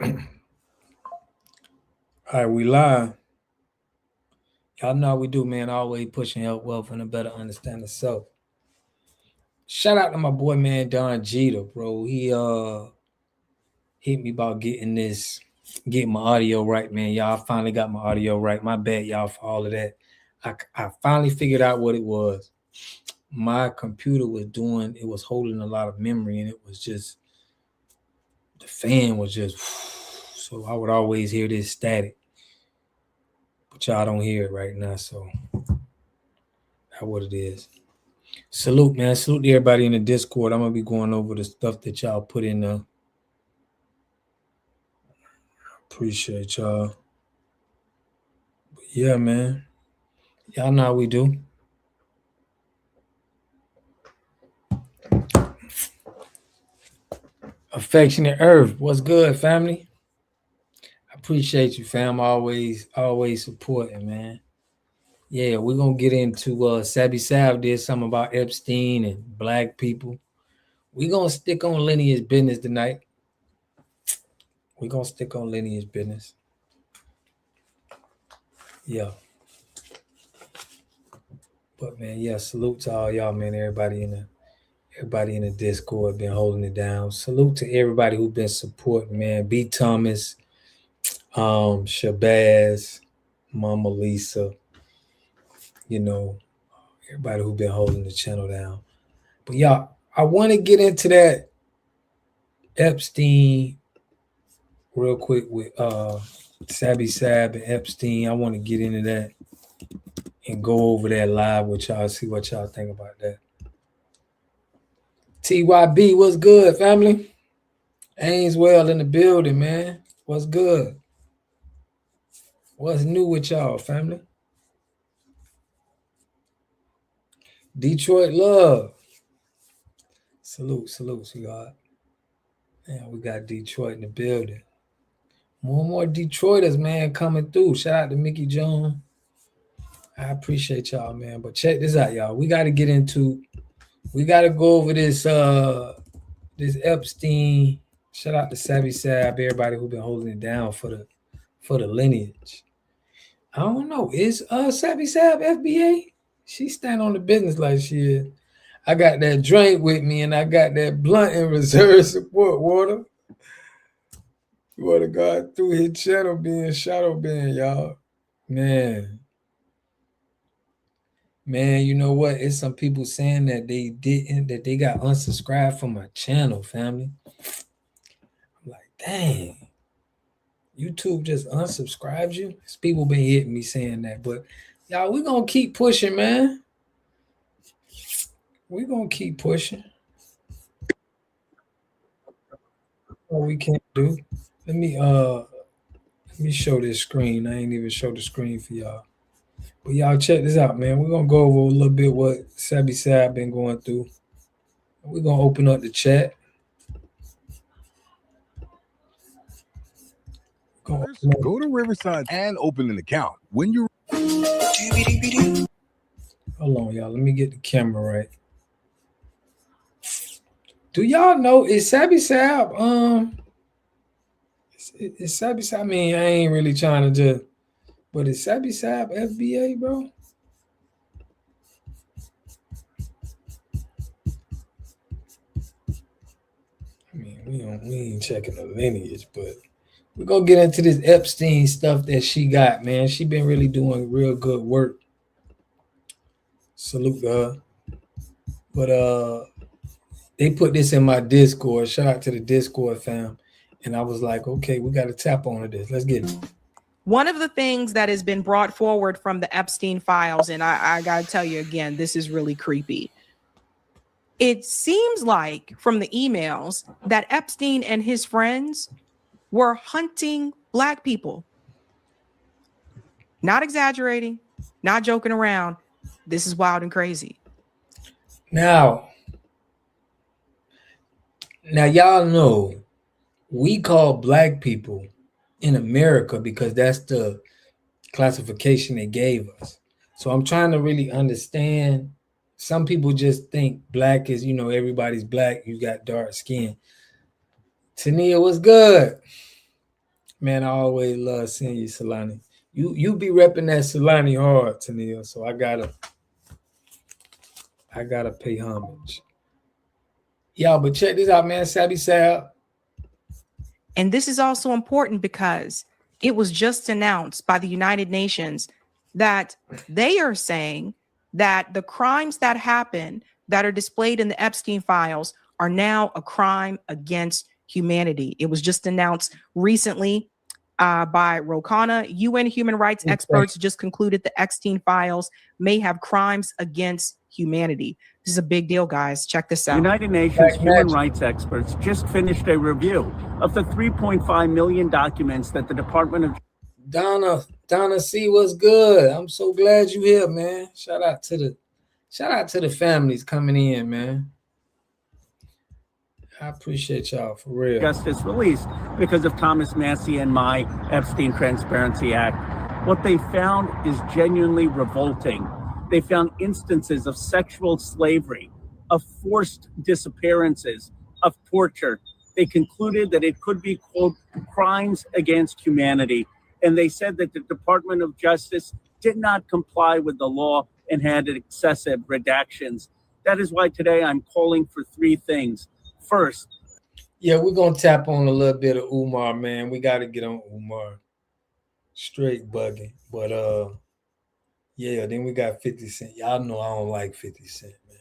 All right, we live. Y'all know how we do, man. Always pushing health, wealth, and a better understanding self. Shout out to my boy, man, Don Jeter, bro. He hit me about getting my audio right, man. Y'all finally got my audio right. My bad, y'all, for all of that. I finally figured out what it was. My computer was holding a lot of memory, and it was just the fan was just so I would always hear this static, but y'all don't hear it right now, so that's what it is. Salute, man. Salute to everybody in the Discord. I'm gonna be going over the stuff that y'all put in there. Appreciate y'all. But yeah, man. Y'all know how we do. Affectionate Earth. What's good, family? I appreciate you, fam. Always supporting, man. Yeah, we're gonna get into Sabby Sav did something about Epstein and black people. We're gonna stick on lineage business tonight. We're gonna stick on lineage business. Yeah. But man, yeah, salute to all y'all, man. Everybody in the Discord been holding it down. Salute to everybody who been supporting, man. B Thomas, Shabazz, Mama Lisa, you know, everybody who been holding the channel down. But y'all, I want to get into that Epstein real quick with Sabby Sab and Epstein. I want to get into that and go over that live with y'all, see what y'all think about that. TYB, what's good, family? Ainswell in the building, man. What's good? What's new with y'all, family? Detroit love. Salute, sweetheart. Man, we got Detroit in the building. More and more Detroiters, man, coming through. Shout out to Mickey Jones. I appreciate y'all, man. But check this out, y'all. We got to go over this Epstein. Shout out to Savvy Sab, everybody who been holding it down for the lineage. I don't know. Is Savvy Sab FBA? She stand on the business like she is. I got that drink with me and I got that blunt in reserve support water. What a God through his channel being shadow banned, y'all. Man, you know what? It's some people saying that they got unsubscribed from my channel, family. I'm like, dang. YouTube just unsubscribed you? People been hitting me saying that, but y'all, we're gonna keep pushing, man. We're gonna keep pushing. What we can't do. Let me show this screen. I ain't even show the screen for y'all. But y'all check this out, man. We're gonna go over a little bit what Sabby Sab been going through. We're gonna open up the chat. Go to Riverside and open an account. When you hold on, y'all. Let me get the camera right. Do y'all know is Sabby Sab is Sabby Sab? I mean, I ain't really trying to just, but is Sabby Sab FBA, bro? I mean, we ain't checking the lineage, but we're gonna get into this Epstein stuff that she got, man. She been really doing real good work. Salute to her. But they put this in my Discord. Shout out to the Discord fam. And I was like, okay, we got to tap on this. Let's get it. One of the things that has been brought forward from the Epstein files, and I got to tell you again, this is really creepy. It seems like from the emails that Epstein and his friends were hunting Black people. Not exaggerating, not joking around. This is wild and crazy. Now y'all know we call Black people in America because that's the classification they gave us. So I'm trying to really understand. Some people just think Black is, everybody's Black. You got dark skin. Tania, what's good? Man, I always love seeing you, Solani. You be repping that Solani hard, Tania. So I gotta pay homage. Y'all, but check this out, man. Sabby Sab. And this is also important because it was just announced by the United Nations that they are saying that the crimes that happen that are displayed in the Epstein files are now a crime against humanity. It was just announced recently by Rokana. UN human rights experts just concluded the Epstein files may have crimes against humanity. This is a big deal, guys. Check this out. United Nations human rights experts just finished a review of the 3.5 million documents that the Department of Donna C, what's good? I'm so glad you here, man. Shout out to the families coming in, man. I appreciate y'all for real. Justice released because of Thomas Massie and my Epstein Transparency Act. What they found is genuinely revolting. They found instances of sexual slavery, of forced disappearances, of torture. They concluded that it could be, quote, crimes against humanity. And they said that the Department of Justice did not comply with the law and had excessive redactions. That is why today I'm calling for three things. First, yeah, we're gonna tap on a little bit of Umar, man. We got to get on Umar. Straight bugging, but yeah. Then we got 50 Cent. Y'all know I don't like 50 Cent, man.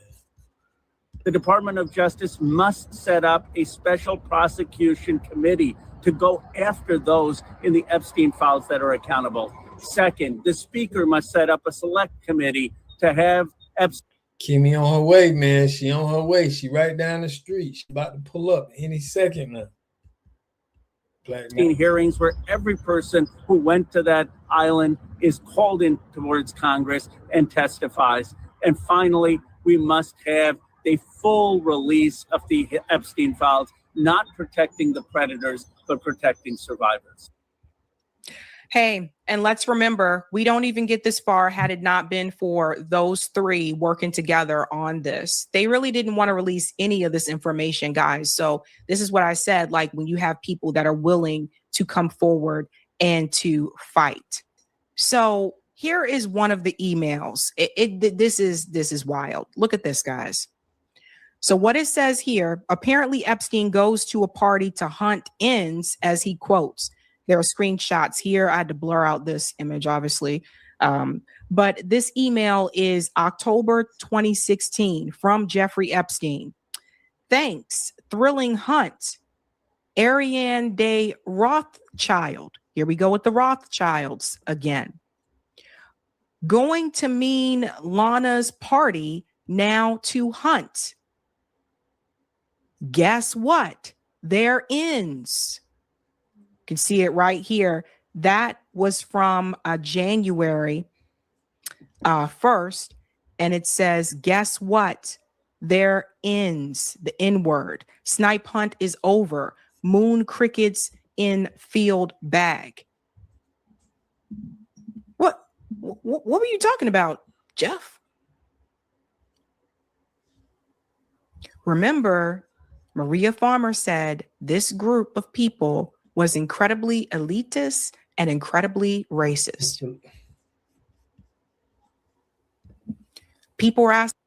The Department of Justice must set up a special prosecution committee to go after those in the Epstein files that are accountable. Second, the Speaker must set up a select committee to have Epstein. Kimmy on her way, man. She on her way. She right down the street. She about to pull up any second now. Hearings where every person who went to that island is called in towards Congress and testifies. And finally, we must have a full release of the Epstein files, not protecting the predators, but protecting survivors. Hey, and let's remember, we don't even get this far had it not been for those three working together on this. They really didn't want to release any of this information, guys. So this is what I said, like when you have people that are willing to come forward and to fight. So here is one of the emails. This is wild. Look at this, guys. So what it says here, apparently Epstein goes to a party to hunt ends, as he quotes. There are screenshots here. I had to blur out this image, obviously. But this email is October 2016 from Jeffrey Epstein. Thanks. Thrilling hunt. Ariane de Rothschild. Here we go with the Rothschilds again. Going to mean Lana's party now to hunt. Guess what? There ends. You can see it right here. That was from January 1st. And it says, guess what? There ends the N word. Snipe hunt is over. Moon crickets in field bag. What were you talking about, Jeff? Remember, Maria Farmer said this group of people was incredibly elitist and incredibly racist. People were asking.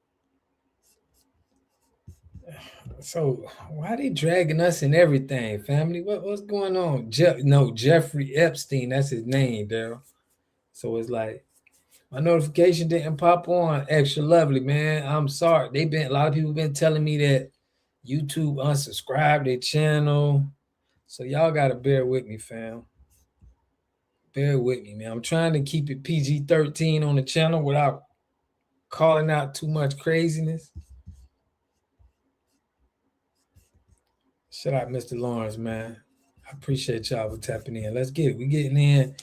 So why are they dragging us in everything, family? What's going on? Jeffrey Epstein, that's his name, Daryl. So it's like my notification didn't pop on. Extra lovely, man. I'm sorry. A lot of people been telling me that YouTube unsubscribed their channel. So y'all gotta bear with me, fam. Bear with me, man. I'm trying to keep it PG-13 on the channel without calling out too much craziness. Shout out, Mr. Lawrence, man. I appreciate y'all for tapping in. Let's get it. We getting in.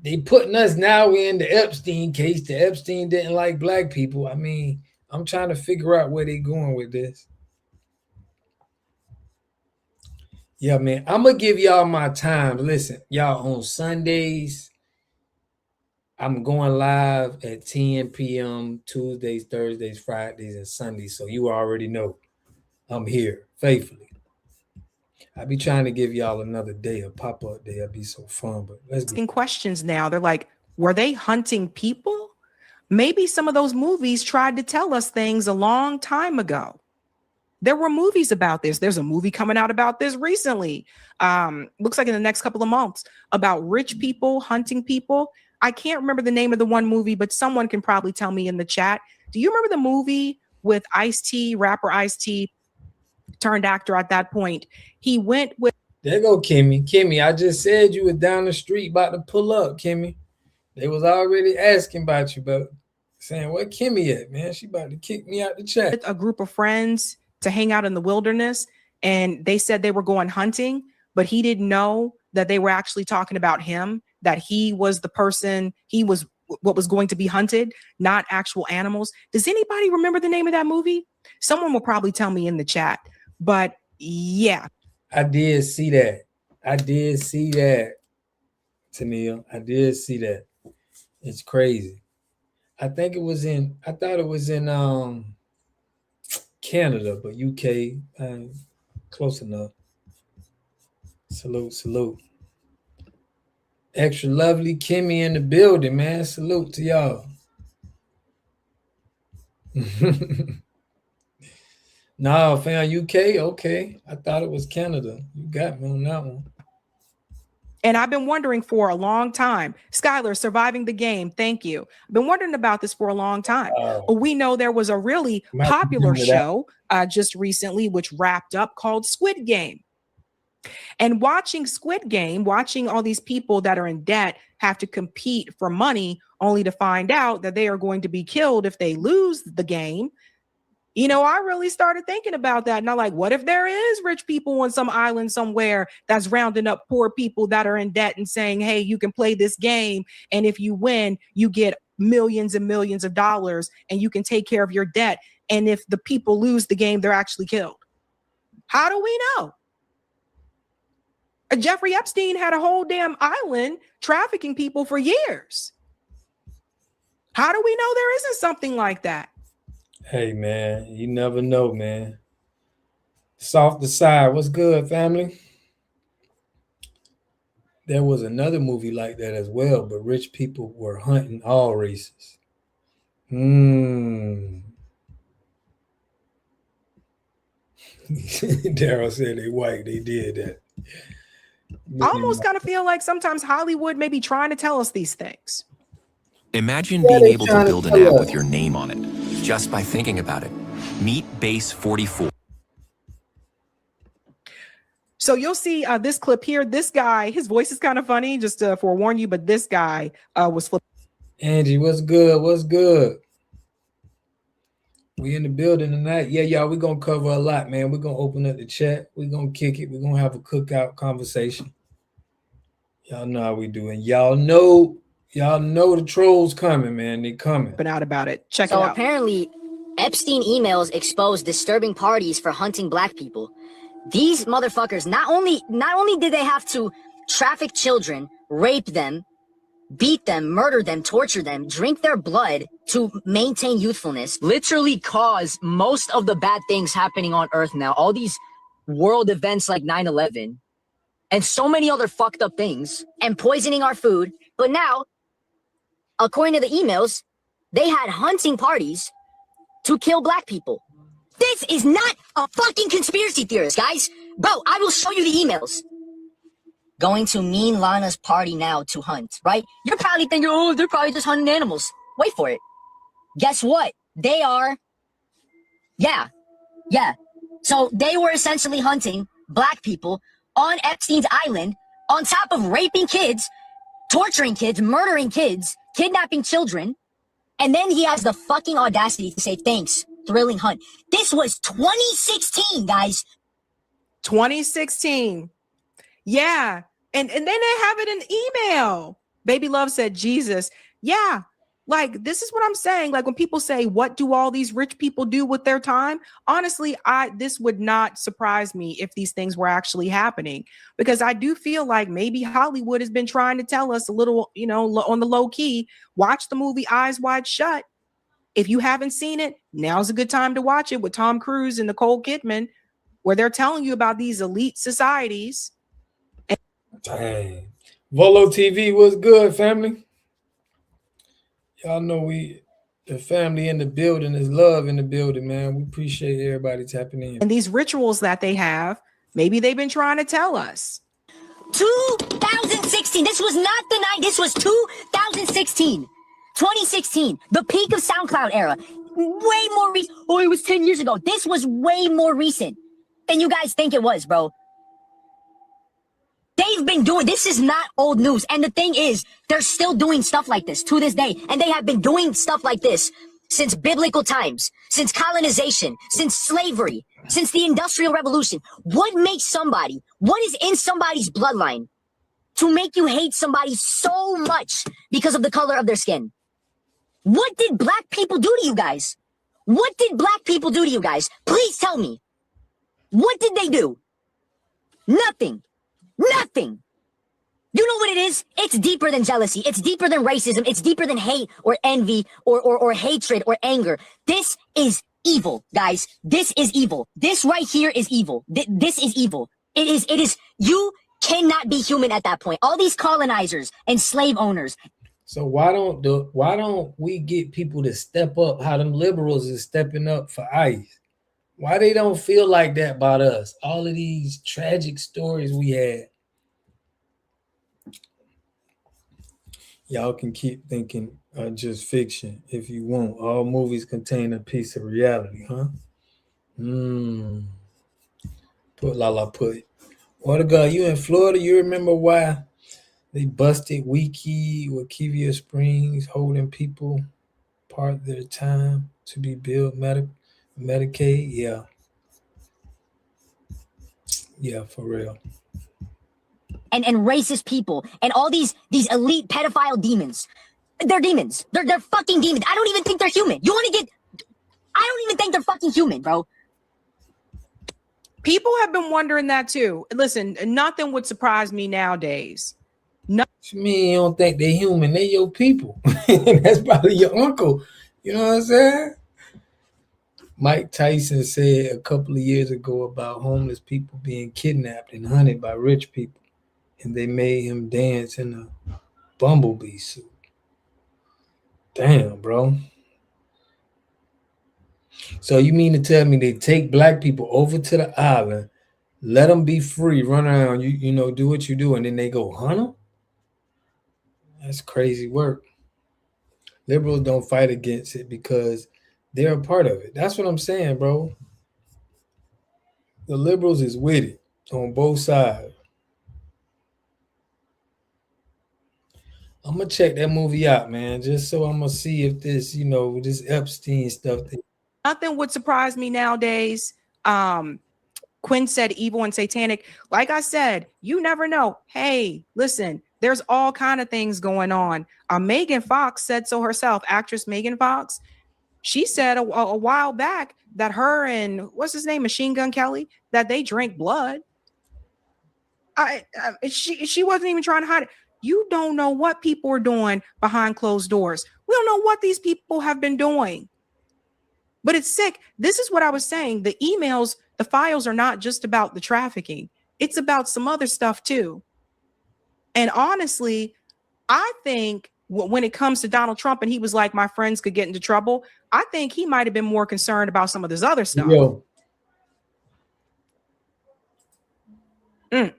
They putting us now in the Epstein case. The Epstein didn't like black people. I mean, I'm trying to figure out where they going with this. Yeah, man. I'm going to give y'all my time. Listen, y'all, on Sundays, I'm going live at 10 p.m. Tuesdays, Thursdays, Fridays, and Sundays. So you already know I'm here faithfully. I be trying to give y'all another day, a pop-up day. That'd be so fun. But let's asking questions now. They're like, were they hunting people? Maybe some of those movies tried to tell us things a long time ago. There were movies about this. There's a movie coming out about this recently. Looks like in the next couple of months, about rich people hunting people. I can't remember the name of the one movie, but someone can probably tell me in the chat. Do you remember the movie with Ice-T, rapper Ice-T, turned actor at that point? He went with. There go Kimmy. Kimmy, I just said you were down the street about to pull up, Kimmy. They was already asking about you, but saying, where Kimmy at, man? She about to kick me out the chat. A group of friends to hang out in the wilderness, and they said they were going hunting, but he didn't know that they were actually talking about him, that he was the person, he was what was going to be hunted, not actual animals. Does anybody remember the name of that movie? Someone will probably tell me in the chat, but yeah. I did see that. Tennille. I did see that. It's crazy. I thought it was in Canada, but UK, close enough. Salute. Extra lovely Kimmy in the building, man. Salute to y'all. No, fam, UK, okay. I thought it was Canada. You got me on that one. And I've been wondering for a long time. Skylar, surviving the game. Thank you. I've been wondering about this for a long time. We know there was a really popular show just recently, which wrapped up, called Squid Game. And watching Squid Game, watching all these people that are in debt have to compete for money, only to find out that they are going to be killed if they lose the game. You know, I really started thinking about that. And I'm like, what if there is rich people on some island somewhere that's rounding up poor people that are in debt and saying, hey, you can play this game, and if you win, you get millions and millions of dollars and you can take care of your debt. And if the people lose the game, they're actually killed. How do we know? Jeffrey Epstein had a whole damn island trafficking people for years. How do we know there isn't something like that? Hey, man, you never know, man. Soft side, what's good, family? There was another movie like that as well, but rich people were hunting all races. Daryl said they white, they did that. I almost kind of feel like sometimes Hollywood may be trying to tell us these things. Imagine being able to build an app with your name on it, just by thinking about it. Meet Base 44. So you'll see this clip here. This guy, his voice is kind of funny, just to forewarn you, but this guy was flipping. Angie, what's good? What's good? We in the building tonight. Yeah, y'all, we're going to cover a lot, man. We're going to open up the chat. We're going to kick it. We're going to have a cookout conversation. Y'all know how we do. And y'all know the trolls coming, man. They coming. But out about it. Check it out. So apparently, Epstein emails exposed disturbing parties for hunting black people. These motherfuckers, not only did they have to traffic children, rape them, beat them, murder them, torture them, drink their blood to maintain youthfulness, literally cause most of the bad things happening on Earth now. All these world events like 9/11 and so many other fucked up things, and poisoning our food. But now, according to the emails, they had hunting parties to kill black people. This is not a fucking conspiracy theorist, guys. Bro, I will show you the emails. Going to Mean Lana's party now to hunt, right? You're probably thinking, oh, they're probably just hunting animals. Wait for it. Guess what? They are. Yeah. So they were essentially hunting black people on Epstein's island, on top of raping kids, torturing kids, murdering kids, kidnapping children. And then he has the fucking audacity to say, thanks, thrilling hunt. This was 2016, guys. 2016. Yeah. And then they have it in email. Baby Love said, Jesus. Yeah. Like, this is what I'm saying. Like, when people say, what do all these rich people do with their time? Honestly, this would not surprise me if these things were actually happening, because I do feel like maybe Hollywood has been trying to tell us a little, on the low key. Watch the movie Eyes Wide Shut. If you haven't seen it, now's a good time to watch it, with Tom Cruise and Nicole Kidman. where they're telling you about these elite societies. Dang. Volo TV was good, family. Y'all know the family in the building is love in the building, man. We appreciate everybody tapping in. And these rituals that they have, maybe they've been trying to tell us. 2016. This was not the night. This was 2016. 2016. The peak of SoundCloud era. Way more recent. Oh, it was 10 years ago. This was way more recent than you guys think it was, bro. They've been doing, this is not old news. And the thing is, they're still doing stuff like this to this day. And they have been doing stuff like this since biblical times, since colonization, since slavery, since the Industrial Revolution. What makes somebody, what is in somebody's bloodline to make you hate somebody so much because of the color of their skin? What did black people do to you guys? What did black people do to you guys? Please tell me. What did they do? Nothing. Nothing. You know what it is? It's deeper than jealousy. It's deeper than racism. It's deeper than hate or envy or hatred or anger. This is evil, guys. This is evil. This right here is evil. This is evil. It is. You cannot be human at that point. All these colonizers and slave owners. So why don't we get people to step up how them liberals is stepping up for ICE? Why they don't feel like that about us? All of these tragic stories we had. Y'all can keep thinking just fiction if you want. All movies contain a piece of reality, huh? Put Lala put. What a God, you in Florida? You remember why they busted Wiki with Kivia Springs, holding people part of their time to be billed Medicaid? Yeah, for real. And racist people and all these elite pedophile demons. They're demons. They're fucking demons. I don't even think they're human. I don't even think they're fucking human, bro. People have been wondering that too. Listen, nothing would surprise me nowadays. What you mean you don't think they're human? They're your people. That's probably your uncle. You know what I'm saying? Mike Tyson said a couple of years ago about homeless people being kidnapped and hunted by rich people, and they made him dance in a bumblebee suit. Damn, bro. So you mean to tell me they take black people over to the island, let them be free, run around, you know, do what you do, and then they go hunt them? That's crazy work. Liberals don't fight against it because they're a part of it. That's what I'm saying, bro. The liberals is with it on both sides. I'm gonna check that movie out, man, just so I'm gonna see if this, you know, this Epstein stuff. Nothing would surprise me nowadays. Quinn said evil and satanic. Like I said, you never know. Hey, listen, there's all kind of things going on. Megan Fox said so herself, actress Megan Fox. She said a while back that her and what's his name, Machine Gun Kelly, that they drink blood. She wasn't even trying to hide it. You don't know what people are doing behind closed doors. We don't know what these people have been doing. But it's sick. This is what I was saying. The emails, the files are not just about the trafficking. It's about some other stuff too. And honestly, I think when it comes to Donald Trump and he was like, my friends could get into trouble, I think he might have been more concerned about some of this other stuff. Yo. They're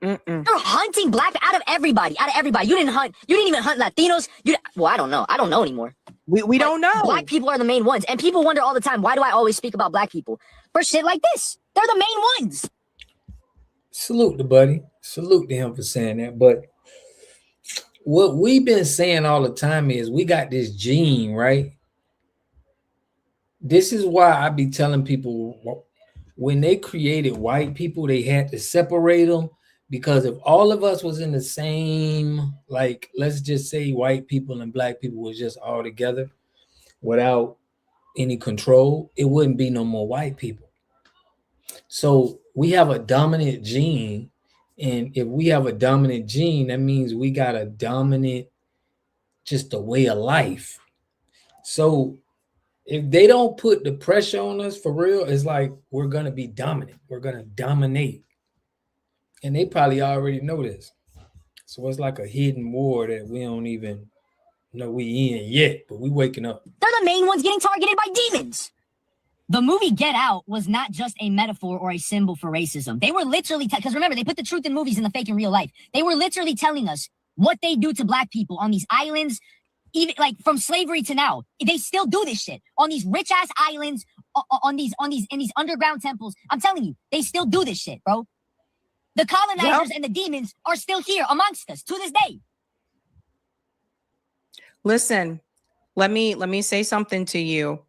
hunting black out of everybody. You didn't even hunt Latinos. Well, I don't know. I don't know anymore. We don't know. Black people are the main ones. And people wonder all the time, why do I always speak about black people? For shit like this. They're the main ones. Salute the buddy. Salute to him for saying that. But what we've been saying all the time is we got this gene, right? This is why I be telling people when they created white people, they had to separate them, because if all of us was in the same, like, let's just say white people and black people was just all together without any control, it wouldn't be no more white people. So we have a dominant gene. And if we have a dominant gene, that means we got a dominant, just a way of life. So if they don't put the pressure on us for real, it's like we're gonna be dominant. We're gonna dominate, and they probably already know this. So it's like a hidden war that we don't even know we in yet, but we waking up. They're the main ones getting targeted by demons. The movie Get Out was not just a metaphor or a symbol for racism. They were literally, because remember, they put the truth in movies and the fake in real life. They were literally telling us what they do to black people on these islands, even like from slavery to now. They still do this shit on these rich ass islands, in these underground temples. I'm telling you, they still do this shit, bro. The colonizers and the demons are still here amongst us to this day. Listen, let me say something to you.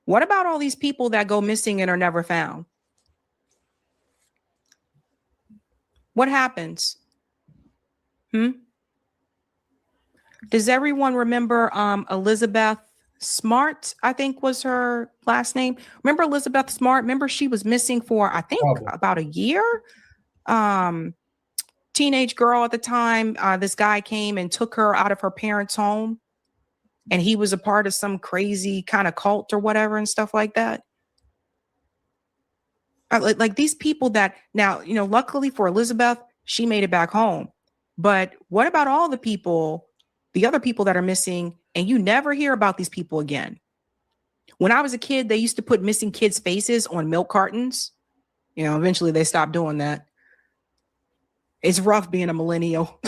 What about all these people that go missing and are never found? What happens? Does everyone remember Elizabeth Smart, I think was her last name? Remember Elizabeth Smart? Remember she was missing for, I think, about a year? Teenage girl at the time. This guy came and took her out of her parents' home, and he was a part of some crazy kind of cult or whatever and stuff like that. Like these people that now, luckily for Elizabeth, she made it back home. But what about all the people, the other people that are missing, and you never hear about these people again? When I was a kid, they used to put missing kids' faces on milk cartons. Eventually they stopped doing that. It's rough being a millennial.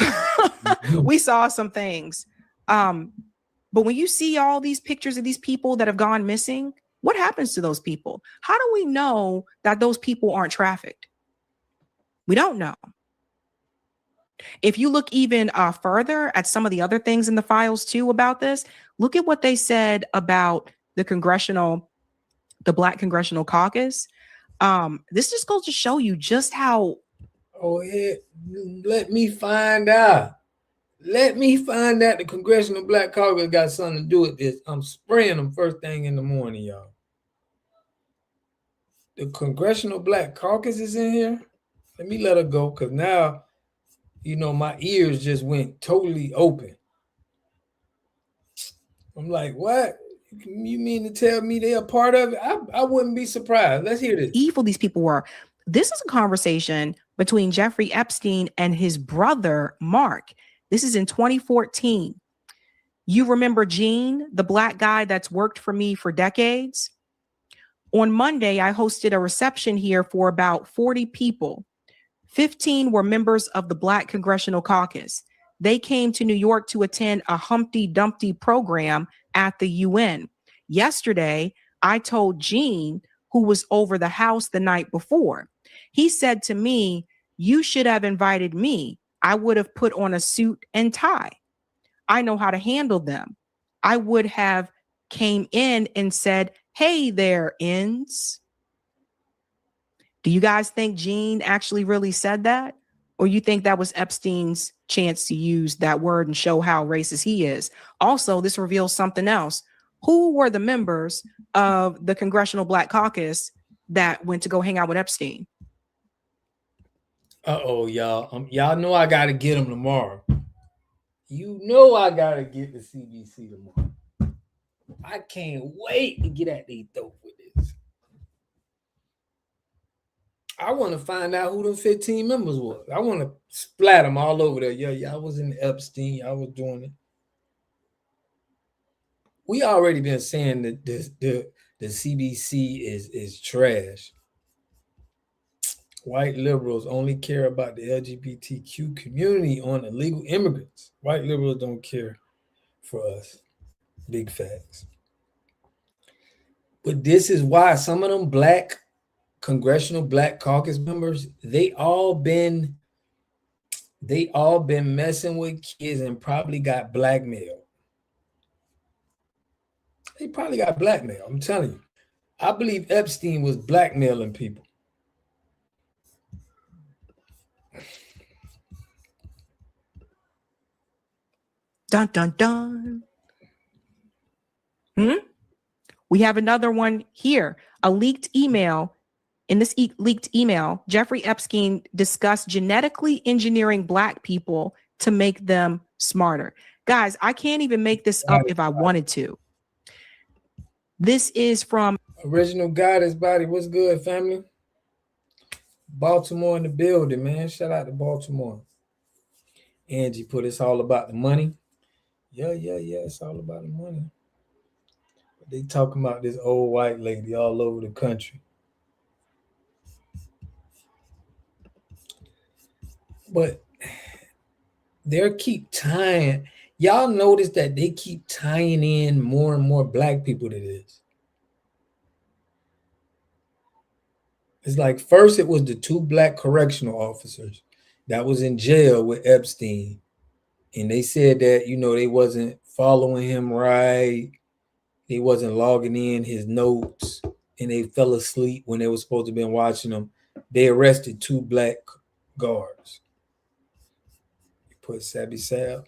We saw some things. But when you see all these pictures of these people that have gone missing, what happens to those people? How do we know that those people aren't trafficked? We don't know. If you look even further at some of the other things in the files too about this, look at what they said about the Black Congressional Caucus. This just goes to show you just how. Oh, yeah. Let me find out. Let me find out the Congressional Black Caucus got something to do with this. I'm spraying them first thing in the morning, y'all. The Congressional Black Caucus is in here. Let me let her go, because now, my ears just went totally open. I'm like, what? You mean to tell me they're a part of it? I wouldn't be surprised. Let's hear this. Evil these people were. This is a conversation between Jeffrey Epstein and his brother, Mark. This is in 2014. You remember Gene, the black guy that's worked for me for decades? On Monday, I hosted a reception here for about 40 people. 15 were members of the Black Congressional Caucus. They came to New York to attend a Humpty Dumpty program at the UN. Yesterday, I told Gene, who was over the house the night before. He said to me, "You should have invited me. I would have put on a suit and tie. I know how to handle them. I would have came in and said, 'Hey there, ends.'" Do you guys think Gene actually really said that? Or you think that was Epstein's chance to use that word and show how racist he is? Also, this reveals something else. Who were the members of the Congressional Black Caucus that went to go hang out with Epstein? Uh-oh, y'all. Y'all know I got to get him tomorrow. You know I got to get the CBC tomorrow. I can't wait to get at these throat with this. I want to find out who them 15 members was. I want to splat them all over there. Yeah, y'all was in Epstein. Y'all was doing it. We already been saying that the CBC is trash. White liberals only care about the LGBTQ community on illegal immigrants. White liberals don't care for us. Big facts. But this is why some of them black Congressional Black Caucus members, they all been messing with kids and probably got blackmailed. They probably got blackmailed. I'm telling you. I believe Epstein was blackmailing people. Dun, dun, dun. We have another one here. A leaked email. In this leaked email, Jeffrey Epstein discussed genetically engineering black people to make them smarter. Guys, I can't even make this up if I wanted to. This is from Original Goddess Body. What's good, family? Baltimore in the building, man. Shout out to Baltimore. Angie put it's all about the money. Yeah. It's all about the money. They talking about this old white lady all over the country. But they keep tying. Y'all notice that they keep tying in more and more black people to this. It's like first it was the 2 black correctional officers that was in jail with Epstein. And they said that, they wasn't following him right. They wasn't logging in his notes. And they fell asleep when they were supposed to have been watching them. They arrested 2 black guards. You put Sabby Sab.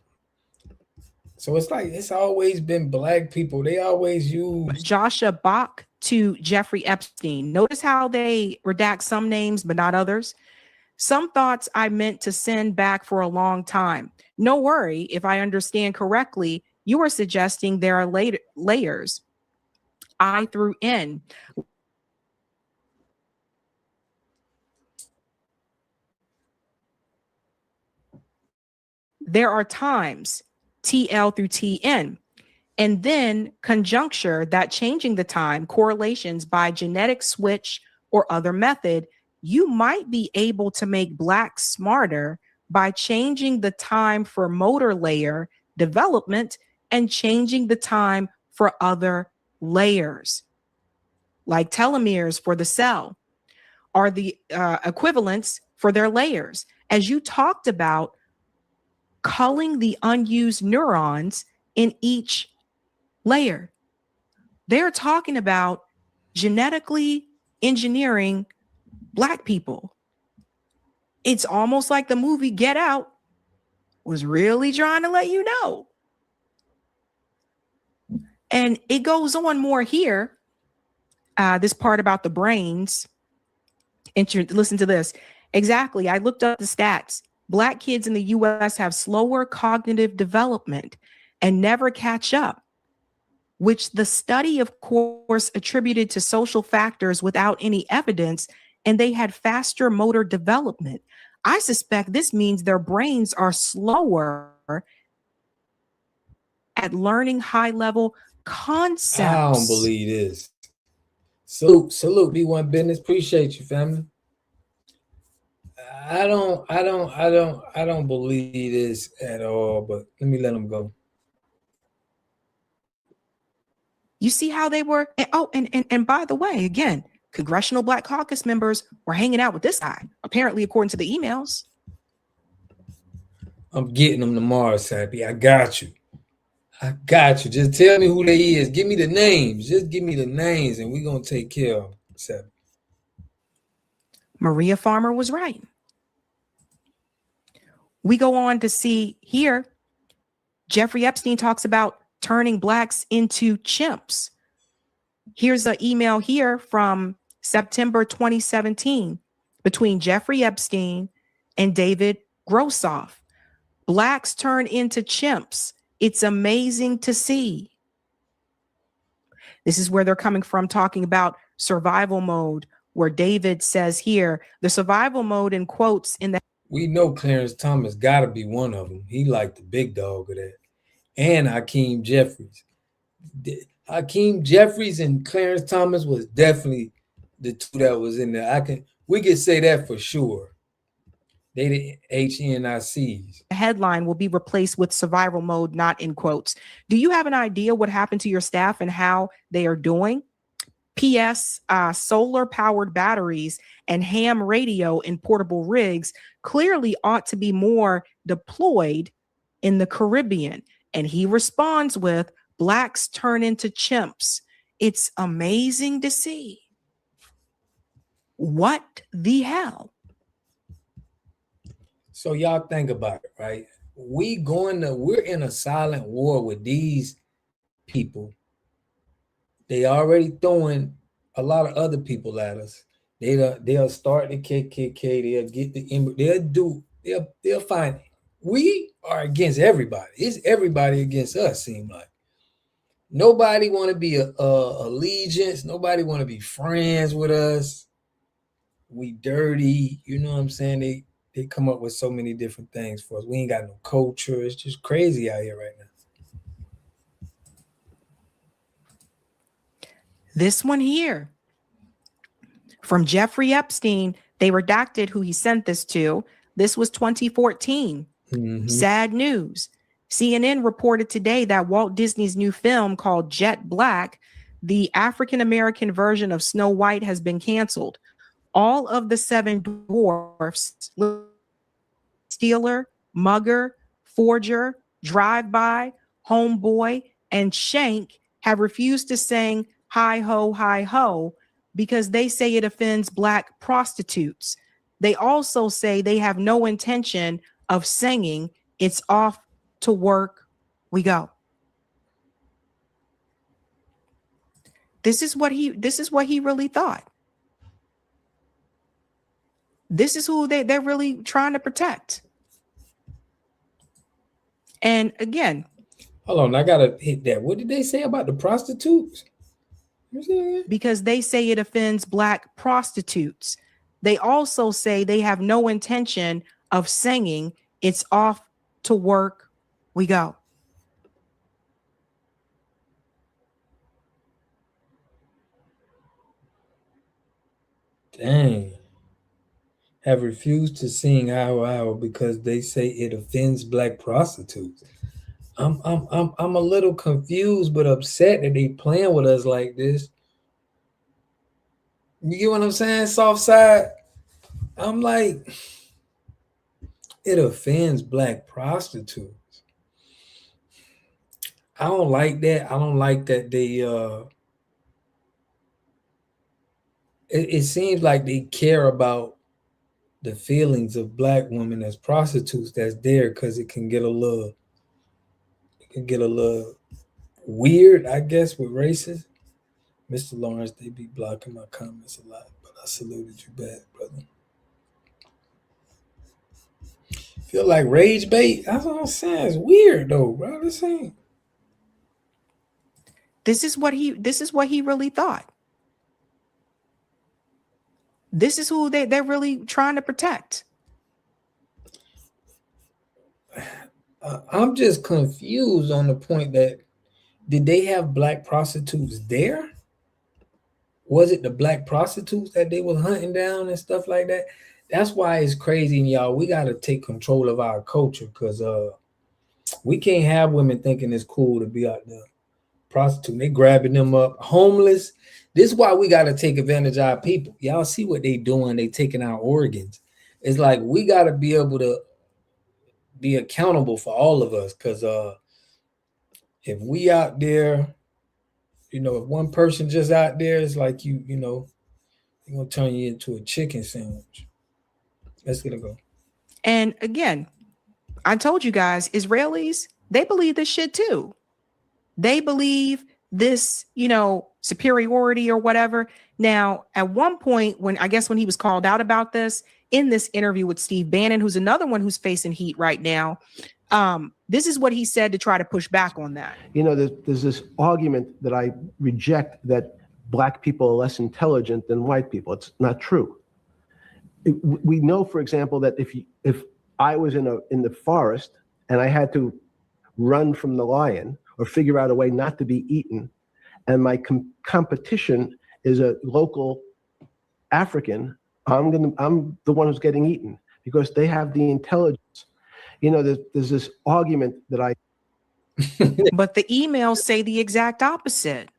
So it's like it's always been black people. They always use Joshua Bach to Jeffrey Epstein. Notice how they redact some names but not others. Some thoughts I meant to send back for a long time. No worry, if I understand correctly, you are suggesting there are layers. I through N. There are times, TL through TN. And then conjuncture, that changing the time, correlations by genetic switch or other method, you might be able to make black smarter by changing the time for motor layer development and changing the time for other layers. Like telomeres for the cell are the equivalents for their layers. As you talked about, culling the unused neurons in each layer. They're talking about genetically engineering black people. It's almost like the movie Get Out was really trying to let you know. And it goes on more here. This part about the brains. Listen to this. Exactly. I looked up the stats. Black kids in the US have slower cognitive development and never catch up, which the study, of course, attributed to social factors without any evidence, and they had faster motor development. I suspect this means their brains are slower at learning high-level concepts. I don't believe this. Salute, B1 Business. Appreciate you, family. I don't believe this at all, but let me let them go. You see how they were? And by the way, again, Congressional Black Caucus members were hanging out with this guy, apparently, according to the emails. I'm getting them tomorrow, Sappy. I got you. Just tell me who they is. Give me the names. Just give me the names, and we're going to take care of them, Sappy. Maria Farmer was right. We go on to see here, Jeffrey Epstein talks about turning blacks into chimps. Here's an email here from September 2017 between Jeffrey Epstein and David Grossoff. Blacks turn into chimps. It's amazing to see. This is where they're coming from, talking about survival mode, where David says here, the survival mode in quotes in the... We know Clarence Thomas got to be one of them. He like the big dog of that. And Hakeem Jeffries. Hakeem Jeffries and Clarence Thomas was definitely the 2 that was in there. We could say that for sure. They the HNICs. The headline will be replaced with survival mode, not in quotes. Do you have an idea what happened to your staff and how they are doing? P.S. Solar powered batteries and ham radio in portable rigs clearly ought to be more deployed in the Caribbean. And he responds with, blacks turn into chimps. It's amazing to see. What the hell? So y'all think about it, right? We're in a silent war with these people. They already throwing a lot of other people at us. They'll start the KKK. They'll find. We are against everybody. It's everybody against us. Seem like Nobody want to be a allegiance. Nobody want to be friends with us. We dirty. You know what I'm saying? They come up with so many different things for us. We ain't got no culture. It's just crazy out here right now. This one here from Jeffrey Epstein, they redacted who he sent this to. This was 2014. Sad news. CNN reported today that Walt Disney's new film called Jet Black, the African-American version of Snow White, has been canceled. All of the 7 dwarfs, Stealer, Mugger, Forger, Drive-By, Homeboy, and Shank, have refused to sing Hi Ho because they say it offends Black prostitutes. They also say they have no intention of singing It's Off to Work We Go. This is what he really thought. This is who they're really trying to protect. And again, hold on, I gotta hit that. What did they say about the prostitutes? Because they say it offends Black prostitutes. They also say they have no intention of singing It's Off to Work We Go. Dang. Have refused to sing How because they say it offends Black prostitutes. I'm a little confused but upset that they playing with us like this. You get what I'm saying, soft side? I'm like, it offends Black prostitutes. I don't like that. I don't like that they it seems like they care about the feelings of Black women as prostitutes that's there, because it can get a little weird, I guess, with races. Mr. Lawrence, they be blocking my comments a lot, but I saluted you back, brother. Feel like rage bait? That's what I'm saying. It's weird though, bro. This is what he really thought. This is who they're really trying to protect. I'm just confused on the point that, did they have Black prostitutes there? Was it the Black prostitutes that they were hunting down and stuff like that? That's why it's crazy, y'all. We got to take control of our culture, because we can't have women thinking it's cool to be out there prostituting. They grabbing them up, homeless. This is why we got to take advantage of our people. Y'all see what they doing? They taking our organs. It's like we got to be able to be accountable for all of us, because if we out there, if one person just out there, it's like you're gonna turn you into a chicken sandwich. Let's get it go. And again, I told you guys, Israelis, they believe this shit too. They believe this, superiority or whatever. Now, at one point, when he was called out about this in this interview with Steve Bannon, who's another one who's facing heat right now, this is what he said to try to push back on that. There's this argument that I reject, that Black people are less intelligent than white people. It's not true. We know, for example, that if I was in the forest and I had to run from the lion or figure out a way not to be eaten, and my competition is a local African, I'm the one who's getting eaten, because they have the intelligence. There's this argument that I. But the emails say the exact opposite.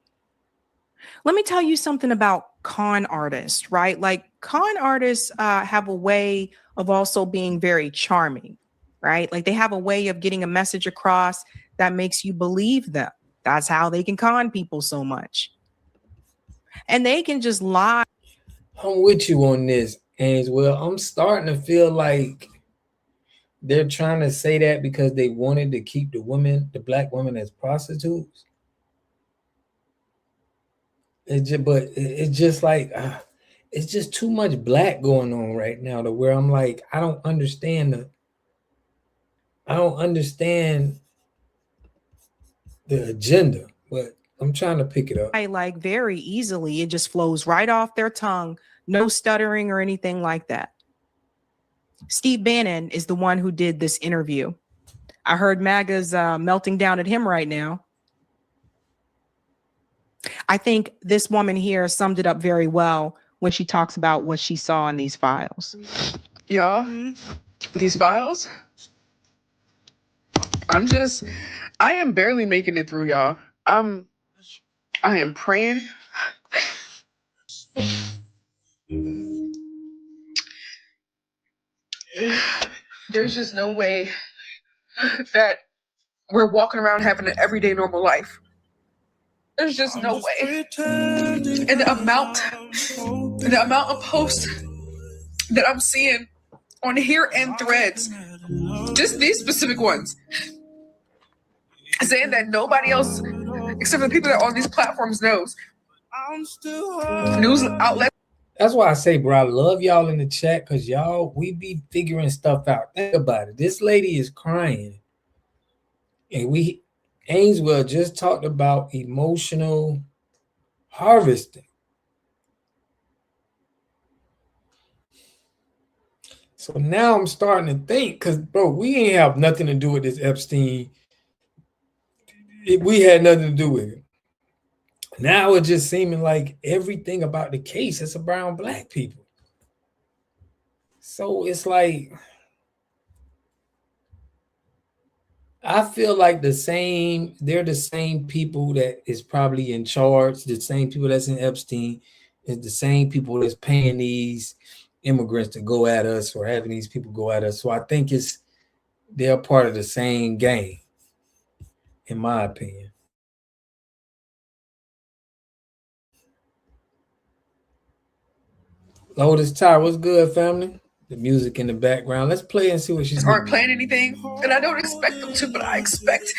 Let me tell you something about con artists, right? Like, con artists have a way of also being very charming, right? Like, they have a way of getting a message across that makes you believe them. That's how they can con people so much. And they can just lie. I'm with you on this, Ainswell. I'm starting to feel like they're trying to say that because they wanted to keep the Black women as prostitutes. It's just too much Black going on right now, to where I'm like, I don't understand the agenda. But I'm trying to pick it up. Like very easily. It just flows right off their tongue. No stuttering or anything like that. Steve Bannon is the one who did this interview. I heard MAGA's melting down at him right now. I think this woman here summed it up very well when she talks about what she saw in these files. Y'all, these files, I am barely making it through, y'all. I am praying. There's just no way that we're walking around having an everyday normal life. There's just no way. And the amount of posts that I'm seeing on here and threads, just these specific ones, saying that nobody else, except for the people that are on these platforms, knows. News outlets. That's why I say, bro, I love y'all in the chat because y'all, we be figuring stuff out. Think about it. This lady is crying. And Ainsworth just talked about emotional harvesting. So now I'm starting to think, because, bro, we ain't have nothing to do with this Epstein. We had nothing to do with it. Now it's just seeming like everything about the case is around black people. So it's like, I feel like they're the same people that is probably in charge, the same people that's in Epstein, is the same people that's paying these immigrants to go at us or having these people go at us. So I think they're part of the same game, in my opinion. Lotus Ty, what's good, family? The music in the background. Let's play and see what she's aren't playing anything, and I don't expect them to, but I expect.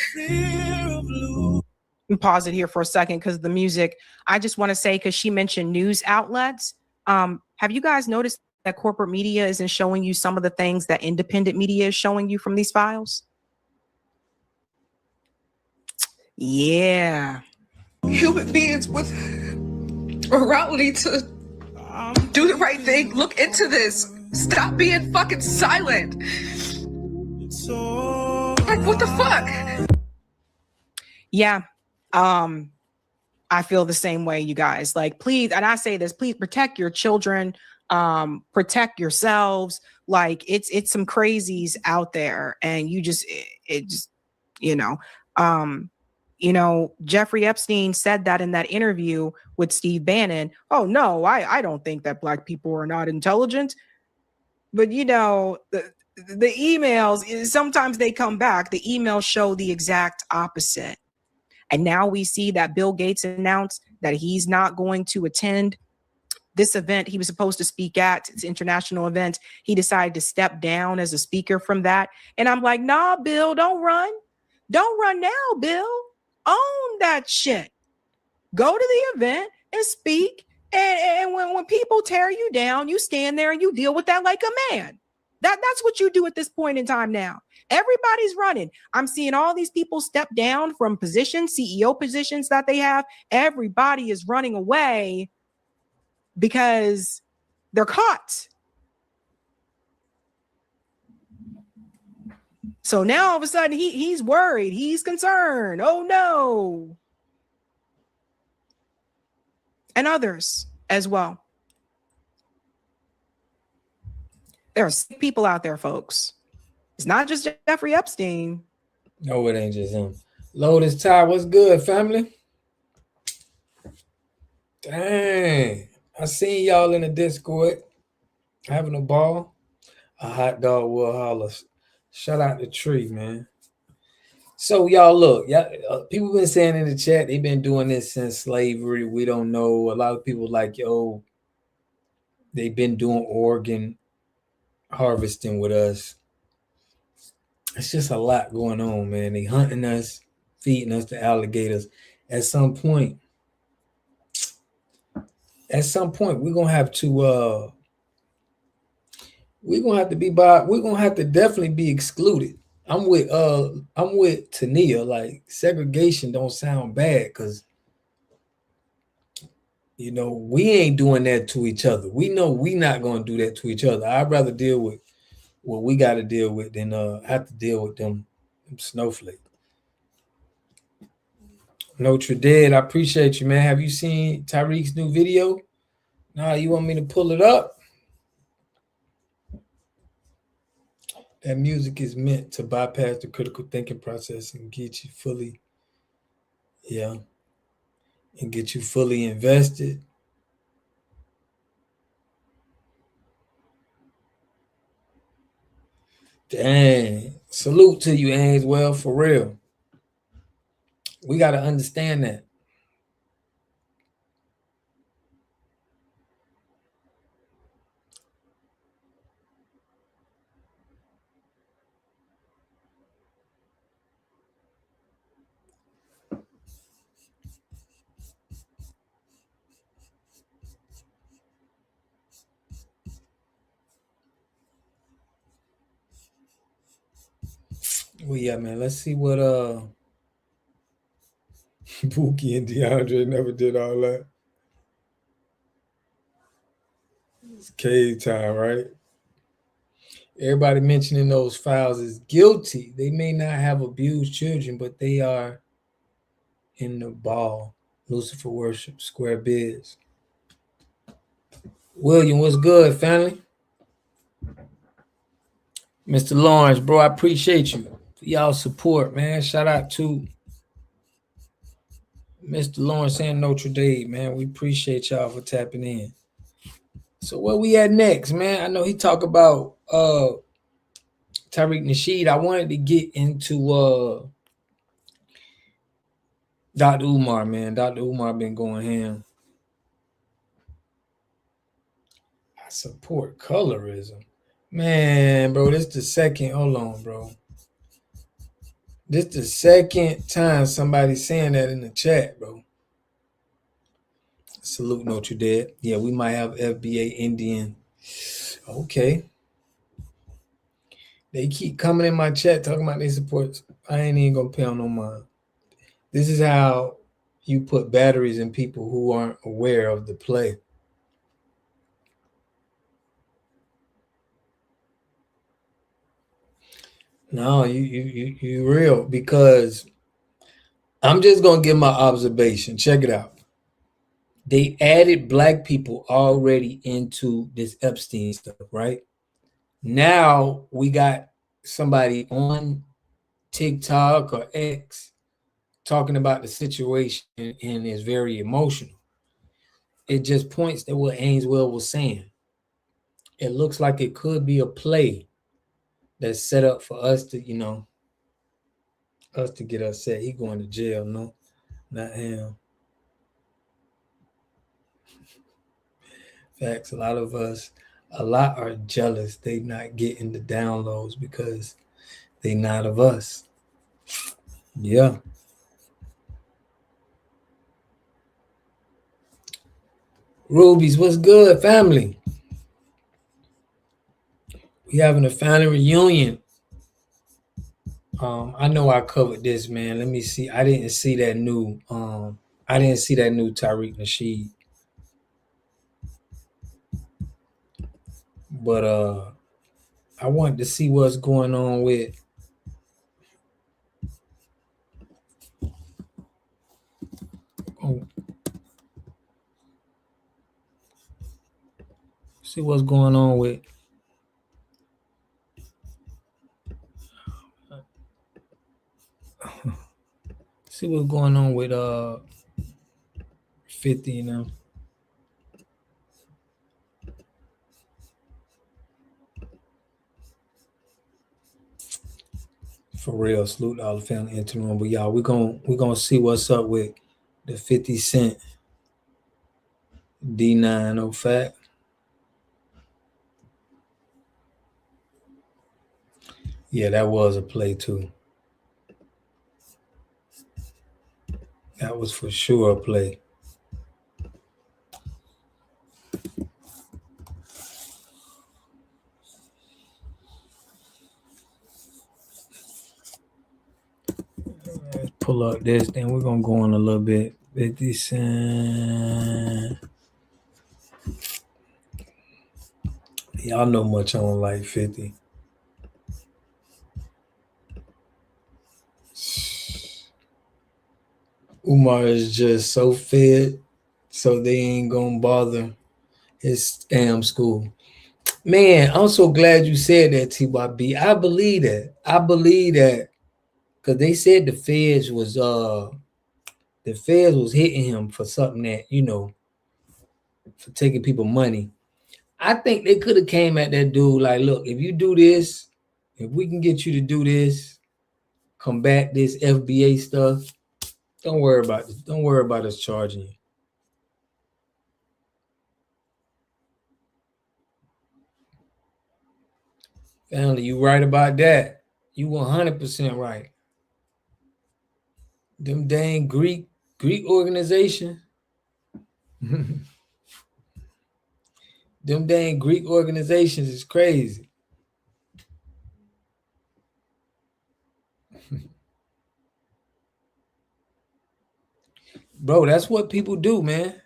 Pause it here for a second because the music, I just want to say, because she mentioned news outlets. Have you guys noticed that corporate media isn't showing you some of the things that independent media is showing you from these files? Yeah. Human beings with morality to do the right thing. Look into this. Stop being fucking silent. Like, what the fuck? Yeah. I feel the same way, you guys. Like, please, and I say this, please protect your children, protect yourselves. Like, it's some crazies out there, and you just, Jeffrey Epstein said that in that interview with Steve Bannon. Oh no, I don't think that black people are not intelligent. But the emails, sometimes they come back. The emails show the exact opposite. And now we see that Bill Gates announced that he's not going to attend this event he was supposed to speak at. It's an international event. He decided to step down as a speaker from that. And I'm like, nah, Bill, don't run. Don't run now, Bill. Own that shit. Go to the event and speak. And when people tear you down, you stand there and you deal with that like a man. That's what you do at this point in time now. Everybody's running. I'm seeing all these people step down from positions, CEO positions that they have. Everybody is running away because they're caught. So now all of a sudden he's worried. He's concerned. Oh no. And others as well. There are sick people out there, folks. It's not just Jeffrey Epstein. No, it ain't just him. Lotus Ty, what's good, family? Dang. I seen y'all in the Discord having a ball. A hot dog will holler. Shout out to Tree, man. So y'all look, people been saying in the chat, they've been doing this since slavery. We don't know. A lot of people like, they've been doing organ harvesting with us. It's just a lot going on, man. They hunting us, feeding us to alligators. At some point, we're gonna have to definitely be excluded. I'm with Tania. Like, segregation don't sound bad because You know, we ain't doing that to each other. We know we not going to do that to each other. I'd rather deal with what we got to deal with than have to deal with them snowflakes. Notre Dame, I appreciate you, man. Have you seen Tyreek's new video? Nah, you want me to pull it up? That music is meant to bypass the critical thinking process and get you fully, and get you fully invested. Dang. Salute to you, Ainswell, for real. We got to understand that. Well, yeah, man. Let's see what Pookie and DeAndre never did all that. It's cave time, right? Everybody mentioning those files is guilty. They may not have abused children, but they are in the ball. Lucifer worship, square biz. William, what's good, family? Mr. Lawrence, bro, I appreciate you for y'all support, man. Shout out to Mr. Lawrence and Notre Dame, man. We appreciate y'all for tapping in. So where we at next, man? I know he talk about Tariq Nasheed. I wanted to get into Dr. Umar, man. Dr. Umar been going ham. I support colorism. Man, bro, this the second. Hold on, bro. This the second time somebody's saying that in the chat, bro. Salute Notre Dame. Yeah, we might have FBA Indian. Okay. They keep coming in my chat talking about their support. I ain't even gonna pay on no mind. This is how you put batteries in people who aren't aware of the play. No, you real, because I'm just gonna give my observation. Check it out. They added black people already into this Epstein stuff, right? Now we got somebody on TikTok or X talking about the situation and is very emotional. It just points to what Ainswell was saying. It looks like it could be a play that's set up for us to, us to get upset. He going to jail, no, not him. Facts. A lot are jealous. They not getting the downloads because they not of us. Yeah. Rubies, what's good, family? We having a family reunion. I know I covered this, man. Let me see. I didn't see that new Tariq Nasheed. But I wanted to see what's going on with see what's going on with see what's going on with 50, you know. For real, salute all the family into the room. But y'all, we're gonna see what's up with the 50 Cent D9 no fact. Yeah, that was a play too. That was for sure a play. Let's pull up this, then we're gonna go on a little bit. 50 Cent. Y'all know much on like 50. Umar is just so fed, so they ain't gonna bother his damn school. Man, I'm so glad you said that, TYB. I believe that. I believe that because they said the feds was hitting him for something that, for taking people money. I think they could have came at that dude like, look, if you do this, if we can get you to do this, combat this FBA stuff, don't worry about it. Don't worry about us charging you. Family, you right about that. You 100% right. Them dang Greek organization. Them dang Greek organizations is crazy. Bro, that's what people do, man.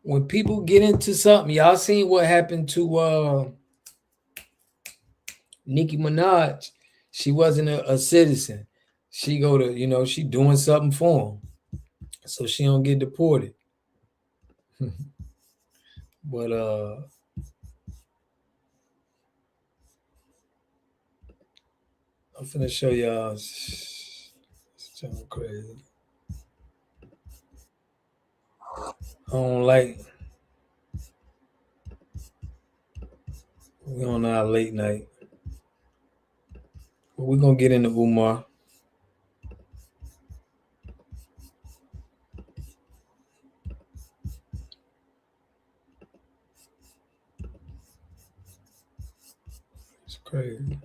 When people get into something, y'all seen what happened to Nicki Minaj. She wasn't a citizen. She go to, she doing something for him. So she don't get deported. But I'm finna show y'all. It's crazy. I don't like. We on our late night. But we're gonna get into Umar. It's crazy.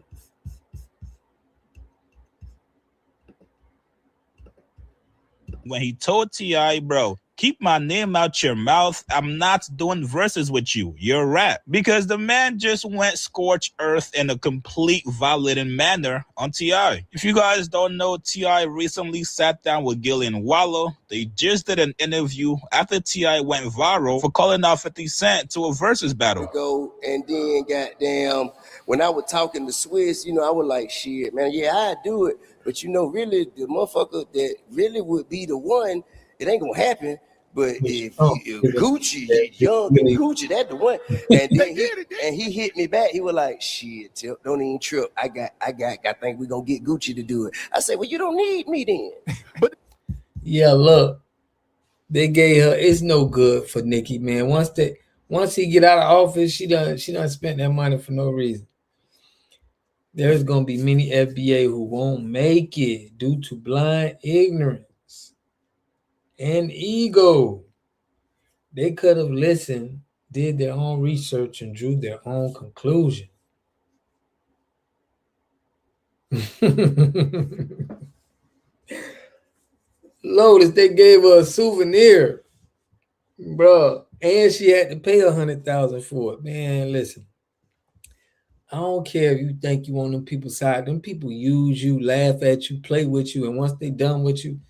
When he told T.I., bro, keep my name out your mouth. I'm not doing verses with you. You're a rap. Because the man just went scorched earth in a complete violating manner on T.I. If you guys don't know, T.I. recently sat down with Gillian Wallow. They just did an interview after T.I. went viral for calling out 50 Cent to a versus battle. Go and then goddamn, when I was talking to Swiss, I was like, shit, man, yeah, I'd do it. But really, the motherfucker that really would be the one, it ain't gonna happen. But if Gucci, young Gucci, that's the one. And then he hit me back. He was like, shit, Tip, don't even trip. I think we're gonna get Gucci to do it. I said, well, you don't need me then. But yeah, look, they gave her. It's no good for Nicki, man. Once he get out of office, she done spent that money for no reason. There's gonna be many FBA who won't make it due to blind ignorance and ego. They could have listened, did their own research, and drew their own conclusion. Lotus, they gave her a souvenir, bro, and she had to pay $100,000 for it. Man, listen, I don't care if you think you on them people's side. Them people use you, laugh at you, play with you, and once they done with you,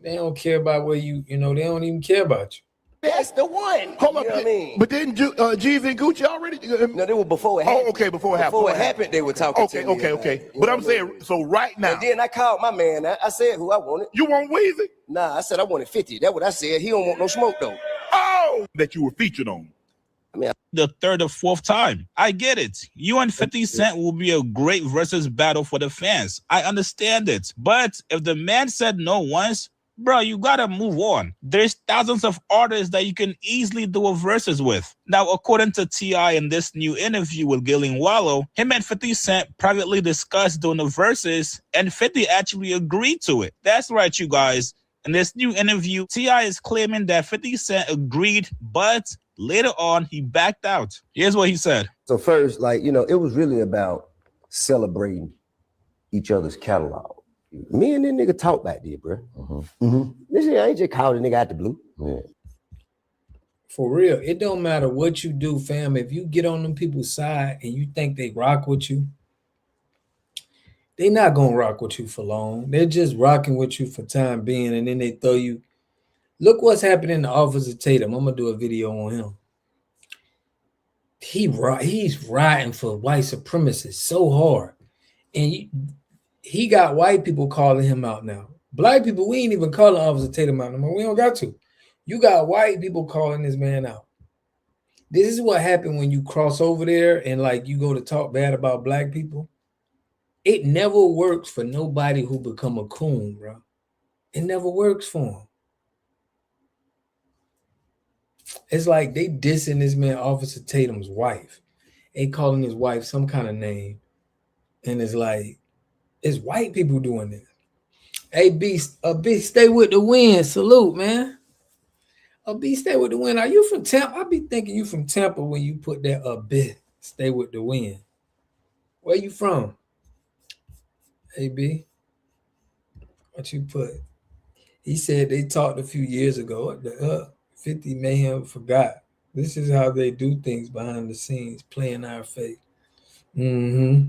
they don't care about where they don't even care about you. That's the one. Hold up, I mean? But didn't Jeezy and Gucci already? No, they were before it happened. Oh, okay, before it happened. Before it happened, they were talking to me. Okay. But I'm saying, so right now. And then I called my man. I said who I wanted. You want Weezy? Nah, I said I wanted 50. That's what I said. He don't want no smoke, though. Oh! That you were featured on. I mean, the third or fourth time. I get it. You and 50 Cent will be a great versus battle for the fans. I understand it. But if the man said no once, bro, you gotta move on. There's thousands of artists that you can easily do a versus with. Now, according to T.I. in this new interview with Gillian Wallow, him and 50 Cent privately discussed doing a versus, and 50 actually agreed to it. That's right, you guys. In this new interview, T.I. is claiming that 50 Cent agreed, but later on, he backed out. Here's what he said. So first, it was really about celebrating each other's catalog. Me and this nigga talk back there, bro. Listen, I ain't just called a nigga out the blue. Yeah. For real, it don't matter what you do, fam. If you get on them people's side and you think they rock with you, they not gonna rock with you for long. They're just rocking with you for time being, and then they throw you. Look what's happening in the office of Tatum. I'm gonna do a video on him. he's riding for white supremacists so hard, and he got white people calling him out now. Black people, we ain't even calling Officer Tatum out no more. We don't got to. You got white people calling this man out. This is what happened when you cross over there and like you go to talk bad about black people. It never works for nobody who become a coon, bro. It never works for them. It's like they dissing this man, Officer Tatum's wife. They calling his wife some kind of name. And it's like, it's white people doing this. Hey, Beast, stay with the wind. Salute, man. Beast, stay with the wind. Are you from Tampa? I be thinking you from Tampa when you put that bit, stay with the wind. Where you from? Hey, B. What you put? He said they talked a few years ago. 50 Mayhem forgot. This is how they do things behind the scenes, playing our face. Mm-hmm.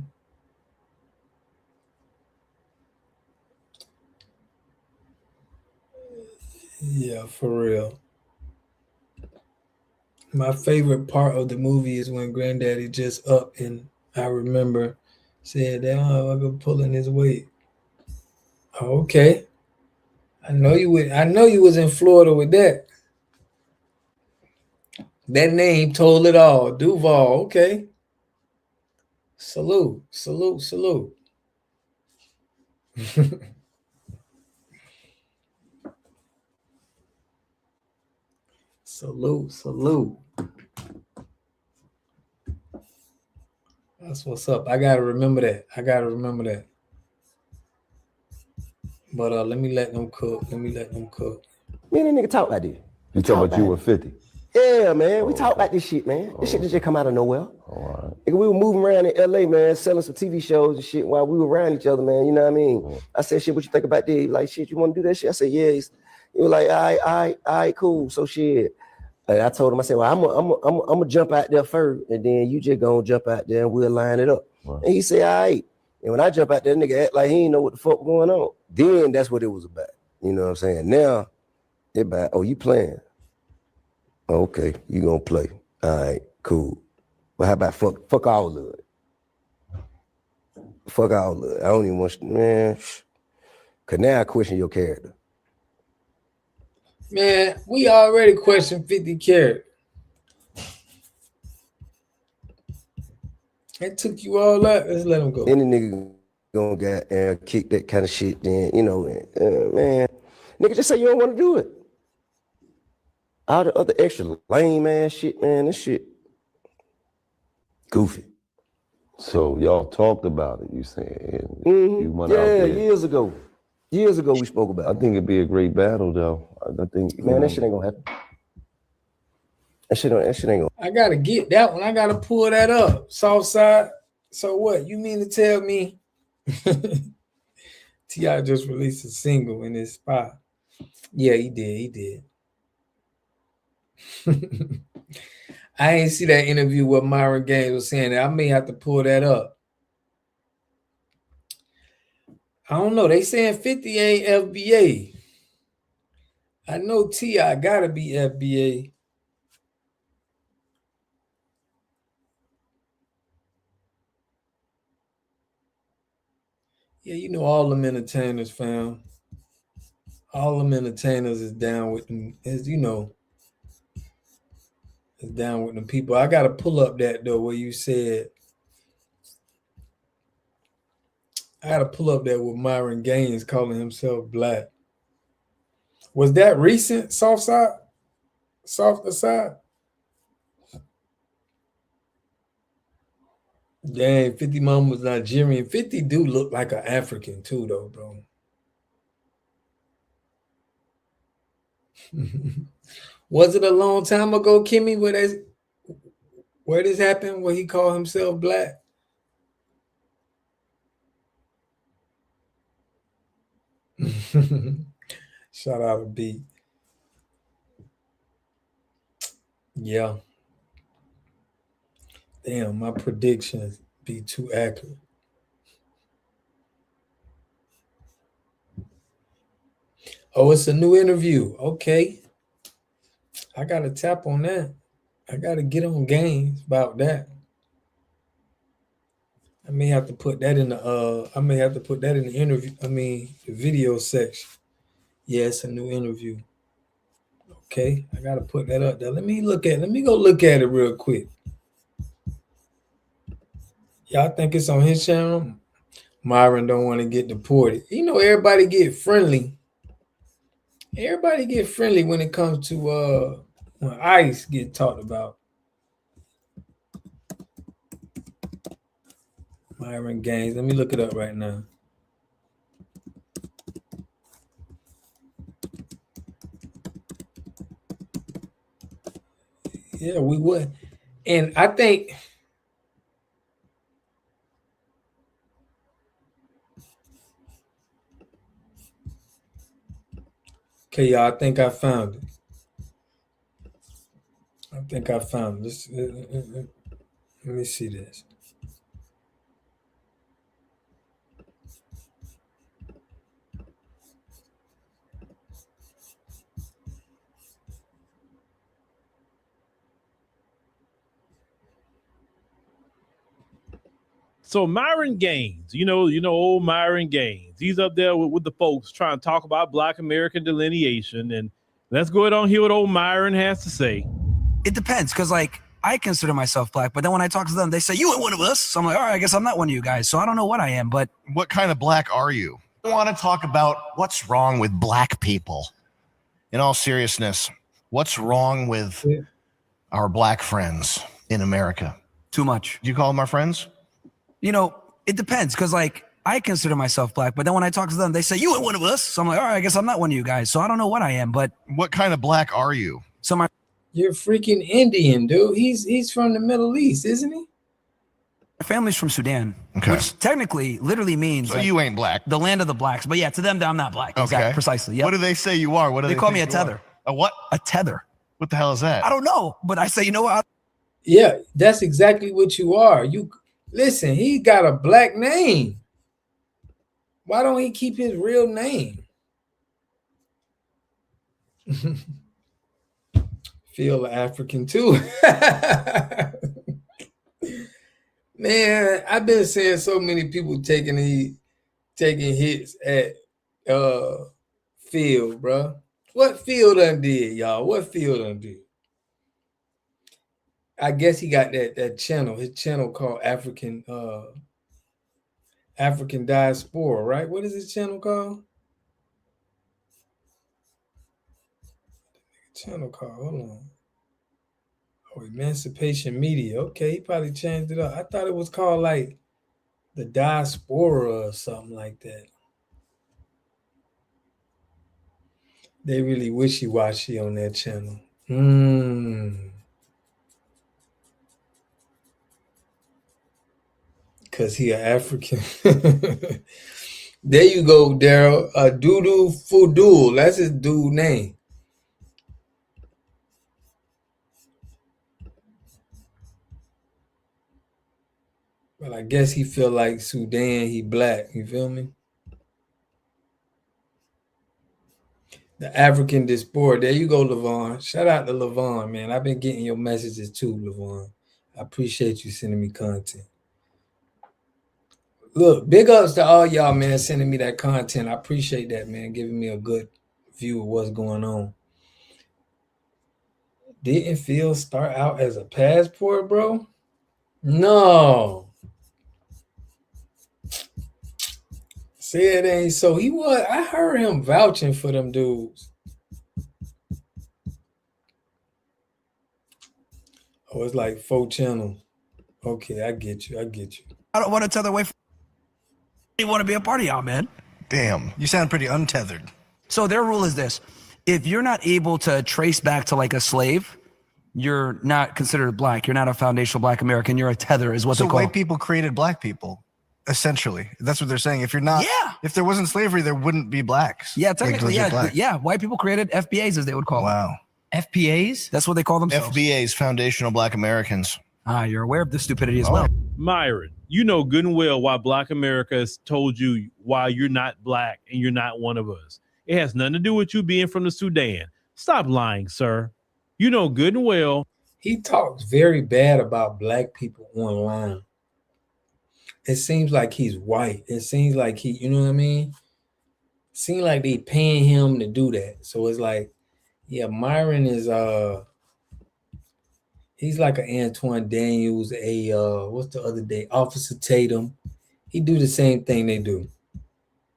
Yeah, for real. My favorite part of the movie is when Granddaddy just up and I remember said that I'm gonna pulling his weight. Oh, okay. I know you was in Florida with that. That name told it all. Duval, okay. Salute, salute, salute. Salute, salute. That's what's up. I gotta remember that. But let me let them cook. Me and that nigga talk like this. You talk about you were 50? Yeah, man. We talk about this shit, man. This shit just come out of nowhere. All right. Nigga, we were moving around in LA, man, selling some TV shows and shit while we were around each other, man. You know what I mean? I said, shit, what you think about this? Like, shit, you want to do that shit? I said, yeah. He was like, all right, cool. So shit. And I told him, I said, well, I'm gonna jump out there first, and then you just gonna jump out there and we'll line it up. Right. And he said, all right. And when I jump out there, nigga act like he ain't know what the fuck going on. Then that's what it was about. You know what I'm saying? Now, it about, oh, you playing? Okay, you gonna play. All right, cool. Well, how about fuck all of it? Fuck all of it. I don't even want, man. Cause now I question your character. Man, we already questioned 50 Carat. That took you all up. Let's let him go. Any nigga gonna get and kick that kind of shit, then, you know, man. Nigga, just say you don't want to do it. All the other extra lame ass shit, man, this shit goofy. So y'all talked about it, you saying? You went out there. Years ago we spoke about it. I think it'd be a great battle, though. I think, man, that shit ain't gonna happen. That shit ain't gonna. I gotta get that one. I gotta pull that up. Southside. So what? You mean to tell me T.I. just released a single in his spot? Yeah, he did. I ain't see that interview where Myron Gaines was saying that. I may have to pull that up. I don't know. They saying 50 ain't FBA. I know T.I. gotta be FBA. Yeah, you know all them entertainers, fam. All them entertainers is down with them, as you know. Is down with them people. I gotta pull up that though where you said. I gotta pull up that with Myron Gaines calling himself black. Was that recent, Softer side? Dang, 50 mom was Nigerian. 50 do look like an African too, though, bro. Was it a long time ago, Kimmy, where this happened, where he called himself black? Shout out to B. Yeah. Damn, my predictions be too accurate. Oh, it's a new interview. Okay. I got to tap on that. I gotta get on games about that. I may have to put that in the interview. I mean the video section. Yeah, it's a new interview. Okay, I gotta put that up there. Let me go look at it real quick. Y'all think it's on his channel? Myron don't want to get deported. You know, everybody get friendly. Everybody get friendly when it comes to when ICE get talked about. Myron Gaines. Let me look it up right now. Yeah, we would. And I think okay, y'all, I think I found it. Let me see this. So Myron Gaines, you know, old Myron Gaines. He's up there with the folks trying to talk about Black American delineation. And let's go ahead on hear what old Myron has to say. It depends, because like I consider myself black, but then when I talk to them, they say you ain't one of us. So I'm like, all right, I guess I'm not one of you guys. So I don't know what I am, but what kind of black are you? I want to talk about what's wrong with black people. In all seriousness, what's wrong with our black friends in America? Too much. Do you call them our friends? You know, it depends, because like I consider myself black, but then when I talk to them, they say you ain't one of us. So I'm like, all right, I guess I'm not one of you guys. So I don't know what I am, but what kind of black are you? So you're freaking Indian, dude. He's from the Middle East, isn't he? my family's from Sudan, which technically literally means so like, you ain't black. The land of the blacks. But yeah, to them, I'm not black. Okay. Exactly, precisely. Yep. What do they say you are? What do they call me a tether. A what? A tether. What the hell is that? I don't know, but I say, you know what? Yeah, that's exactly what you are. You listen, he got a black name. Why don't he keep his real name? Feel African too. Man, I've been seeing so many people taking hits at Field, bro. What Field done did, y'all? What Field done did? I guess he got that channel, his channel called African Diaspora, right? What is his channel called? Hold on. Oh, Emancipation Media. Okay, he probably changed it up. I thought it was called like the Diaspora or something like that. They really wishy-washy on that channel. Because he an African. There you go, Daryl. Dudu Fudul. That's his dude name. Well, I guess he feel like Sudan, he black. You feel me? The African diaspora. There you go, Levon. Shout out to Levon, man. I've been getting your messages too, Levon. I appreciate you sending me content. Look, big ups to all y'all, man, sending me that content. I appreciate that, man, giving me a good view of what's going on. Didn't Phil start out as a passport, bro? No. Say it ain't so. He was. I heard him vouching for them dudes. Oh, it's like 4 channels. Okay, I get you. I don't want to tether away from you want to be a part of y'all, man. Damn. You sound pretty untethered. So their rule is this. If you're not able to trace back to like a slave, you're not considered black. You're not a foundational black American. You're a tether is what they call. So white people created black people, essentially. That's what they're saying. If you're not, if there wasn't slavery, there wouldn't be blacks. Yeah, technically, yeah. White people created FBAs, as they would call them. Wow. FBAs? That's what they call themselves. FBAs, Foundational Black Americans. You're aware of this stupidity as well. Myron, you know good and well why Black America has told you why you're not black and you're not one of us. It has nothing to do with you being from the Sudan. Stop lying, sir. You know good and well He talks very bad about black people online. It seems like he's white. It seems like he, you know what I mean? Seems like they paying him to do that. So it's like, yeah, Myron is he's like an Antoine Daniels, a what's the other day? Officer Tatum. He do the same thing they do.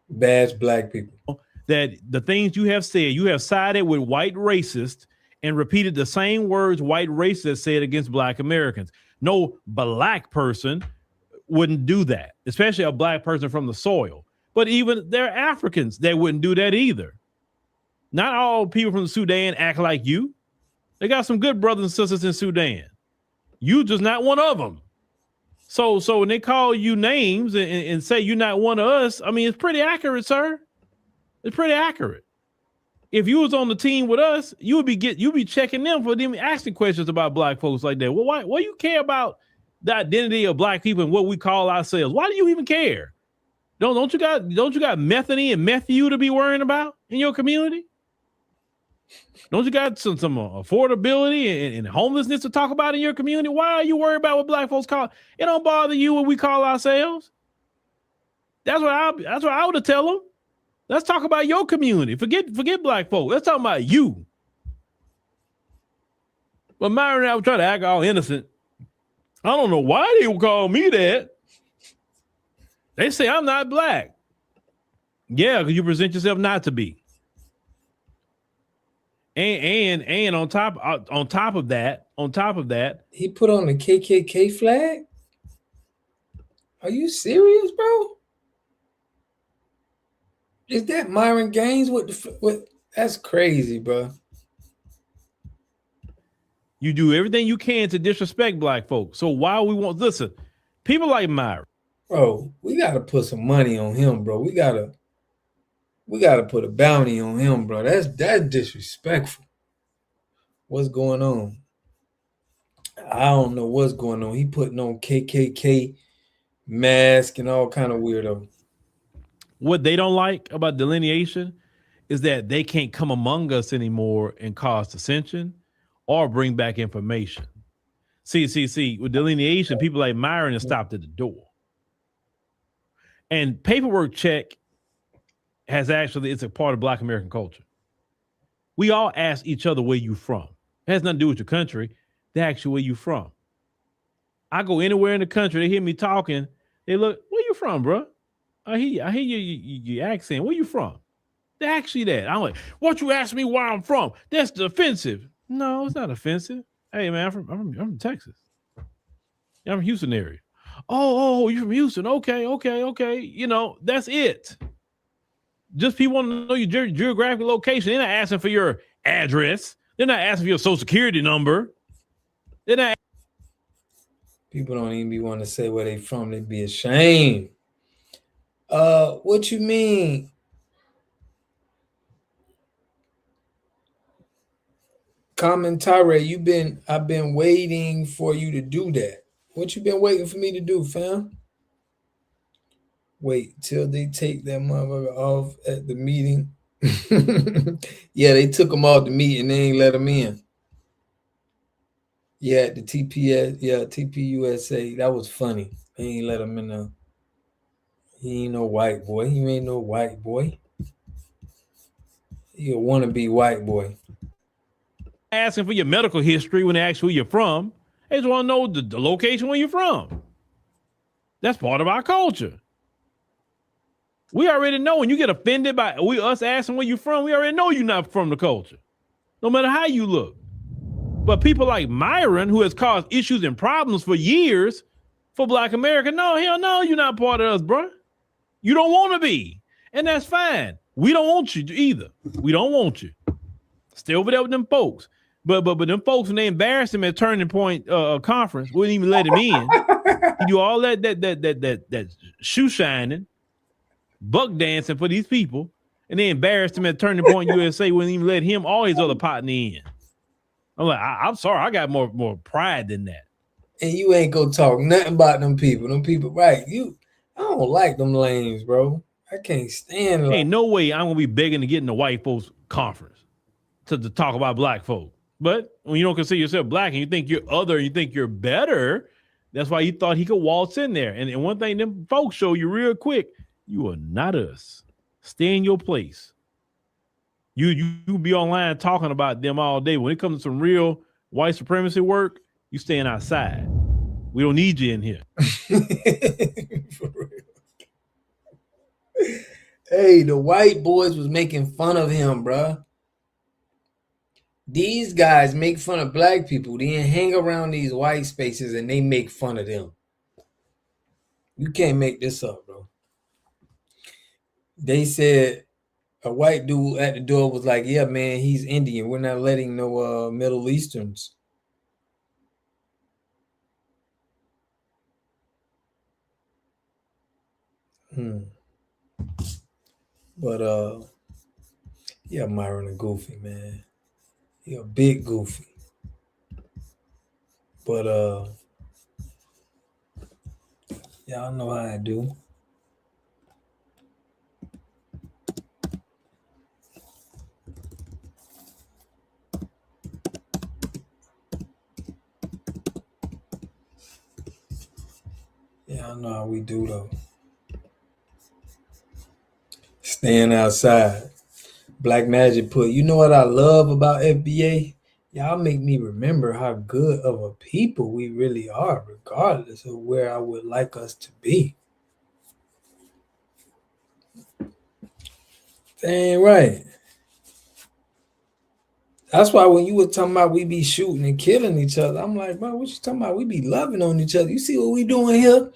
Bash black people. That the things you have said, you have sided with white racists and repeated the same words white racists said against black Americans. No black person wouldn't do that, especially a black person from the soil. But even they're Africans, they wouldn't do that either. Not all people from the Sudan act like you. They got some good brothers and sisters in Sudan. You just not one of them. So when they call you names and say you're not one of us, I mean, it's pretty accurate, sir. It's pretty accurate. If you was on the team with us, you'd be checking them for them asking questions about black folks like that. Well, why you care about the identity of black people and what we call ourselves? Why do you even care? Don't you got methany and methu to be worrying about in your community? Don't you got some affordability and homelessness to talk about in your community? Why are you worried about what black folks call? It don't bother you what we call ourselves. That's what I would tell them. Let's talk about your community. Forget black folks. Let's talk about you. But Myron and I were trying to act all innocent. I don't know why they would call me that. They say I'm not black. Yeah, because you present yourself not to be. And on top of that, he put on the KKK flag. Are you serious, bro? Is that Myron Gaines? What? That's crazy, bro. You do everything you can to disrespect black folks. So why we want listen? People like Myron, bro. We gotta put some money on him, bro. We gotta put a bounty on him, bro. That's disrespectful. What's going on? I don't know what's going on. He putting on KKK mask and all kind of weirdo. What they don't like about delineation is that they can't come among us anymore and cause dissension or bring back information. See, with delineation, people like Myron are stopped at the door. And paperwork check it's a part of Black American culture. We all ask each other where you from. It has nothing to do with your country. They ask you where you from. I go anywhere in the country, they hear me talking, they look, where you from, bro? I hear your accent. Where you from? They ask you that. I'm like, what you ask me where I'm from? That's offensive. No, it's not offensive. Hey man, I'm from Texas. I'm from Houston area. Oh, you're from Houston. Okay. You know, that's it. Just people want to know your geographic location. They're not asking for your address. They're not asking for your social security number. They're not. People don't even be wanting to say where they from. They'd be ashamed. What you mean? Commentary, I've been waiting for you to do that. What you been waiting for me to do, fam? Wait till they take that motherfucker off at the meeting. Yeah, they took him off the meeting. They ain't let him in. Yeah, the TPUSA. That was funny. They ain't let him in there. He ain't no white boy. He ain't no white boy. He a wannabe white boy. Asking for your medical history when they ask who you're from. They just want to know the location where you're from. That's part of our culture. We already know when you get offended by us asking where you're from, we already know you're not from the culture. No matter how you look. But people like Myron, who has caused issues and problems for years for Black America, no, hell no, you're not part of us, bro. You don't want to be. And that's fine. We don't want you either. We don't want you. Stay over there with them folks. But them folks, when they embarrassed him at Turning Point conference, wouldn't even let him in. He do all that shoe shining, buck dancing for these people, and they embarrassed him at Turning Point USA, wouldn't even let him or his other partner in. I'm like, I'm sorry, I got more pride than that. And you ain't gonna talk nothing about them people. Them people, right? I don't like them lames, bro. I can't stand. Ain't no way I'm gonna be begging to get in the white folks conference to talk about black folk. But when you don't consider yourself black and you think you're other, you think you're better, that's why you thought he could waltz in there. And one thing them folks show you real quick, you are not us. Stay in your place. You be online talking about them all day. When it comes to some real white supremacy work, you staying outside. We don't need you in here. Hey, the white boys was making fun of him, bruh. These guys make fun of black people. They hang around these white spaces and they make fun of them. You can't make this up, bro. They said a white dude at the door was like, yeah, man, he's Indian. We're not letting no Middle Easterns. But yeah, Myron a goofy, man. He a big goofy. But y'all know how I do. Y'all know how we do though. Staying outside. Black Magic put, you know what I love about FBA? Y'all make me remember how good of a people we really are, regardless of where I would like us to be. Dang right. That's why when you were talking about we be shooting and killing each other, I'm like, bro, what you talking about? We be loving on each other. You see what we doing here?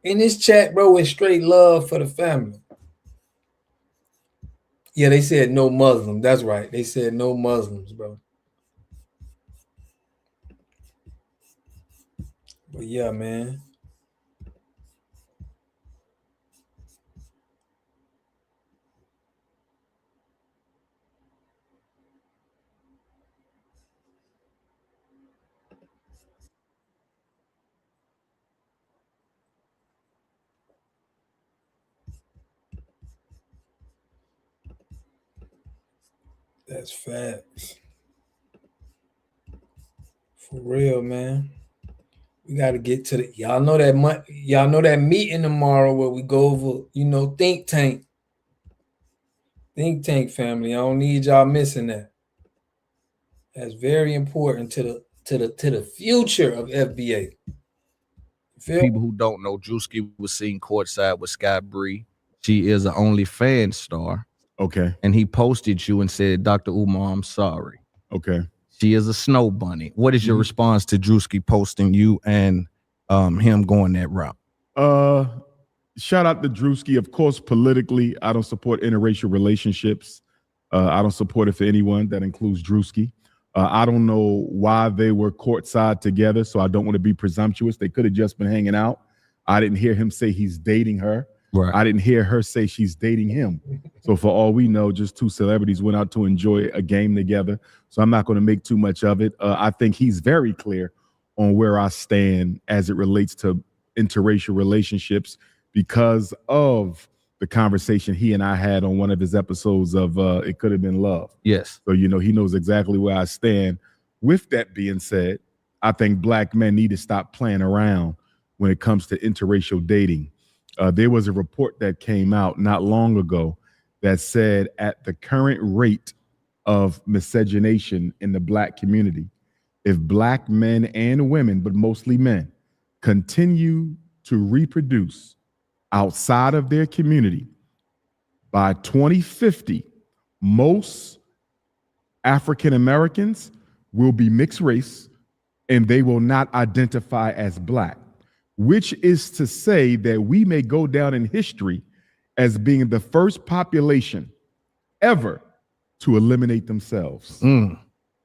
In this chat, bro, it's straight love for the family. Yeah, they said no Muslim. That's right. They said no Muslims, bro. But yeah, man. That's facts. For real, man. We got to get to the y'all know that meeting tomorrow where we go over, think tank. Think tank family. I don't need y'all missing that. That's very important to the future of FBA. People who don't know, Drewski was seen courtside with Sky Bree. She is an OnlyFans star. Okay. And he posted you and said, Dr. Umar, I'm sorry. Okay. She is a snow bunny. What is your response to Drewski posting you and him going that route? Shout out to Drewski. Of course, politically, I don't support interracial relationships. I don't support it for anyone. That includes Drewski. I don't know why they were courtside together, so I don't want to be presumptuous. They could have just been hanging out. I didn't hear him say he's dating her. Right. I didn't hear her say she's dating him. So for all we know, just two celebrities went out to enjoy a game together. So I'm not going to make too much of it. I think he's very clear on where I stand as it relates to interracial relationships because of the conversation he and I had on one of his episodes of It Could Have Been Love. Yes. So, he knows exactly where I stand. With that being said, I think black men need to stop playing around when it comes to interracial dating. There was a report that came out not long ago that said at the current rate of miscegenation in the black community, if black men and women, but mostly men, continue to reproduce outside of their community, by 2050, most African Americans will be mixed race and they will not identify as black, which is to say that we may go down in history as being the first population ever to eliminate themselves.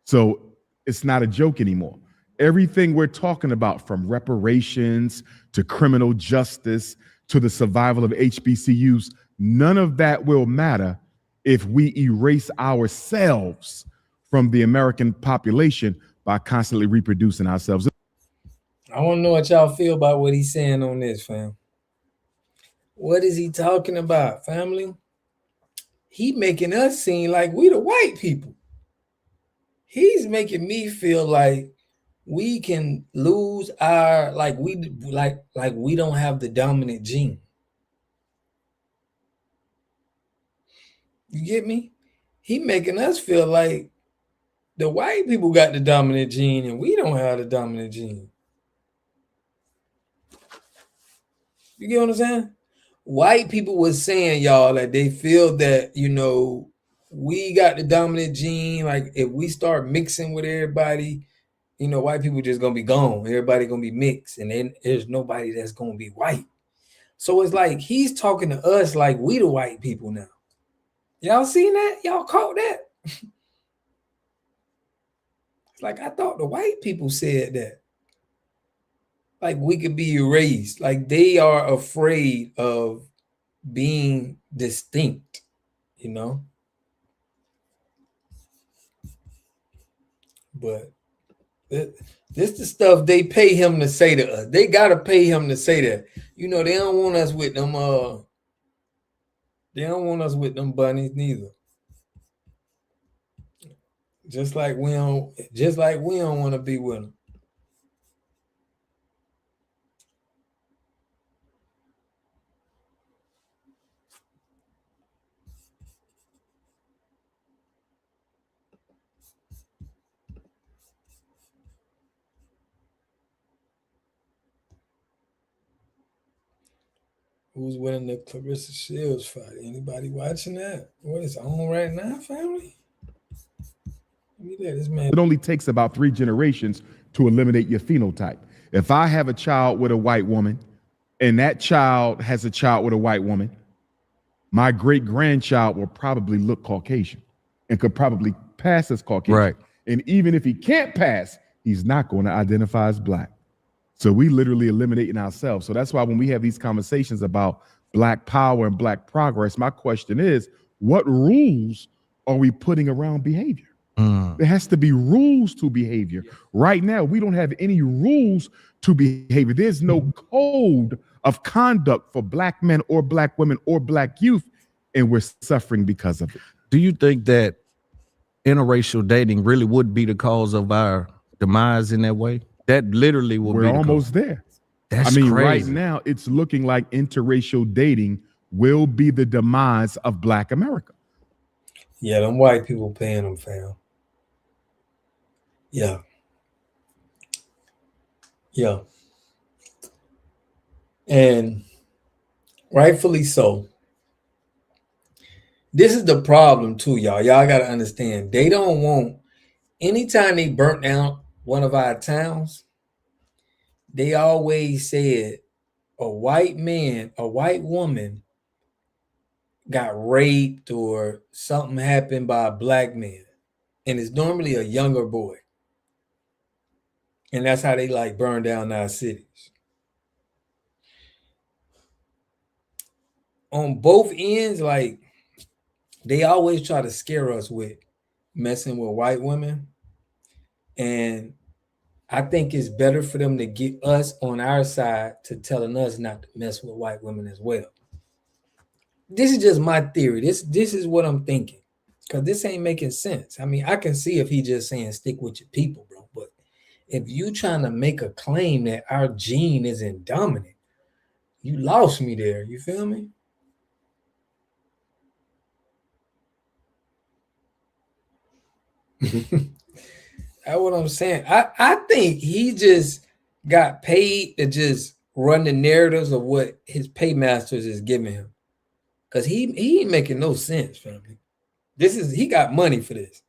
So it's not a joke anymore. Everything we're talking about, from reparations to criminal justice to the survival of HBCUs, none of that will matter if we erase ourselves from the American population by constantly reproducing ourselves. I want to know what y'all feel about what he's saying on this, fam. What is he talking about, family? He making us seem like we the white people. he's making me feel like we can lose our like we don't have the dominant gene. You get me? He making us feel like the white people got the dominant gene and we don't have the dominant gene. You get what I'm saying? White people was saying, y'all, that they feel that, you know, we got the dominant gene. Like if we start mixing with everybody, you know, white people just gonna be gone. Everybody gonna be mixed, and then there's nobody that's gonna be white. So it's like he's talking to us like we the white people now. Y'all seen that? Y'all caught that? It's like I thought the white people said that. Like we could be erased. Like they are afraid of being distinct, you know. But this the stuff they pay him to say to us. They gotta pay him to say that. You know, they don't want us with them they don't want us with them bunnies neither. Just like we don't want to be with them. Who's winning the Clarissa Shields fight? Anybody watching that? What is on right now, family? This man. It only takes about 3 generations to eliminate your phenotype. If I have a child with a white woman and that child has a child with a white woman, my great-grandchild will probably look Caucasian and could probably pass as Caucasian. Right. And even if he can't pass, he's not going to identify as black. So we literally eliminating ourselves. So that's why when we have these conversations about black power and black progress, my question is, what rules are we putting around behavior? There has to be rules to behavior. Right now, we don't have any rules to behavior. There's no code of conduct for black men or black women or black youth, and we're suffering because of it. Do you think that interracial dating really would be the cause of our demise in that way? That literally will be We're almost there. That's crazy. right now, it's looking like interracial dating will be the demise of black America. Yeah, them white people paying them, fam. Yeah. Yeah. And rightfully so. This is the problem too, y'all. Y'all got to understand. They don't want, anytime they burnt down one of our towns, they always said a white man, a white woman got raped or something happened by a black man. And it's normally a younger boy. And that's how they like burn down our cities. On both ends, like they always try to scare us with messing with white women. And I think it's better for them to get us on our side to telling us not to mess with white women as well. This is just my theory. This is what I'm thinking. Because this ain't making sense. I mean, I can see if he just saying stick with your people, bro. But if you trying to make a claim that our gene isn't dominant, you lost me there. You feel me? That's what I'm saying. I think he just got paid to just run the narratives of what his paymasters is giving him. Because he ain't making no sense, family. He got money for this.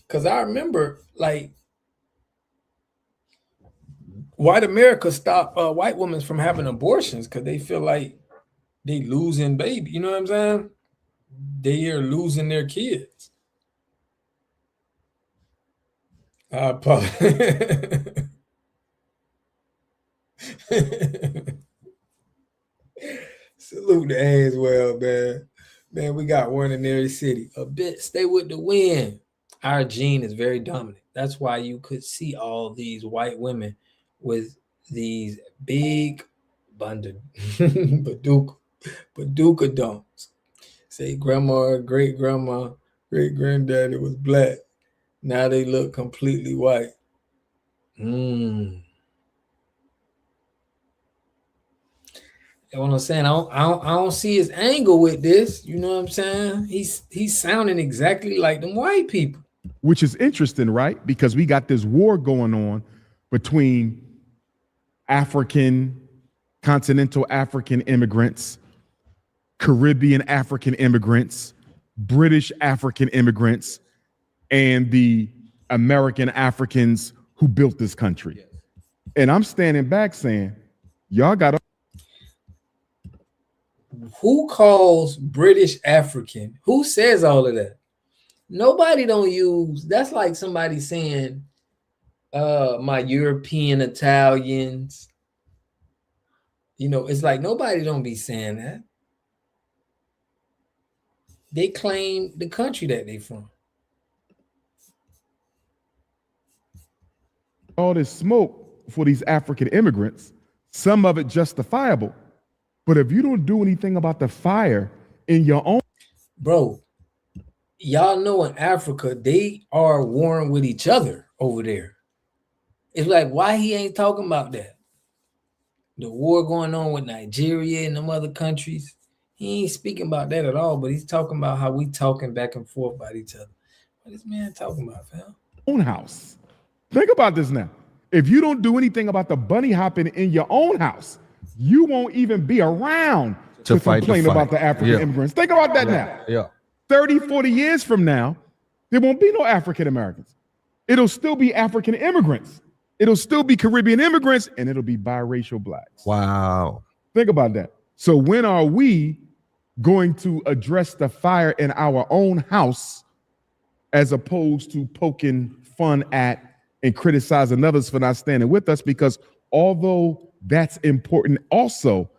Because I remember, like, white America stopped white women from having abortions because they feel like they losing baby. You know what I'm saying? They are losing their kids. Salute to Ainswell, man. Man, we got one in every city. A bit, stay with the wind. Our gene is very dominant. That's why you could see all these white women with these big banded baduka. Paducah don'ts. Say grandma, great grandma, great granddaddy was black. Now they look completely white. And what I'm saying, I don't see his angle with this. You know what I'm saying? He's sounding exactly like them white people. Which is interesting, right? Because we got this war going on between continental African immigrants, Caribbean African immigrants, British African immigrants, and the American Africans who built this country. And I'm standing back saying, y'all got to. Who calls British African? Who says all of that? Nobody don't use, that's like somebody saying my European Italians. You know, it's like nobody don't be saying that. They claim the country that they from. All this smoke for these African immigrants, some of it justifiable. But if you don't do anything about the fire in your own. Bro, y'all know in Africa, they are warring with each other over there. It's like, why he ain't talking about that? The war going on with Nigeria and them other countries. He ain't speaking about that at all, but he's talking about how we talking back and forth about each other. What is man talking about, fam? Own house. Think about this now. If you don't do anything about the bunny hopping in your own house, you won't even be around to complain about the African immigrants. Think about that now. Yeah. 30, 40 years from now, there won't be no African Americans. It'll still be African immigrants. It'll still be Caribbean immigrants, and it'll be biracial blacks. Wow. Think about that. So when are we going to address the fire in our own house as opposed to poking fun at and criticizing others for not standing with us? Because although that's important also,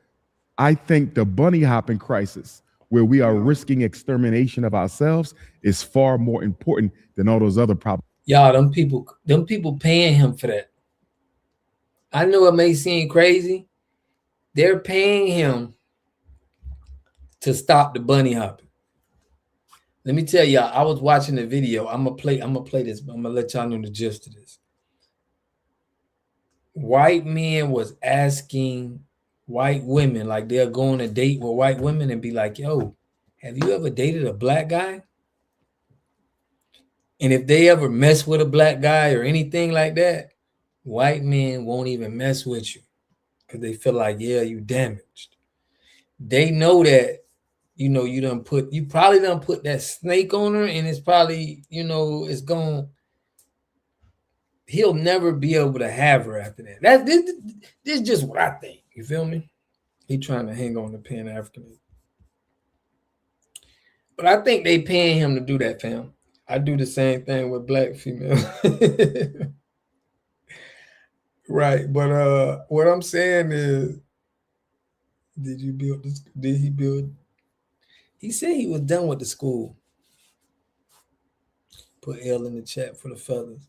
I think the bunny hopping crisis, where we are risking extermination of ourselves, is far more important than all those other problems. Y'all, them people paying him for that. I know it may seem crazy. They're paying him to stop the bunny hopping. Let me tell y'all, I was watching the video. I'm gonna play this, but I'm gonna let y'all know the gist of this. White men was asking white women, like they'll go on a date with white women and be like, yo, have you ever dated a black guy? And if they ever mess with a black guy or anything like that, white men won't even mess with you because they feel like, yeah, you damaged. They know that, you know, you probably done put that snake on her, and it's probably, you know, he'll never be able to have her after that. This is just what I think. You feel me? He trying to hang on to Pan-Africanism. But I think they paying him to do that, fam. I do the same thing with black females. Right. But what I'm saying is, did you build this? Did he build? He said he was done with the school. Put L in the chat for the fellas.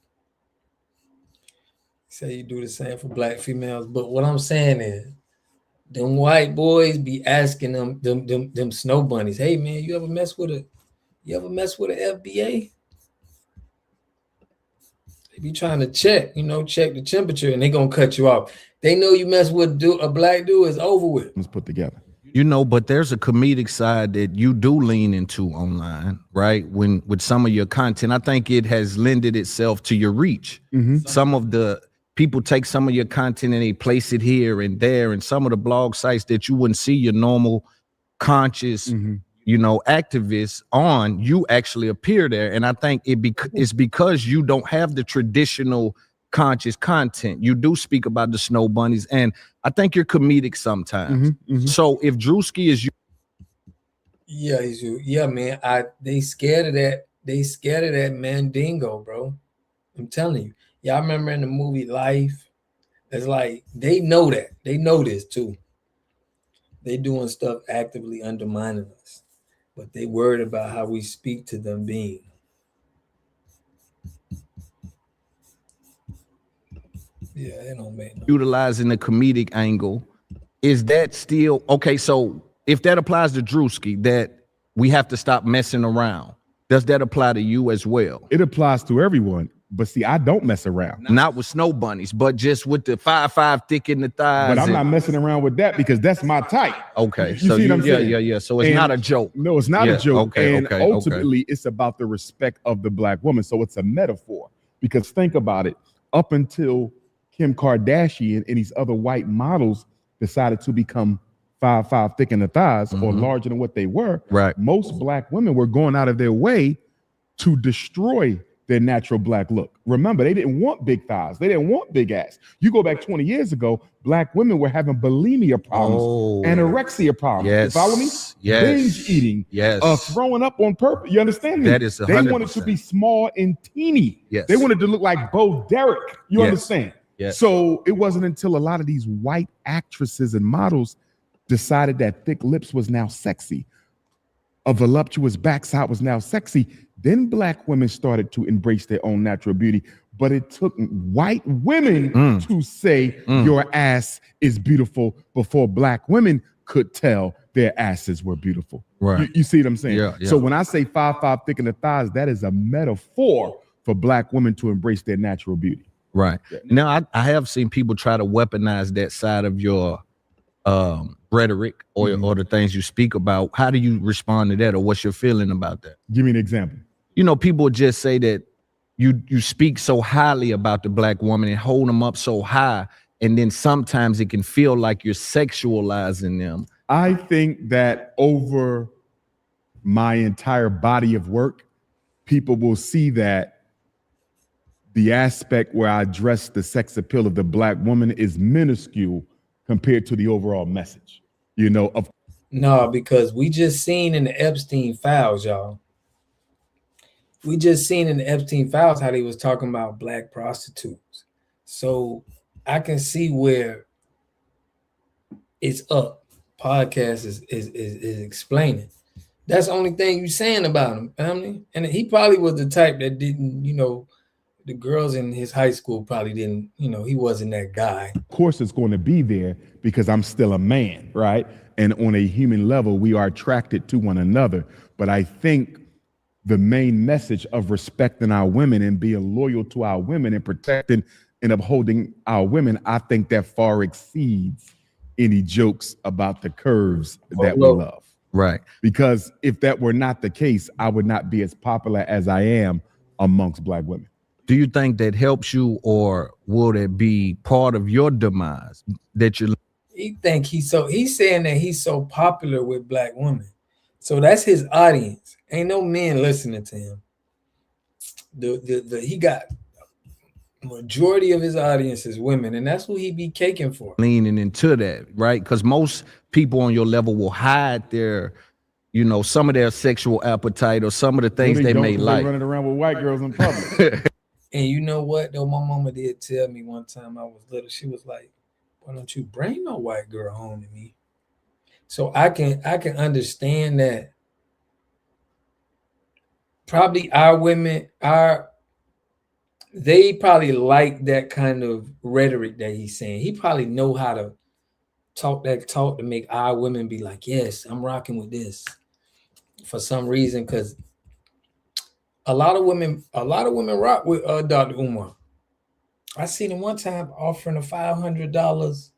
He said you do the same for black females. But what I'm saying is, them white boys be asking them snow bunnies, hey man, you ever mess with an FBA? They be trying to check the temperature, and they gonna cut you off. They know you mess with a black dude, it's over with. Let's put together. You know, but there's a comedic side that you do lean into online, right? With some of your content, I think it has lended itself to your reach. Some of the people take some of your content and they place it here and there, and some of the blog sites that you wouldn't see your normal conscious, you know, activists on, you actually appear there. And I think it's because you don't have the traditional conscious content. You do speak about the snow bunnies, and I think you're comedic sometimes. So if Drewski is you, yeah, he's you. Yeah, man. They scared of that. They scared of that Mandingo, bro. I'm telling you. Y'all remember in the movie Life? It's like they know that. They know this too. They doing stuff actively undermining us, but they worried about how we speak to them being. Yeah, it don't make no utilizing the comedic angle, is that still okay? So if that applies to Drewski, that we have to stop messing around, does that apply to you as well? It applies to everyone. But see, I don't mess around. Not with snow bunnies, but just with the 5'5" thick in the thighs. But I'm not messing around with that because that's my type. Okay. You see what I'm saying? Yeah. So it's not a joke. No, it's not a joke. Okay. And ultimately, it's about the respect of the Black woman. So it's a metaphor. Because think about it. Up until Kim Kardashian and these other white models decided to become 5'5" thick in the thighs or larger than what they were, right? Most Black women were going out of their way to destroy their natural Black look. Remember, they didn't want big thighs. They didn't want big ass. You go back 20 years ago, Black women were having bulimia problems, anorexia problems. Yes. You follow me? Yes. Binge eating. Yes. Throwing up on purpose. You understand me? That is 100%. They wanted to be small and teeny. Yes. They wanted to look like Bo Derek. You understand? Yes. So it wasn't until a lot of these white actresses and models decided that thick lips was now sexy, a voluptuous backside was now sexy. Then Black women started to embrace their own natural beauty. But it took white women to say your ass is beautiful before Black women could tell their asses were beautiful. Right. You see what I'm saying? Yeah. So when I say 5'5" thick in the thighs, that is a metaphor for Black women to embrace their natural beauty. Right. Now, I have seen people try to weaponize that side of your rhetoric or the things you speak about. How do you respond to that, or what's your feeling about that? Give me an example. You know, people just say that you speak so highly about the Black woman and hold them up so high, and then sometimes it can feel like you're sexualizing them. I think that over my entire body of work, people will see that the aspect where I address the sex appeal of the Black woman is minuscule compared to the overall message, No, because we just seen in the Epstein files, y'all. We just seen in the Epstein files how they was talking about Black prostitutes. So I can see where it's up. Podcast is explaining. That's the only thing you saying about him, family. And he probably was the type that didn't, the girls in his high school probably didn't, he wasn't that guy. Of course it's going to be there because I'm still a man, right? And on a human level, we are attracted to one another. But I think the main message of respecting our women and being loyal to our women and protecting and upholding our women, I think that far exceeds any jokes about the curves that we love. Right. Because if that were not the case, I would not be as popular as I am amongst Black women. Do you think that helps you, or will it be part of your demise that you? He's saying that he's so popular with Black women. So that's his audience. Ain't no men listening to him. He got majority of his audience is women, and that's who he be caking for. Leaning into that, right? Because most people on your level will hide their, some of their sexual appetite or some of the things they may like. Running around with white girls in public. And you know what, though? My mama did tell me one time I was little, she was like, why don't you bring no white girl home to me? So I can understand that probably our women they probably like that kind of rhetoric that he's saying. He probably know how to talk to make our women be like, yes, I'm rocking with this for some reason, because a lot of women rock with Dr. Umar. I seen him one time offering a $500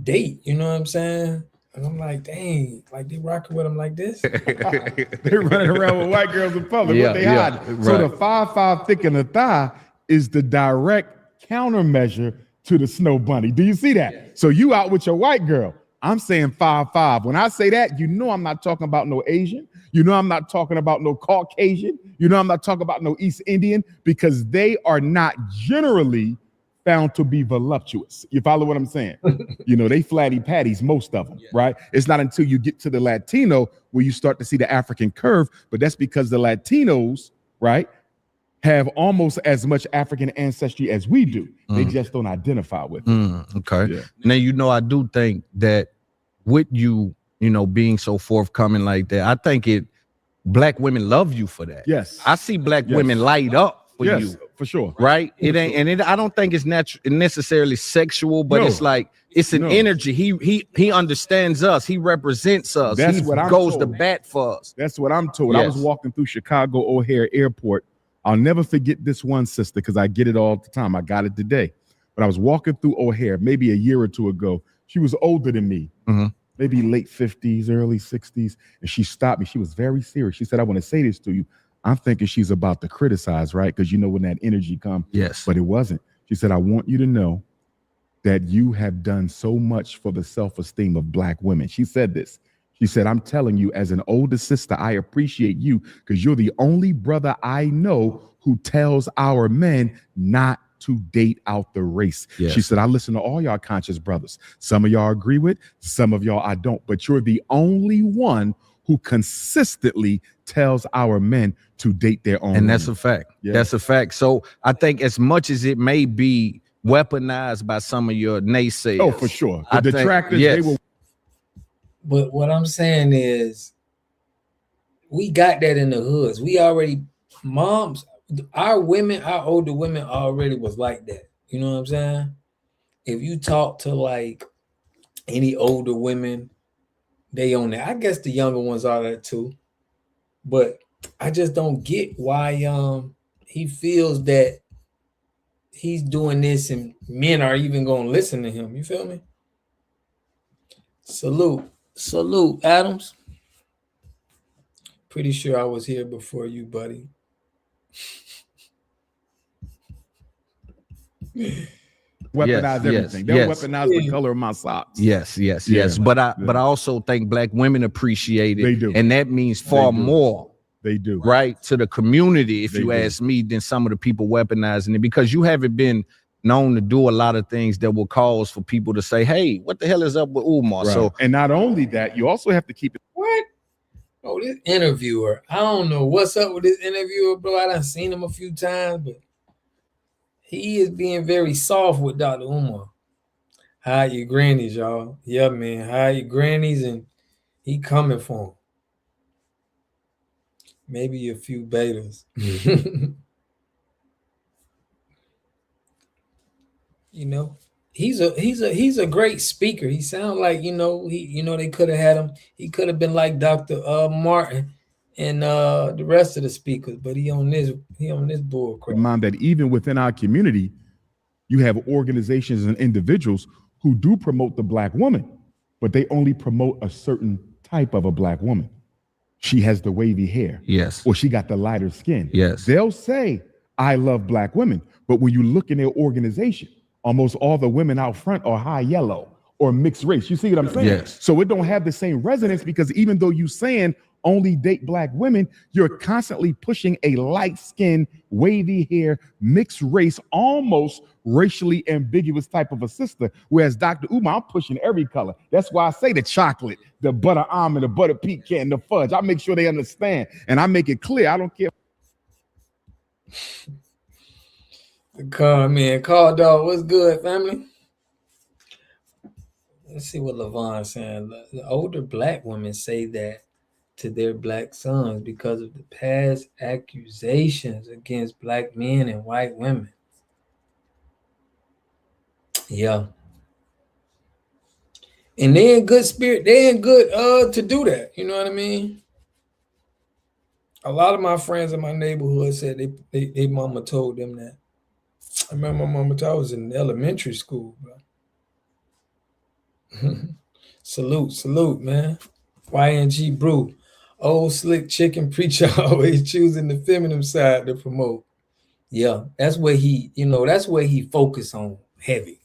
date. You know what I'm saying? And I'm like, dang, like they rocking with him like this. They're running around with white girls in public. What they hide. Right. So the 5'5" thick in the thigh is the direct countermeasure to the snow bunny. Do you see that? Yeah. So you out with your white girl. I'm saying 5'5". When I say that, I'm not talking about no Asian. I'm not talking about no Caucasian. I'm not talking about no East Indian, because they are not generally found to be voluptuous. You follow what I'm saying? They flatty patties, most of them, right? It's not until you get to the Latino where you start to see the African curve, but that's because the Latinos, right, have almost as much African ancestry as we do. They just don't identify with it. Okay. Yeah. Now, I do think that with you, being so forthcoming like that, I think Black women love you for that. Yes. I see Black women light up for you for sure. Right? It ain't, and I don't think it's necessarily sexual, but it's like it's an energy. He understands us. He represents us. That's he what I'm goes to told. bat for us. That's what I'm told. I was walking through Chicago O'Hare Airport. I'll never forget this one sister because I get it all the time. I got it today. But I was walking through O'Hare maybe a year or two ago. She was older than me, maybe late 50s, early 60s. And she stopped me. She was very serious. She said, I want to say this to you. I'm thinking she's about to criticize, right? Because you know when that energy comes. Yes. But it wasn't. She said, I want you to know that you have done so much for the self-esteem of Black women. She said this. She said, I'm telling you, as an older sister, I appreciate you because you're the only brother I know who tells our men not to date out the race. Yes. She said, I listen to all y'all conscious brothers. Some of y'all agree with, some of y'all I don't, but you're the only one who consistently tells our men to date their own. And that's a fact. Yeah. That's a fact. So I think as much as it may be weaponized by some of your naysayers. Oh, for sure. The detractors, they will. But what I'm saying is, we got that in the hoods. We already, moms, our women, our older women already was like that. You know what I'm saying? If you talk to like any older women, they own that. I guess the younger ones are that too. But I just don't get why he feels that he's doing this and men are even gonna listen to him. You feel me? Salute, Adams. Pretty sure I was here before you, buddy. Weaponize everything. They'll weaponize the color of my socks. Yes. But I also think Black women appreciate it. They do. And that means far more. They do. Right? To the community, if you ask me, than some of the people weaponizing it, because you haven't been known to do a lot of things that will cause for people to say, hey, what the hell is up with Umar? Right. So, and not only that, you also have to keep it. What? Oh, this interviewer. I don't know what's up with this interviewer, bro. I done seen him a few times, but he is being very soft with Dr. Umar. Hide your grannies, y'all. Yeah, man. Hide your grannies, and he coming for him. Maybe a few betas. You know, he's a great speaker. He sounds like, they could have had him. He could have been like Dr. Martin and the rest of the speakers, but he on this bull crap. Mind that even within our community, you have organizations and individuals who do promote the Black woman, but they only promote a certain type of a Black woman. She has the wavy hair. Yes. Or she got the lighter skin. Yes. They'll say, I love Black women. But when you look in their organization, almost all the women out front are high yellow or mixed race. You see what I'm saying? Yes. So it don't have the same resonance because even though you saying only date Black women, you're constantly pushing a light skin, wavy hair, mixed race, almost racially ambiguous type of a sister. Whereas Dr. Umar, I'm pushing every color. That's why I say the chocolate, the butter almond, the butter pecan, the fudge. I make sure they understand and I make it clear. I don't care. Call dog. What's good, family? Let's see what Levon's saying. The older Black women say that to their Black sons because of the past accusations against Black men and white women. Yeah. And they're in good spirit. They're in good to do that. You know what I mean? A lot of my friends in my neighborhood said they mama told them that. I remember my mama told I was in elementary school, bro. Salute, man. YNG Brew. Old slick chicken preacher always choosing the feminine side to promote. Yeah, that's where that's where he focus on heavy.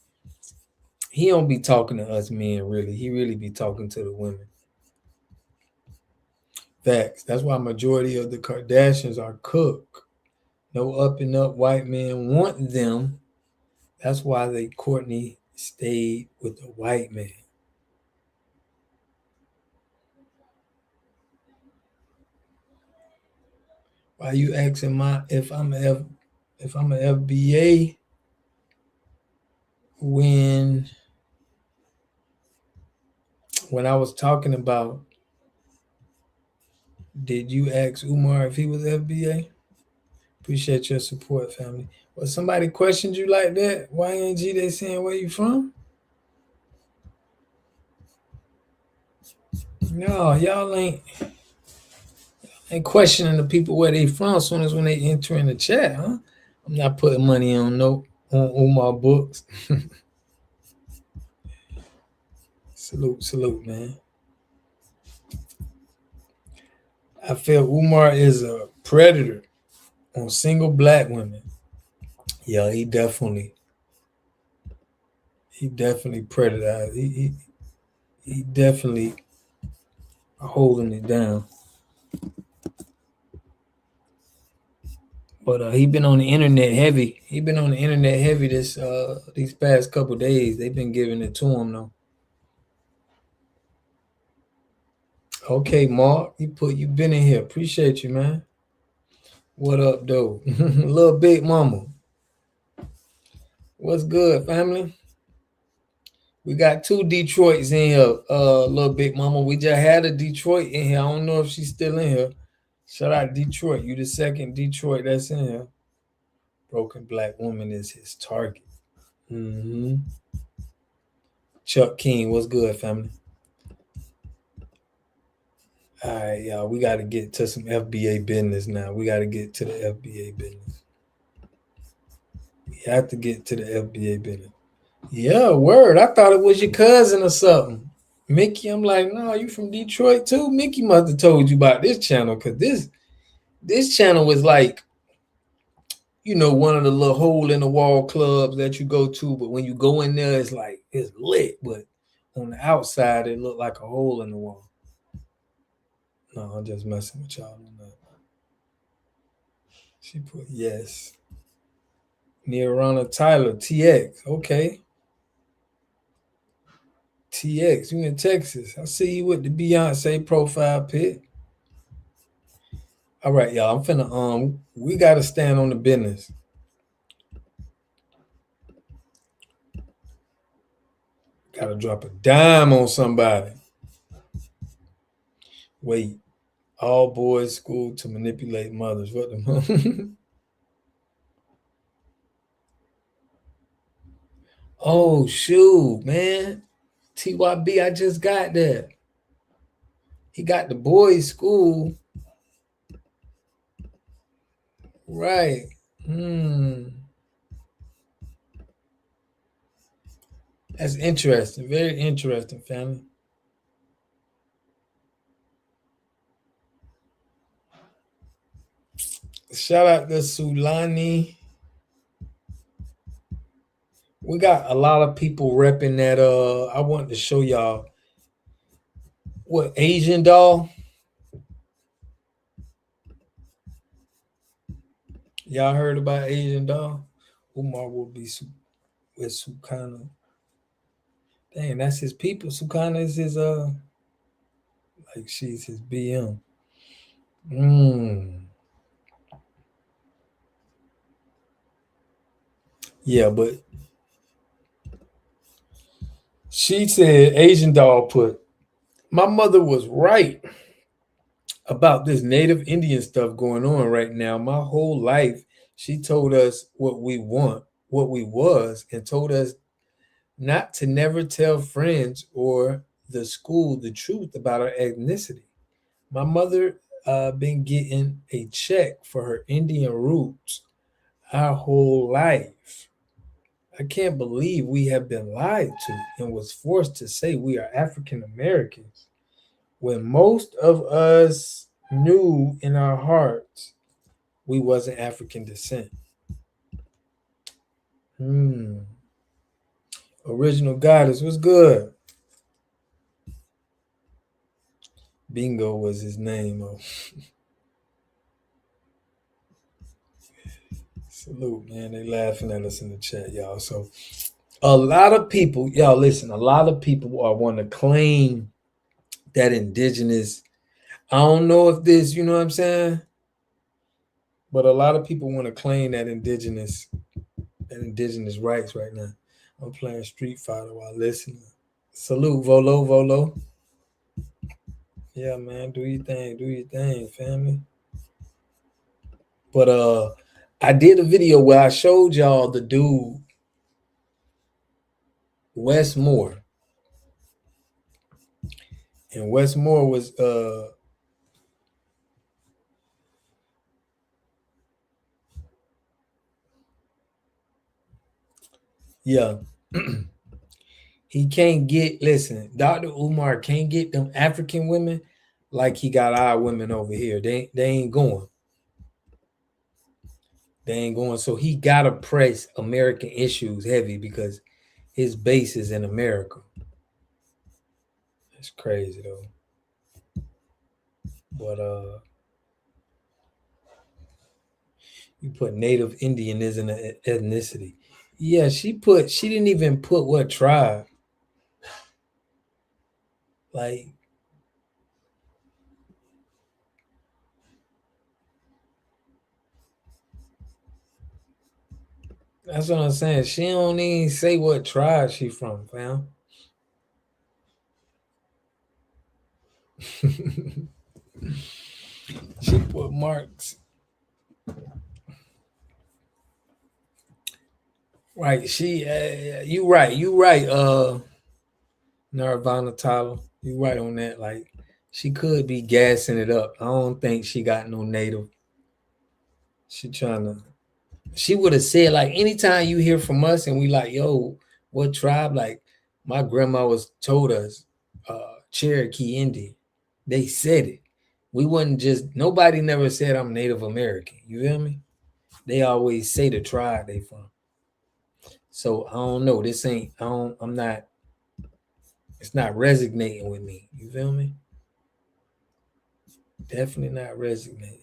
He don't be talking to us men, really. He really be talking to the women. Facts. That's why majority of the Kardashians are cooked. No up and up white men want them. That's why Courtney stayed with the white man. Why you asking if I'm an FBA when I was talking about, did you ask Umar if he was FBA? Appreciate your support, family. Well, somebody questioned you like that? YNG, they saying where you from? No, y'all ain't questioning the people where they from as soon as when they enter in the chat, huh? I'm not putting money on my books. Salute, man. I feel Umar is a predator on single black women. Yeah, he definitely predator. He definitely holding it down. But he been on the internet heavy. He been on the internet heavy these past couple days. They've been giving it to him though. Okay, Mark, you been in here. Appreciate you, man. What up, though? Little Big Mama. What's good, family? We got 2 Detroits in here, Little Big Mama. We just had a Detroit in here. I don't know if she's still in here. Shout out Detroit. You the second Detroit that's in here. Broken black woman is his target. Chuck King, what's good, family? All right, y'all. We got to get to some FBA business now. We got to get to the FBA business. We have to get to the FBA business. Yeah, word. I thought it was your cousin or something. Mickey, I'm like, no, you from Detroit too? Mickey must have told you about this channel because this channel was like, one of the little hole in the wall clubs that you go to, but when you go in there, it's like it's lit, but on the outside, it looked like a hole in the wall. No, I'm just messing with y'all on that. She put yes. Nirvana Tyler, TX. Okay. TX, you in Texas. I see you with the Beyonce profile pic. All right, y'all. I'm finna we gotta stand on the business. Gotta drop a dime on somebody. Wait. All boys school to manipulate mothers. What the Oh shoot, man. TYB, I just got that. He got the boys school. Right. That's interesting. Very interesting, family. Shout out to Sulani. We got a lot of people repping that. I wanted to show y'all what Asian doll. Y'all heard about Asian doll? Umar will be with Sukana. Dang, that's his people. Sukana is his like she's his BM. Yeah, but she said Asian doll put, my mother was right about this native Indian stuff going on right now. My whole life, she told us what we want, what we was, and told us not to never tell friends or the school the truth about our ethnicity. My mother been getting a check for her Indian roots our whole life. I can't believe we have been lied to and was forced to say we are African Americans when most of us knew in our hearts we wasn't African descent. Original Goddess, what's good? Bingo was his name. Salute, man. They laughing at us in the chat, y'all. So a lot of people, y'all listen, a lot of people want to claim that indigenous. I don't know if this, you know what I'm saying? But a lot of people want to claim that indigenous rights right now. I'm playing Street Fighter while listening. Salute, Volo. Yeah, man, do your thing, family. But I did a video where I showed y'all the dude Westmore. And Westmore was yeah. He can't get, listen, Dr. Umar can't get them African women like he got our women over here. They ain't going. They ain't going. So he gotta press American issues heavy because his base is in America. That's crazy though. But you put Native Indian as an ethnicity. Yeah, she didn't even put what tribe. Like, that's what I'm saying. She don't even say what tribe she from, fam. She put marks. Right. She you right, Nirvana Tyler. You right on that. Like, she could be gassing it up. I don't think she got no native. She would have said, like, anytime you hear from us and we like, yo, what tribe? Like, my grandma was told us Cherokee Indian. They said it. We wouldn't just, nobody never said I'm Native American. You feel me? They always say the tribe they from. So I don't know. This ain't, I'm not, it's not resonating with me. You feel me? Definitely not resonating.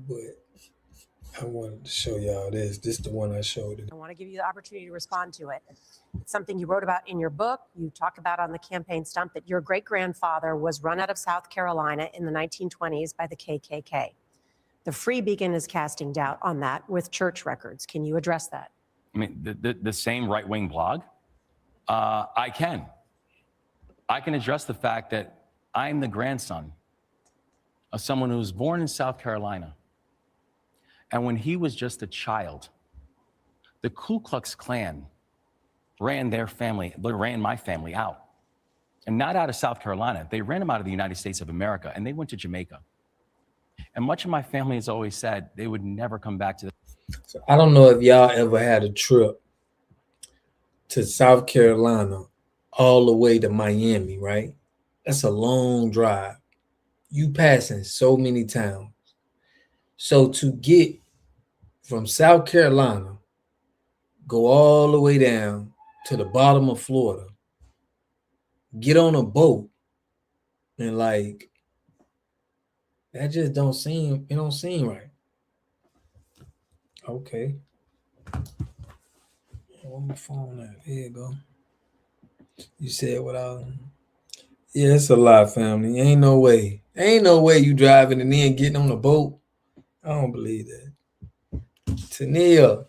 But I wanted to show y'all this. This is the one I showed it. I want to give you the opportunity to respond to it. It's something you wrote about in your book. You talk about on the campaign stump that your great-grandfather was run out of South Carolina in the 1920s by the KKK. The Free Beacon is casting doubt on that with church records. Can you address that? I mean, the same right-wing blog? I can address the fact that I'm the grandson of someone who was born in South Carolina. And when he was just a child, the Ku Klux Klan ran my family out. And not out of South Carolina. They ran them out of the United States of America, and they went to Jamaica. And much of my family has always said they would never come back to the. So I don't know if y'all ever had a trip to South Carolina all the way to Miami, right? That's a long drive. You passing so many towns. So to get from South Carolina, go all the way down to the bottom of Florida, get on a boat, and like, that just don't seem right. Okay. Where my phone at? Here you go. You said without. Yeah, it's a lot, family. Ain't no way. Ain't no way you driving and then getting on a boat. I don't believe that. Tania.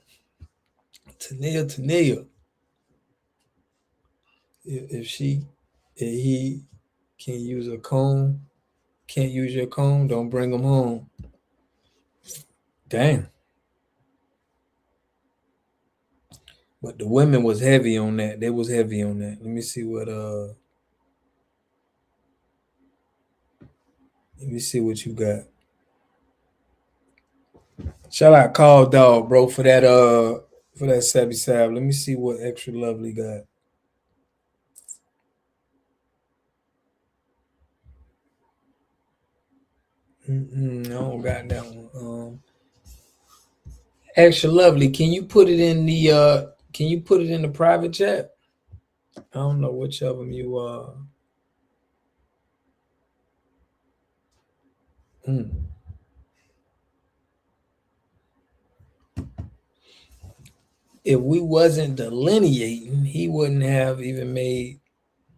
If he can't use a comb, can't use your comb, don't bring him home. Damn. But the women was heavy on that. They was heavy on that. Let me see what you got. Shout out Call Dog, bro, for that Sabby Sab. Let me see what Extra Lovely got. I don't got that one. Extra Lovely, can you put it in the private chat? I don't know which of them you If we wasn't delineating, he wouldn't have even made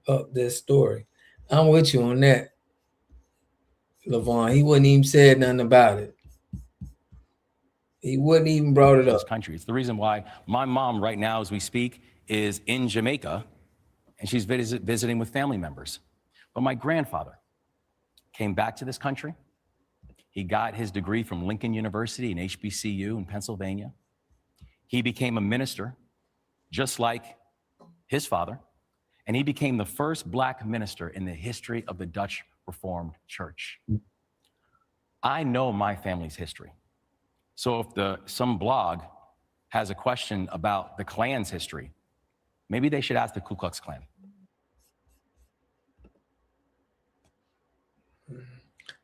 up this story. I'm with you on that, LaVon. He wouldn't even said nothing about it. He wouldn't even brought it up. This country. It's the reason why my mom right now, as we speak, is in Jamaica, and she's visiting with family members. But my grandfather came back to this country. He got his degree from Lincoln University and HBCU in Pennsylvania. He became a minister, just like his father, and he became the first Black minister in the history of the Dutch Reformed Church. I know my family's history. So if some blog has a question about the Klan's history, maybe they should ask the Ku Klux Klan.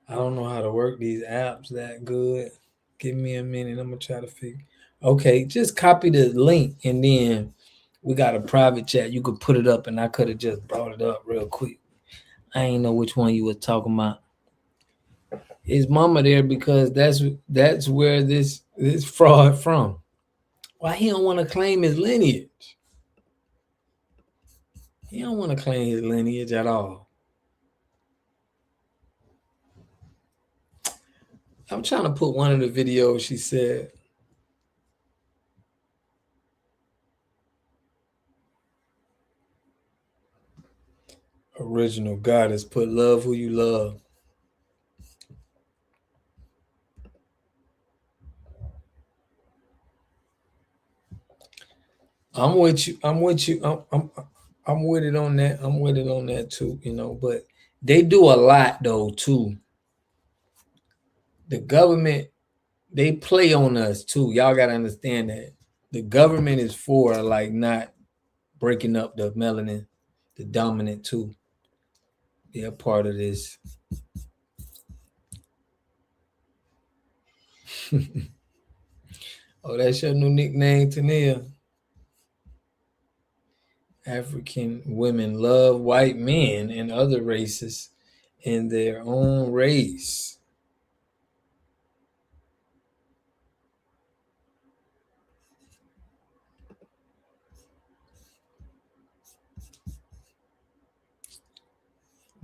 I don't know how to work these apps that good. Give me a minute. I'm gonna try to figure. Okay, just copy the link and then we got a private chat. You could put it up and I could have just brought it up real quick. I ain't know which one you were talking about. Is mama there because that's where this fraud from. Why he don't want to claim his lineage? He don't want to claim his lineage at all. I'm trying to put one of the videos she said. Original goddess, put love who you love. I'm with you. I'm with you. I'm with it on that. I'm with it on that too, you know, but they do a lot though too. The government, they play on us too. Y'all gotta understand that. The government is for like not breaking up the melanin, the dominant too. They're part of this. Oh, that's your new nickname, Tania. African women love white men and other races in their own race.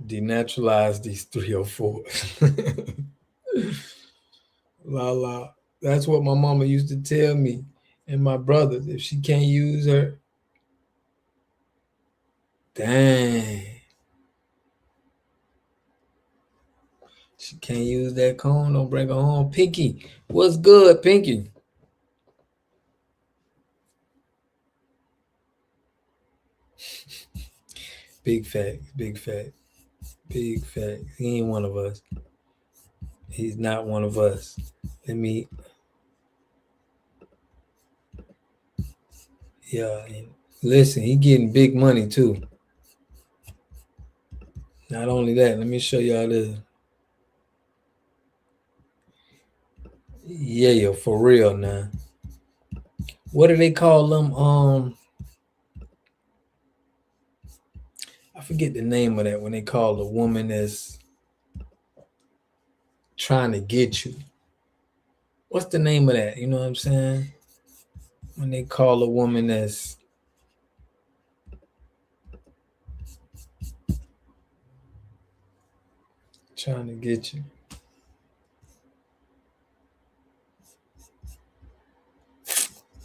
Denaturalize these 304. La la. That's what my mama used to tell me and my brothers. If she can't use her, dang. She can't use that cone, don't bring her home. Pinky, what's good, Pinky? Big fact, big fact, big fact. He ain't one of us. He's not one of us. Let me. Yeah, and listen, he getting big money too. Not only that, let me show y'all this. Yeah, for real now. What do they call them? I forget the name of that when they call a woman that's trying to get you. What's the name of that? You know what I'm saying? When they call a woman that's trying to get you.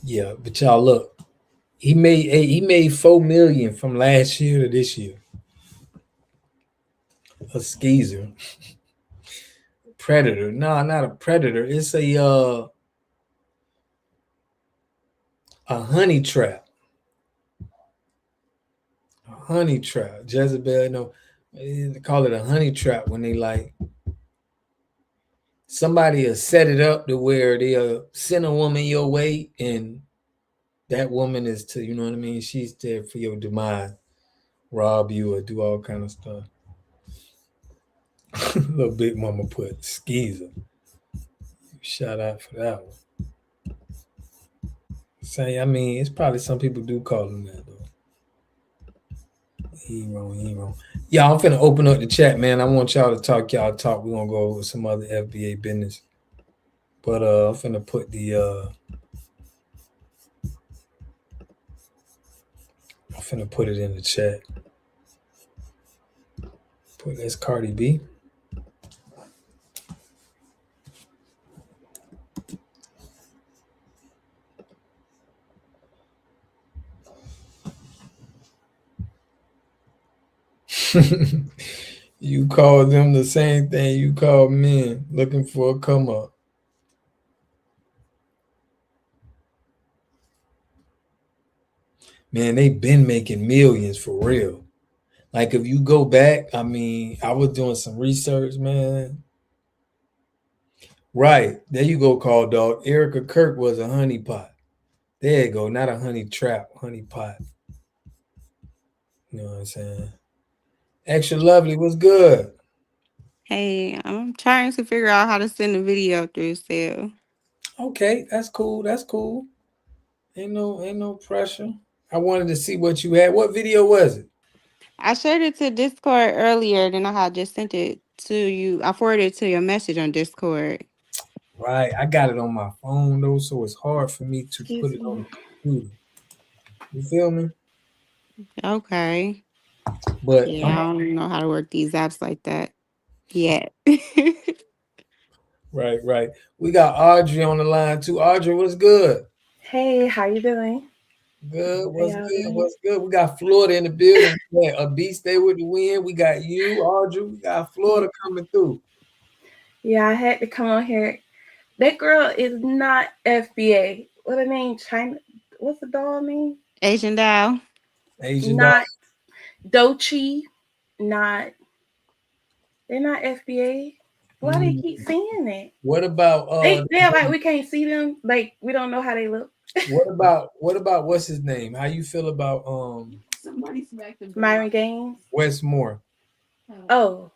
Yeah, but y'all look, he made 4 million from last year to this year. A skeezer. Predator. No, not a predator. It's a honey trap. A honey trap. Jezebel, no, they call it a honey trap when they like somebody will set it up to where they'll send a woman your way and that woman is to, you know what I mean? She's there for your demise, rob you or do all kind of stuff. Little big mama put skeezer. Shout out for that one. Say, I mean, it's probably some people do call him that though. He ain't wrong. Yeah, I'm finna open up the chat, man. I want y'all to talk. Y'all talk. We're gonna go over some other FBA business. But I'm finna put the I'm finna put it in the chat. Put that's Cardi B. You call them the same thing you call men looking for a come up. Man, they've been making millions for real. Like if you go back, I mean, I was doing some research, man. Right. There you go, call dog. Erica Kirk was a honeypot. There you go. Not a honey trap, honeypot. You know what I'm saying? Extra lovely was good. Hey, I'm trying to figure out how to send a video through still. Okay, that's cool. That's cool. Ain't no pressure. I wanted to see what you had. What video was it? I shared it to Discord earlier, then I had just sent it to you. I forwarded it to your message on Discord. Right. I got it on my phone though, so it's hard for me to put it on the computer. You feel me? Okay. But Yeah, I don't know how to work these apps like that yet. right. We got Audrey on the line too. Audrey, what's good? Hey, how you doing? Good. How What's y'all good? doing? What's good? We got Florida in the building. Yeah, a beast stay with the wind. We got you, Audrey. We got Florida coming through. Yeah, I had to come on here. That girl is not FBA. What her name? China. What's the doll name? Asian Doll. Asian Not Dochi. Not. They're not FBA. Why they keep saying that? What about They're like we can't see them. Like we don't know how they look. what about what's his name? How you feel about Somebody smacked the Myron Gaines. Westmore? Oh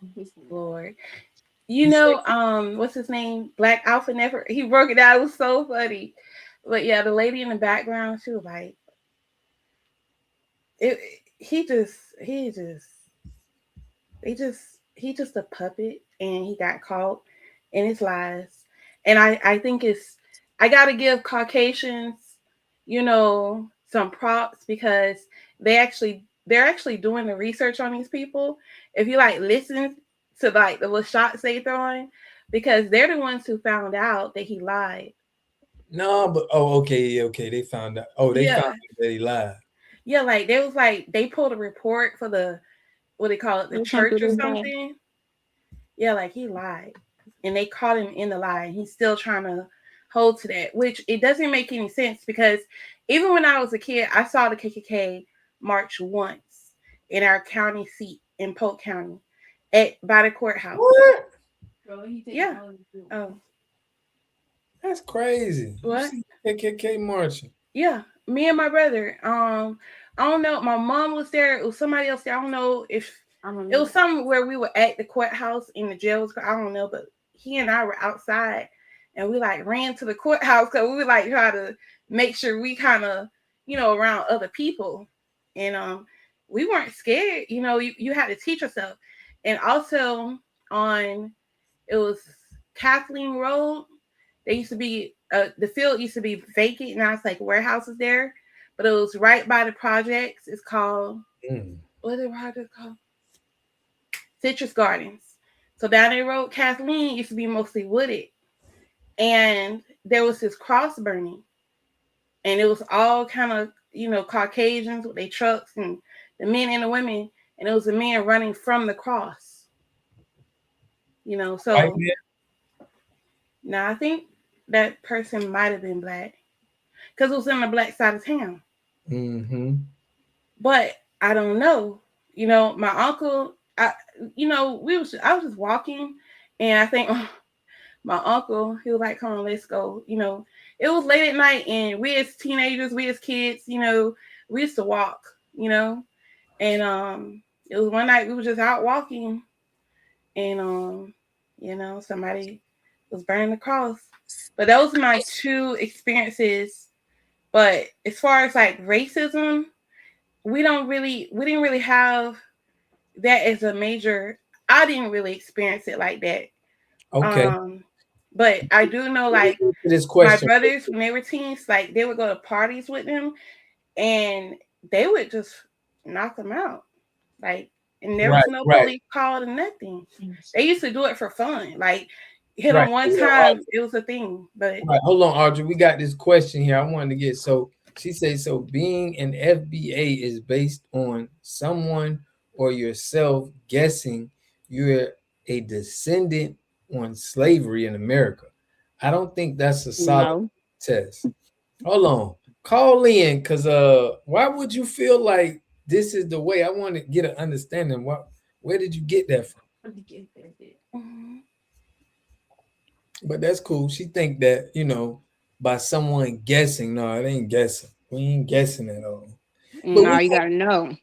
Lord. You know, what's his name? Black Alpha Never. He broke it down. It was so funny. But yeah, the lady in the background, she was like, he just a puppet, and he got caught in his lies. And I think I gotta give Caucasians, some props because they're actually doing the research on these people. If you like listen to like the little shots they throwing, because they're the ones who found out that he lied. No, but okay. They found out. Oh, they found out that he lied. Yeah, like they pulled a report for the what they call it, the church or something. Yeah, like he lied. And they caught him in the lie, and he's still trying to hold to that, which it doesn't make any sense because even when I was a kid, I saw the KKK march once in our county seat in Polk County by the courthouse. What? Yeah. Oh. That's crazy. What? KKK marching. Yeah, me and my brother. I don't know. My mom was there. It was somebody else there. I don't know if it was somewhere we were at the courthouse in the jail. I don't know, but he and I were outside, and we like ran to the courthouse because we would like try to make sure we kind of around other people, and we weren't scared. You had to teach yourself, and also on it was Kathleen Road. They used to be the field used to be vacant. Now it's like warehouses there, but it was right by the projects. It's called what is the project called? Citrus Gardens. So down there road, Kathleen used to be mostly wooded, and there was this cross burning, and it was all kind of Caucasians with their trucks and the men and the women, and it was the men running from the cross. So Right, now I think that person might have been black because it was in the black side of town. Mm-hmm. But I don't know. My uncle, I was just walking, and I think my uncle, he was like, "Come on, let's go." It was late at night, and we as teenagers, we as kids, we used to walk, and it was one night we were just out walking, and somebody was burning the cross. But those are my two experiences. But as far as like racism, we didn't really have that as a major. I didn't really experience it like that. Okay. But I do know like this my question. brothers when they were teens, like they would go to parties with them and they would just knock them out. Like, and there was no police called or nothing. They used to do it for fun. Like hit them one time, it was a thing. But Hold on, Audrey. We got this question here. I wanted to get she says so being an FBA is based on someone or yourself guessing you're a descendant on slavery in America. I don't think that's a solid No. test. Hold on. Call in, because why would you feel like this is the way? I want to get an understanding. Where did you get that from? But that's cool. She think that, by someone guessing. No, it ain't guessing. We ain't guessing at all. But No, you gotta know.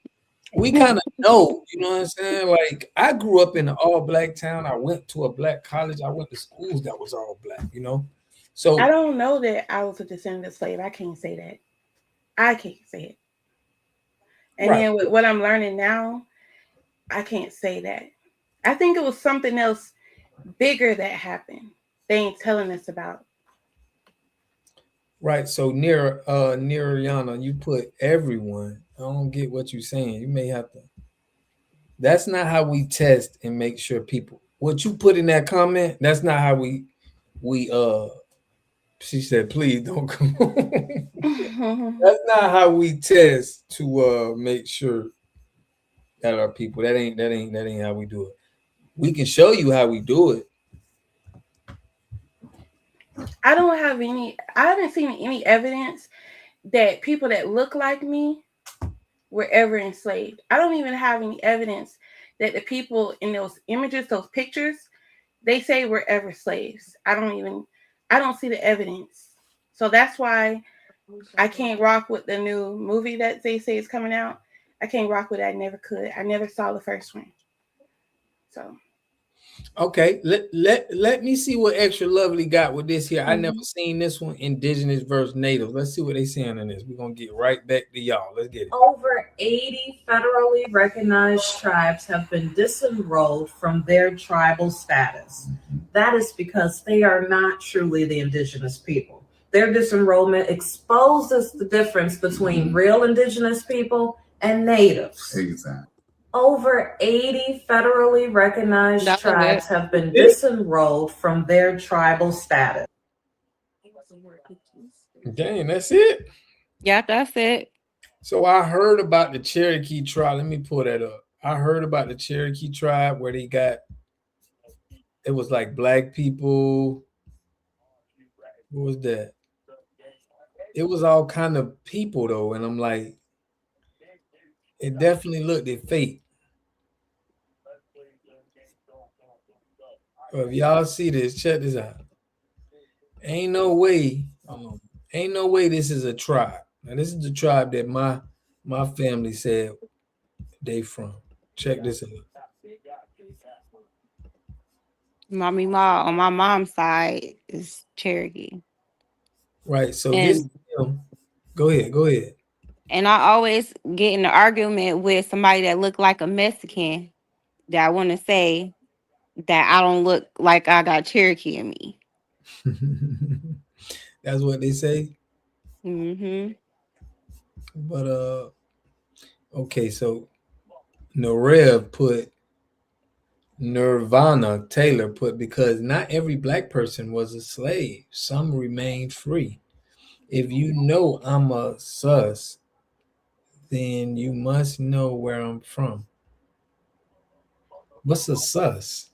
we kind of know, you know what I'm saying? Like, I grew up in an all-black town. I went to a black college. I went to schools that was all black, So I don't know that I was a descendant of slave. I can't say that. I can't say it. And Right. then with what I'm learning now, I can't say that. I think it was something else bigger that happened. They ain't telling us about. Right. So near Yana, you put everyone. I don't get what you're saying. You may have to. That's not how we test and make sure people. What you put in that comment, that's not how we she said, please don't come on. That's not how we test to make sure that our people. That ain't how we do it. We can show you how we do it. I haven't seen any evidence that people that look like me were ever enslaved. I don't even have any evidence that the people in those images, those pictures, they say were ever slaves. I don't see the evidence. So that's why I can't rock with the new movie that they say is coming out. I can't rock with it. I never could. I never saw the first one. So Okay, let me see what Extra Lovely got with this here. I never seen this one, Indigenous versus Native. Let's see what they saying on this. We're gonna get right back to y'all. Let's get it. Over 80 federally recognized tribes have been disenrolled from their tribal status. That is because they are not truly the indigenous people. Their disenrollment exposes the difference between real indigenous people and natives. Exactly. Over 80 federally recognized That was tribes it. have been disenrolled from their tribal status. Dang, that's it. Yeah, that's it. So I heard about the Cherokee tribe. Let me pull that up. I heard about the Cherokee tribe where it was like black people. What was that? It was all kind of people though, and I'm like, it definitely looked at fate. If y'all see this, check this out. Ain't no way this is a tribe. Now this is the tribe that my family said they from. Check this out. Mommy Ma on my mom's side is Cherokee. Right. So And go ahead. and I always get in an argument with somebody that look like a Mexican that I want to say that I don't look like I got Cherokee in me. That's what they say. Mm-hmm. But okay, so Norev put Nirvana Taylor put because not every black person was a slave. Some remained free. If you know I'm a sus, then you must know where I'm from. What's a sus?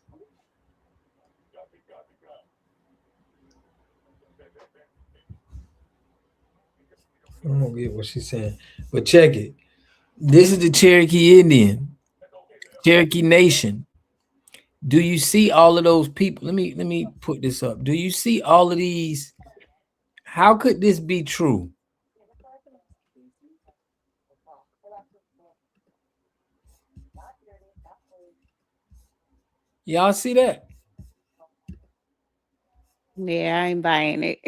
I don't get what she's saying. But check it. This is the Cherokee Indian, Cherokee Nation. Do you see all of those people? Let me put this up. Do you see all of these? How could this be true? Y'all see that? Yeah, I ain't buying it.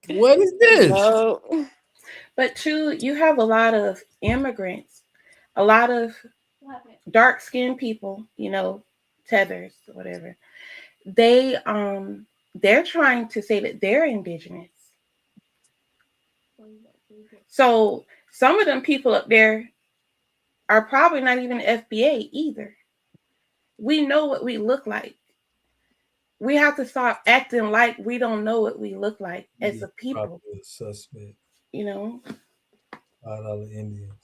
What is this? No. But too, you have a lot of immigrants, a lot of dark-skinned people, tethers, whatever. They're trying to say that they're indigenous. So some of them people up there are probably not even FBA either. We know what we look like. We have to stop acting like we don't know what we look like as a people. Probably a suspect. You know, $5 Indians.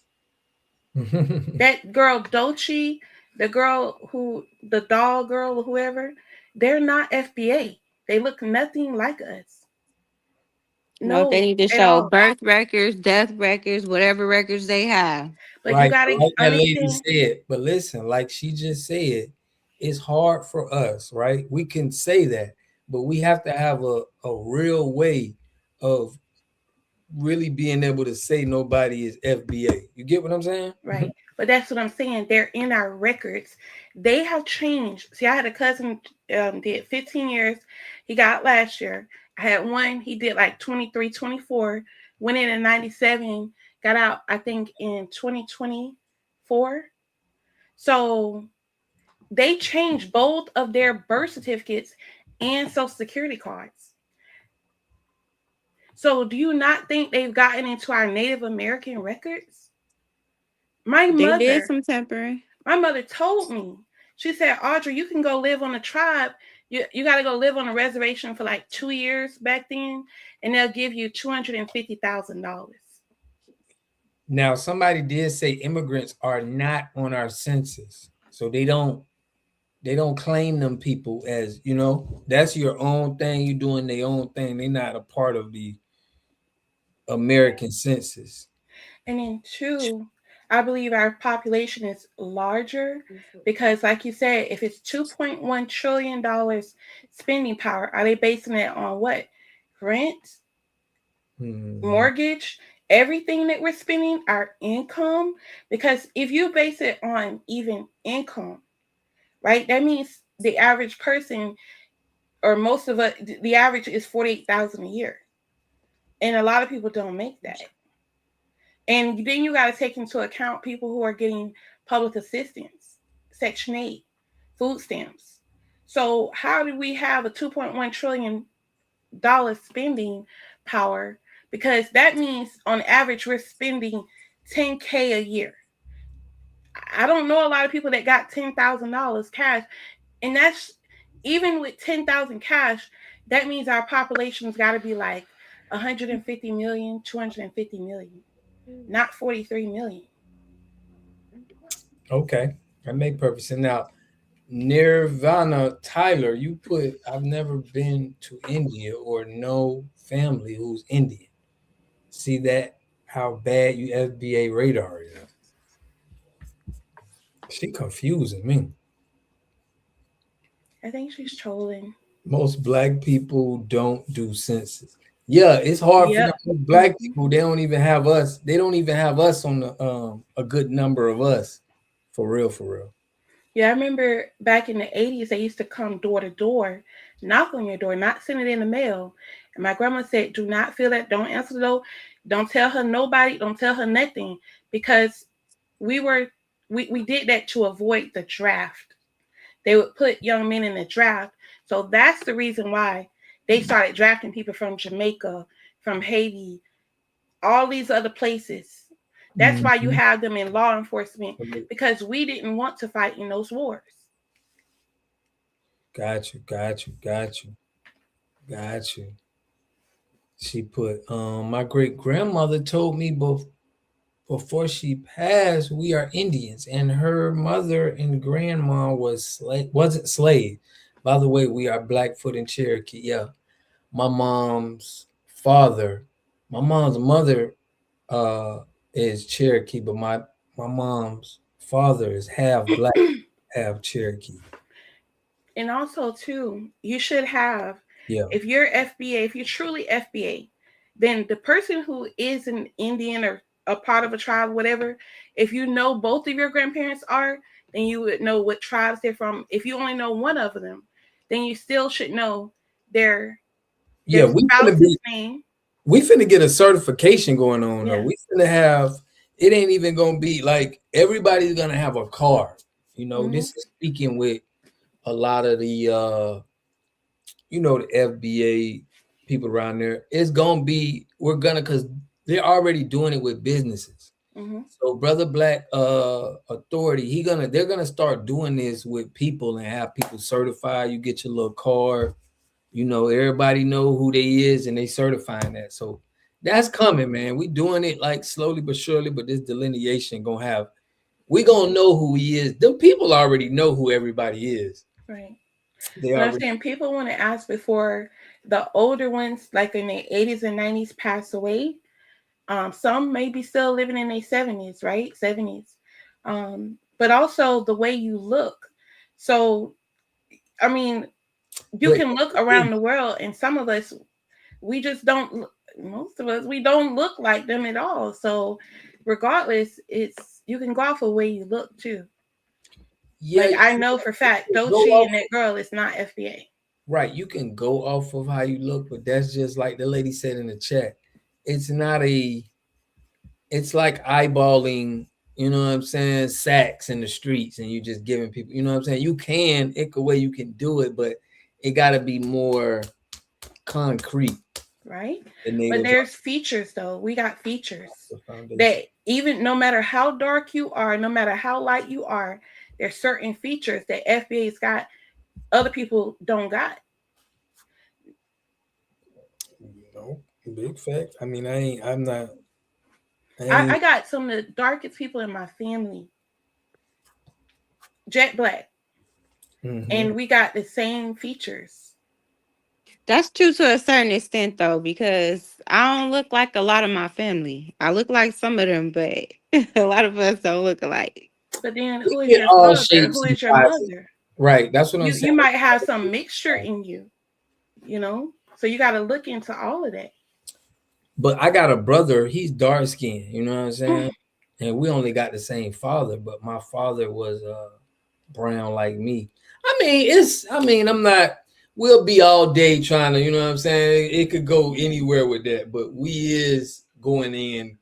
That girl Dochi, the girl who, the doll girl or whoever, they're not FBA. They look nothing like us. No, they No, need to at show all. birth records, death records, whatever records they have. But you Right, gotta like that lady understand. said. But listen, like she just said, it's hard for us, right? We can say that, but we have to have a real way of really being able to say nobody is FBA. You get what I'm saying? Right. But that's what I'm saying. They're in our records. They have changed. See, I had a cousin did 15 years. He got last year. I had one, he did like 23, 24, went in 97, got out, I think, in 2024. So they changed both of their birth certificates and social security cards. So do you not think they've gotten into our Native American records? My They did mother, some tampering. my mother told me, she said, Audrey, you can go live on a tribe. You got to go live on a reservation for like 2 years back then, and they'll give you $250,000. Now, somebody did say immigrants are not on our census, so they don't claim them people as, that's your own thing. You doing their own thing. They're not a part of the American census. And then two, I believe our population is larger because, like you said, if it's $2.1 trillion spending power, are they basing it on what? Rent, mortgage, everything that we're spending, our income? Because if you base it on even income, right, that means the average person, or most of us, the average is 48,000 a year, and a lot of people don't make that. And then you got to take into account people who are getting public assistance, Section 8, food stamps. So how do we have a $2.1 trillion spending power? Because that means on average we're spending $10K a year. I don't know a lot of people that got $10,000 cash, and that's even with 10,000 cash. That means our population's got to be like 150 million, 250 million, not 43 million. Okay, that make perfect sense. Now, Nirvana Tyler, you put, I've never been to India or no family who's Indian. See that? How bad you FBA radar is. She confusing me. I think she's trolling. Most black people don't do census. Yeah, it's hard for Yep. black people. They don't even have us. They don't even have us on the a good number of us. For real, for real. Yeah, I remember back in the 80s, they used to come door to door, knock on your door, not send it in the mail. And my grandma said, do not feel that. Don't answer the door. Don't tell her nobody. Don't tell her nothing. Because we did that to avoid the draft. They would put young men in the draft. So that's the reason why they started drafting people from Jamaica, from Haiti, all these other places. That's why you have them in law enforcement, because we didn't want to fight in those wars. Got you. She put, my great grandmother told me before she passed, we are Indians, and her mother and grandma wasn't slave. By the way, we are Blackfoot and Cherokee. Yeah, my mom's mother is Cherokee, but my mom's father is half black, half Cherokee. And also, too, you should have, Yeah. if you're FBA, if you're truly FBA, then the person who is an Indian or a part of a tribe, whatever, if you know both of your grandparents are, then you would know what tribes they're from. If you only know one of them, then you still should know their Yeah, spouse's name. we finna get a certification going on though. Yeah. We finna have, it ain't even gonna be like everybody's gonna have a card. This is speaking with a lot of the the FBA people around there. It's gonna be, because they're already doing it with businesses. So Brother Black Authority, they're gonna start doing this with people and have people certified. You get your little card. Everybody know who they is and they certifying that. So that's coming, man. We doing it like slowly but surely, but this delineation gonna have We gonna know who he is. Them people already know who everybody is. Right. They But I'm already. saying people want to ask before the older ones, like in their 80s and 90s, pass away. Some may be still living in their 70s, right? 70s. But also the way you look. So, I mean, you But can look around the world, and some of us, we just don't. Most of us, we don't look like them at all. So, regardless, it's you can go off of the way you look too. yeah, Like I know for fact, go Dochi off. and that girl is not FBA. Right, you can go off of how you look, but that's just like the lady said in the chat. It's not a. It's like eyeballing. You know what I'm saying? Sacks in the streets, and you just giving people. You know what I'm saying? You can. It a way you can do it, but it got to be more concrete. Right? The But natives there's features though. We got features the foundation. that even no matter how dark you are, no matter how light you are, there's certain features that FBA's got other people don't got. No, big fact. I mean, I'm not. I got some of the darkest people in my family. Jet black. And we got the same features. That's true to a certain extent, though, because I don't look like a lot of my family. I look like some of them, but a lot of us don't look alike. But then We who is get your all father? shapes Who and is your sizes. mother? Right. That's what I'm You saying. might have some mixture in you, you know? So you got to look into all of that. But I got a brother, he's dark skinned, you know what I'm saying? And we only got the same father, but my father was brown like me. I'm not, we'll be all day trying to, you know what I'm saying? It could go anywhere with that, but we is going in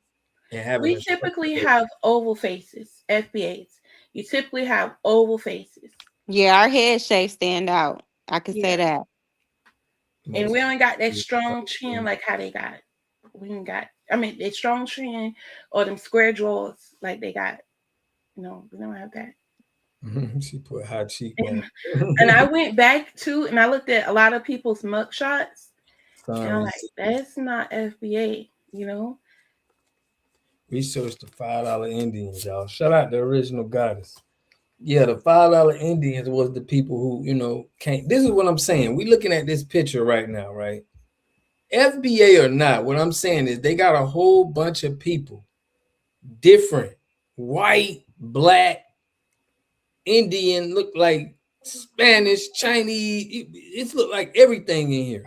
and having We typically have oval faces, FBAs. You typically have oval faces. Yeah, our head shape stand out. I can say that. And we only got that strong chin like how they got. We ain't got, I mean, that strong chin or them square jaws like they got. No, we don't have that. She put high cheekbone. And I went back to and I looked at a lot of people's mug shots. And I'm like, that's not FBA, you know? Research the $5 Indians, y'all. Shout out the original goddess. Yeah, the $5 Indians was the people who, you know, came. This is what I'm saying. We looking at this picture right now, right? FBA or not, what I'm saying is they got a whole bunch of people, different, white, black, Indian, look like Spanish, Chinese. It's look like everything in here.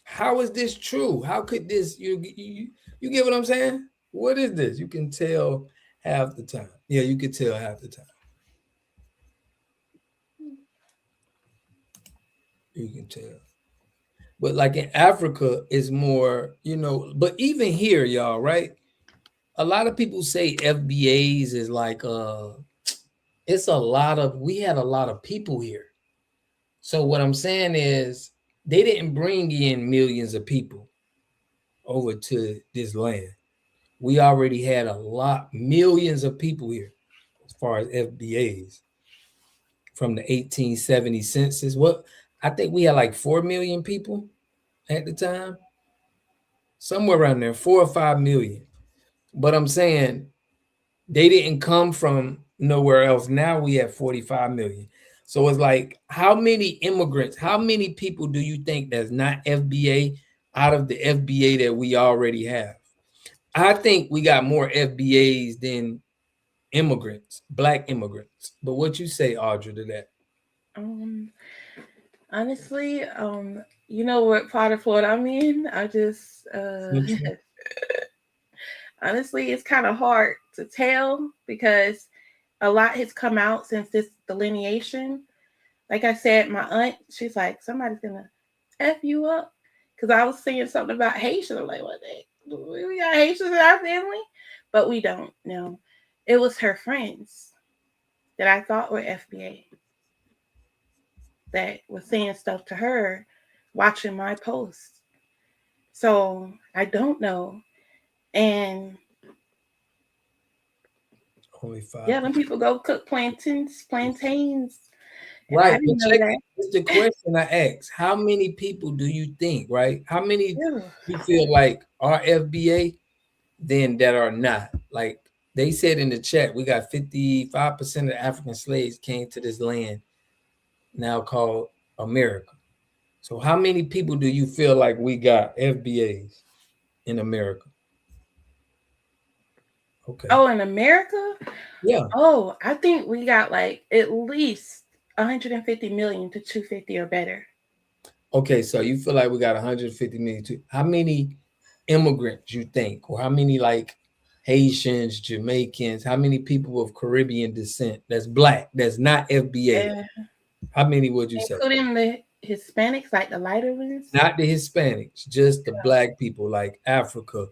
How is this true? How could this you get what I'm saying? What is this? You can tell half the time. Yeah, you could tell half the time. You can tell. But like in Africa, it's more, you know, but even here, y'all, right? A lot of people say FBAs is like it's a lot of we had a lot of people here. So what I'm saying is they didn't bring in millions of people over to this land. We already had millions of people here as far as FBAs from the 1870 census. What I think we had like 4 million people at the time, somewhere around there, 4 or 5 million. But I'm saying they didn't come from nowhere else. Now we have 45 million. So it's like, how many immigrants, how many people do you think that's not FBA out of the FBA that we already have? I think we got more FBAs than immigrants, black immigrants. But what you say, Audra, to that? Honestly, you know what part of Florida I'm in? I just honestly, it's kind of hard to tell because a lot has come out since this delineation. Like I said, my aunt, she's like, somebody's gonna F you up. Because I was saying something about Haitians. I'm like, what the heck? We got Haitians in our family? But we don't, no. It was her friends that I thought were FBA that was saying stuff to her watching my posts. So I don't know. And only 5. Yeah, them people go cook plantains. Right. I didn't know check that. it's the question I asked. How many people do you think, right? How many you feel like are FBA then that are not? Like They said in the chat, we got 55% of the African slaves came to this land now called America. So how many people do you feel like we got FBAs in America? Okay. Oh, in America? Yeah. Oh, I think we got like at least 150 million to 250 or better. Okay, so you feel like we got 150 million too. How many immigrants you think, or how many like Haitians, Jamaicans, how many people of Caribbean descent that's black, that's not FBA? How many would you say? Including the Hispanics, like the lighter ones? Not the Hispanics, just the black people like Africa,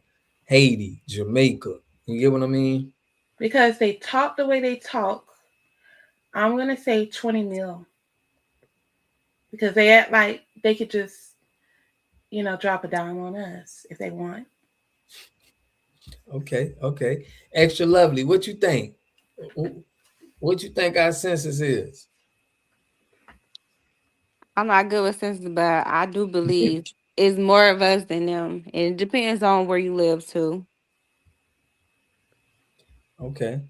Haiti, Jamaica. You get what I mean? Because they talk the way they talk, I'm going to say 20 mil. Because they act like they could just, drop a dime on us if they want. Okay. Extra lovely. What you think? What you think our census is? I'm not good with census, but I do believe it's more of us than them. It depends on where you live too. Okay.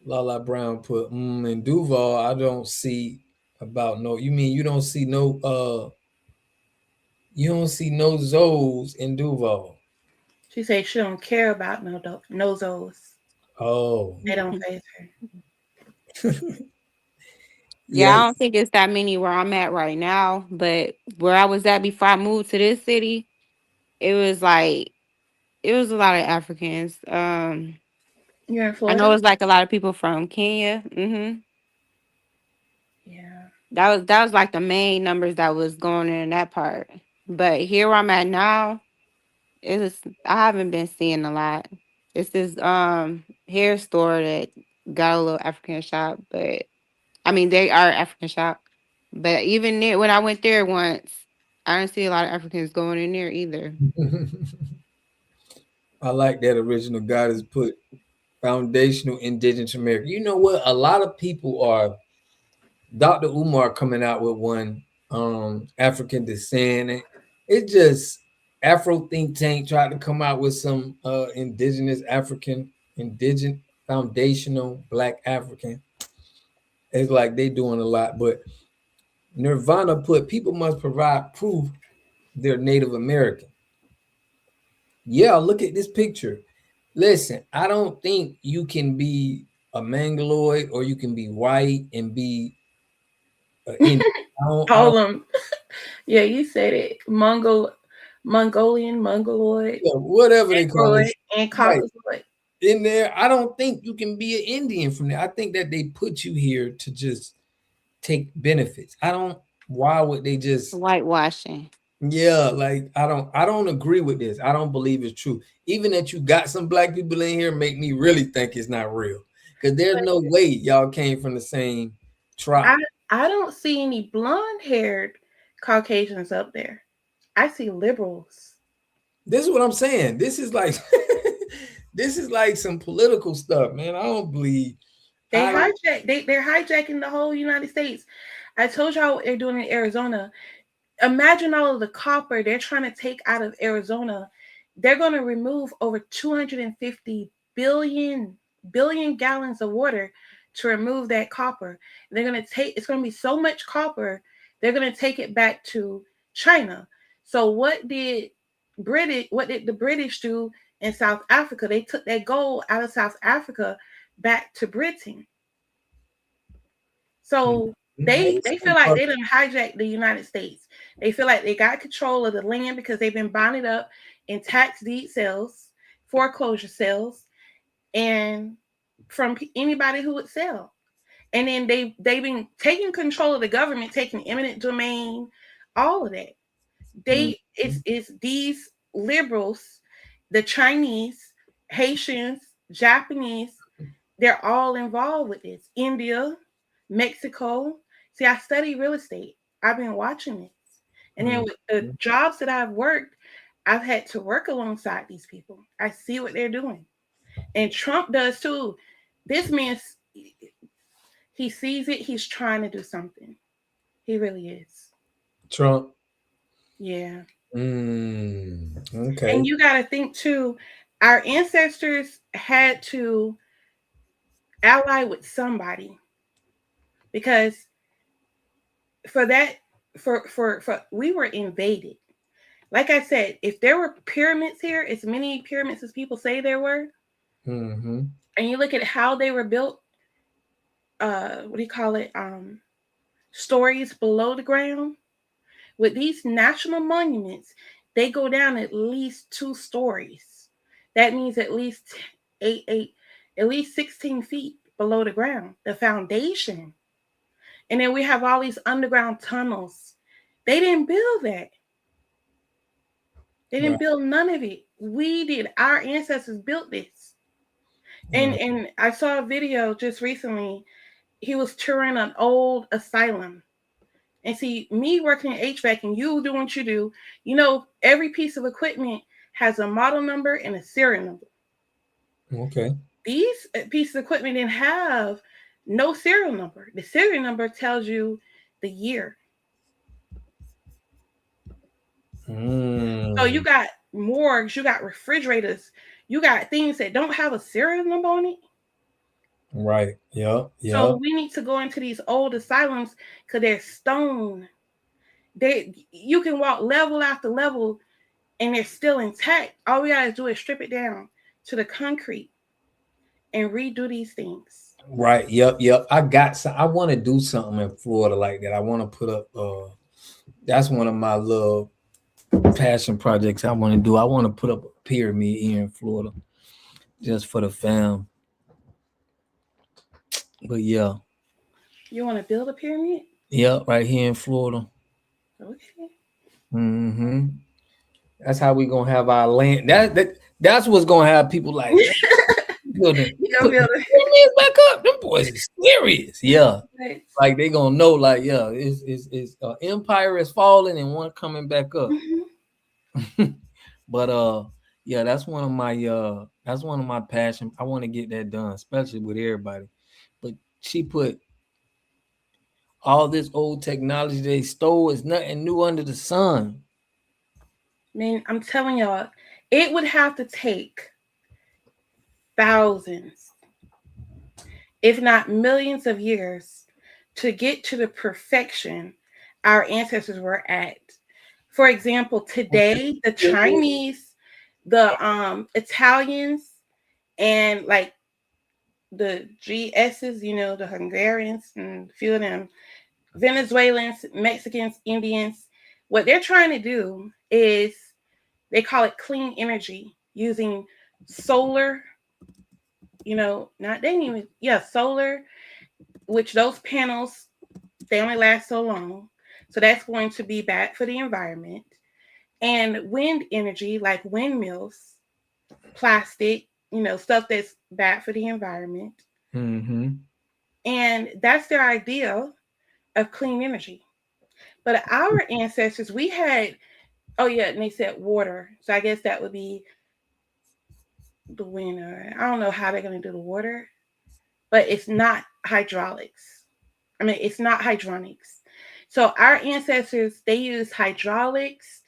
Lala Brown put in Duval. I don't see about no. You mean you don't see no you don't see no Zoes in Duval? She said she don't care about no Zos. Oh. They don't phase her. Yeah, I don't think it's that many where I'm at right now, but where I was at before I moved to this city, it was a lot of Africans. You're in I Florida? know it's like a lot of people from Kenya. Yeah. That was like the main numbers that was going in that part. But here where I'm at now, I haven't been seeing a lot. It's this hair store that got a little African shop, but I mean they are African shop. But even there, when I went there once, I didn't see a lot of Africans going in there either. I like that original God has put foundational indigenous America. You know what? A lot of people are Dr. Umar coming out with one African descent. It's just Afro think tank tried to come out with some indigenous foundational black African. It's like they doing a lot, but Nirvana put people must provide proof they're Native American. Yeah, look at this picture. Listen, I don't think you can be a Mongoloid or you can be white and be Indian. Hold on. Yeah, you said it. Mongolian, Mongoloid, Yeah, whatever they call it. and Right. Caucasoid. In there, I don't think you can be an Indian from there. I think that they put you here to just take benefits. Why would they just whitewashing? Yeah, like I don't agree with this. I don't believe it's true. Even that you got some black people in here make me really think it's not real. Because there's no way y'all came from the same tribe. I don't see any blonde-haired Caucasians up there. I see liberals. This is what I'm saying. This is like this is like some political stuff, man. I don't believe They're hijacking the whole United States. I told y'all what they're doing in Arizona. Imagine all of the copper they're trying to take out of Arizona. They're going to remove over 250 billion gallons of water to remove that copper. It's going to be so much copper, they're going to take it back to China. So what did the British do in South Africa? They took that gold out of South Africa back to Britain. So they feel like they done hijacked the United States. They feel like they got control of the land because they've been bonded up in tax deed sales, foreclosure sales, and from anybody who would sell. And then they've been taking control of the government, taking eminent domain, all of that. It's these liberals, the Chinese, Haitians, Japanese, they're all involved with this. India, Mexico. See, I study real estate. I've been watching this. And then with the jobs that I've worked, I've had to work alongside these people. I see what they're doing. And Trump does too. This man, he sees it. He's trying to do something. He really is. Trump. Yeah. Okay. And you got to think too, our ancestors had to ally with somebody because for we were invaded. Like I said, if there were pyramids here, as many pyramids as people say there were, and you look at how they were built, what do you call it? Stories below the ground. With these national monuments, they go down at least 2 stories. That means at least at least 16 feet below the ground, the foundation. And then we have all these underground tunnels. They didn't build that. They didn't build none of it. We did. Our ancestors built this. And I saw a video just recently. He was touring an old asylum. And see, me working in HVAC and you doing what you do, you know, every piece of equipment has a model number and a serial number. Okay. These pieces of equipment didn't have no serial number. The serial number tells you the year. So you got morgues, you got refrigerators, you got things that don't have a serial number on it. Right. Yep. So we need to go into these old asylums because they're stone. You can walk level after level and they're still intact. All we gotta do is strip it down to the concrete and redo these things. Right. Yep. I want to do something in Florida like that. I want to put up that's one of my little passion projects I want to do. I want to put up a pyramid here in Florida just for the fam. But yeah. You want to build a pyramid? Yeah, right here in Florida. Okay. That's how we gonna have our land. That's what's gonna have people like building pyramids back up. Them boys is serious. Yeah. Right. Like they gonna know, like, yeah, it's empire is falling and one coming back up. But yeah, that's one of my passion. I want to get that done, especially with everybody. But she put all this old technology they stole is nothing new under the sun. Man, I'm telling y'all, it would have to take thousands, if not millions of years to get to the perfection our ancestors were at. For example, today, the Chinese, the Italians, and like the GSs, you know, the Hungarians and a few of them, Venezuelans, Mexicans, Indians, what they're trying to do is they call it clean energy using solar, you know, solar, which those panels, they only last so long. So that's going to be bad for the environment. And wind energy, like windmills, plastic, you know, stuff that's bad for the environment. And that's their idea of clean energy. But our ancestors, we had, and they said water. So I guess that would be the winner. I don't know how they're going to do the water, but it's not hydraulics. I mean, it's not hydronics. So our ancestors, they use hydraulics.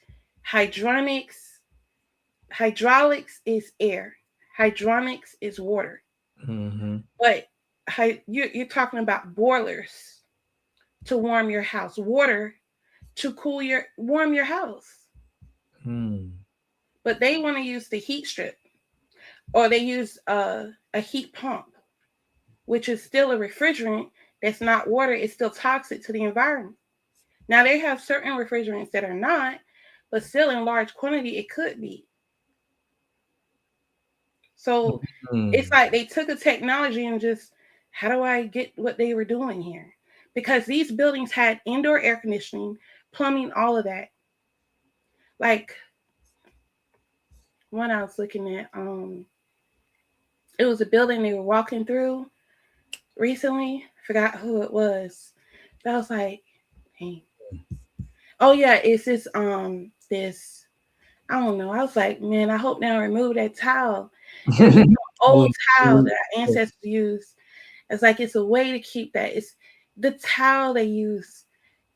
Hydronics is air. Hydronics is water. But you're talking about boilers to warm your house, water to warm your house. But they want to use the heat strip, or they use a heat pump, which is still a refrigerant that's not water. It's still toxic to the environment. Now, they have certain refrigerants that are not, but still in large quantity, it could be. So it's like they took a technology and just, how do I get what they were doing here? Because these buildings had indoor air conditioning, plumbing, all of that. Like one I was looking at, it was a building they were walking through recently. I forgot who it was. But I was like, hey. Oh yeah, it's this this, I don't know. I was like, man, I hope they don't remove that tile. It's an old tile that our ancestors used. It's like it's a way to keep that. It's the tile they use.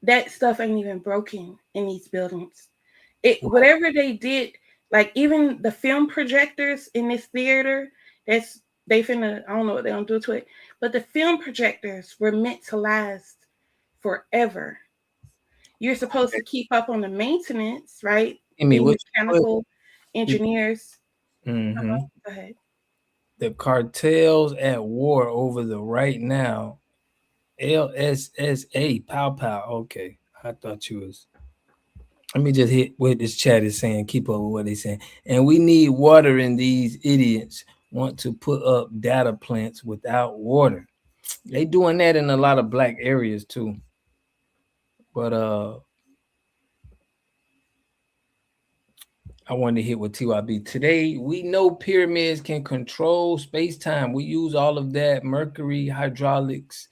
That stuff ain't even broken in these buildings. Whatever they did, Like even the film projectors in this theater, they finna, I don't know what they're gonna do to it, but the film projectors were meant to last forever. You're supposed to keep up on the maintenance, right? Being mechanical engineers. Mm-hmm. Go ahead. The cartels at war over the right now. LSSA, pow pow. Okay, I thought you was. Let me just hit what this chat is saying. Keep up with what they're saying. And we need water, and these idiots want to put up data plants without water. They doing that in a lot of black areas too. But I wanted to hit with TYB. Today, we know pyramids can control space-time. We use all of that. Mercury, hydraulics,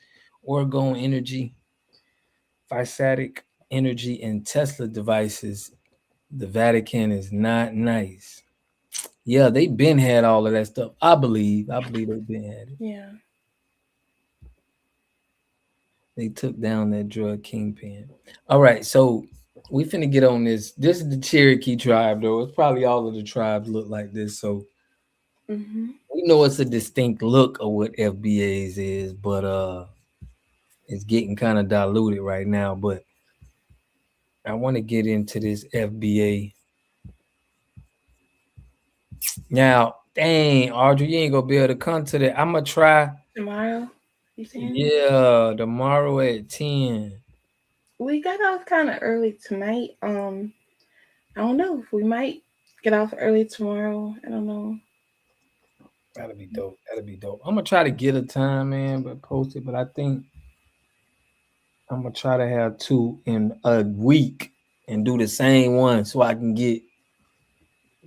orgone energy, physatic energy, and Tesla devices. The Vatican is not nice. Yeah, they been had all of that stuff. I believe they've been had it. Yeah. They took down that drug kingpin. All right, so we finna get on this. This is the Cherokee tribe, though. It's probably all of the tribes look like this. So we know it's a distinct look of what FBA's is, but it's getting kind of diluted right now. But I want to get into this FBA. Now, dang, Audrey, you ain't gonna be able to come to that. I'm gonna try tomorrow. You saying? Yeah, tomorrow at 10. We got off kind of early tonight. I don't know if we might get off early tomorrow. I don't know. That'll be dope. That'll be dope. I'm gonna try to get a time, man, but post it. But I think I'm gonna try to have 2 in a week and do the same one so I can get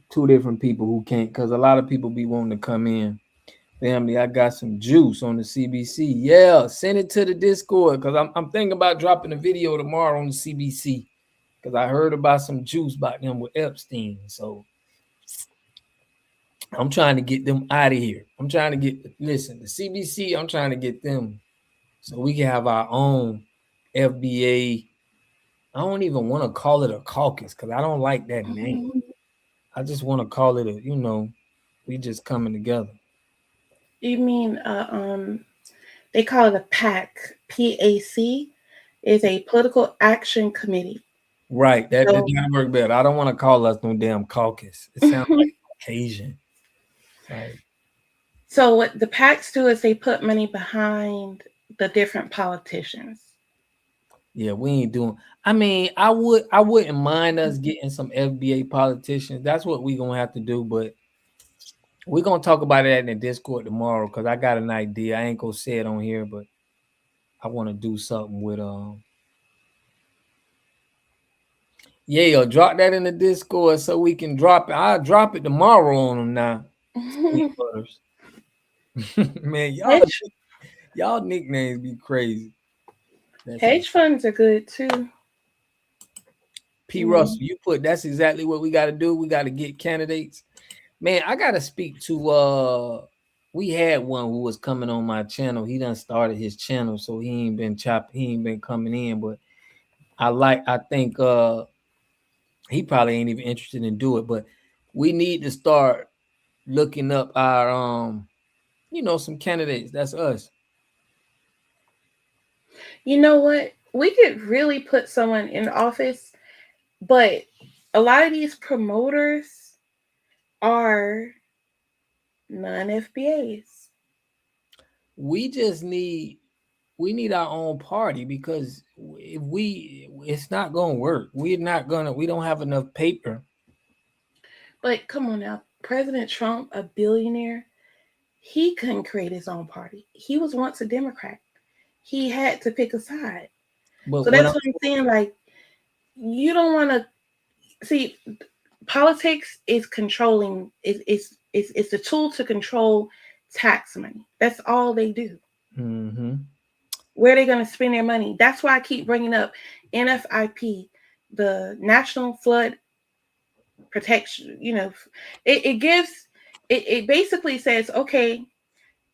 2 different people who can't, because a lot of people be wanting to come in. Family, I got some juice on the CBC. Yeah, send it to the Discord because I'm thinking about dropping a video tomorrow on the CBC because I heard about some juice about them with Epstein. So I'm trying to get them out of here. I'm trying to get, listen, the CBC, I'm trying to get them so we can have our own FBA. I don't even want to call it a caucus because I don't like that name. I just want to call it we just coming together. You mean they call it a PAC. PAC is a political action committee. Right, that work better. I don't want to call us no damn caucus. It sounds like Caucasian. Right. So what the PACs do is they put money behind the different politicians. Yeah, we ain't doing. I mean, I wouldn't mind us getting some FBA politicians. That's what we gonna have to do, but we're gonna talk about it in the Discord tomorrow because I got an idea. I ain't gonna say it on here, but I want to do something with Yeah, drop that in the Discord so we can drop it. I'll drop it tomorrow on them now. Man, y'all nicknames be crazy. Hedge funds are good too. P. Russell, you put that's exactly what we got to do. We got to get candidates. Man, I got to speak to we had one who was coming on my channel. He done started his channel, so he ain't been coming in, but I think he probably ain't even interested in do it, but we need to start looking up our some candidates. That's us. You know what? We could really put someone in office, but a lot of these promoters are non-FBAs. We just need our own party because if it's not gonna work. We don't have enough paper. But come on now, President Trump, a billionaire, he couldn't create his own party. He was once a Democrat. He had to pick a side. So that's what I'm saying. Like, you don't want to see. Politics is controlling. It's a tool to control tax money. That's all they do. Mm-hmm. Where are they going to spend their money? That's why I keep bringing up NFIP, the National Flood Protection. It basically says, okay,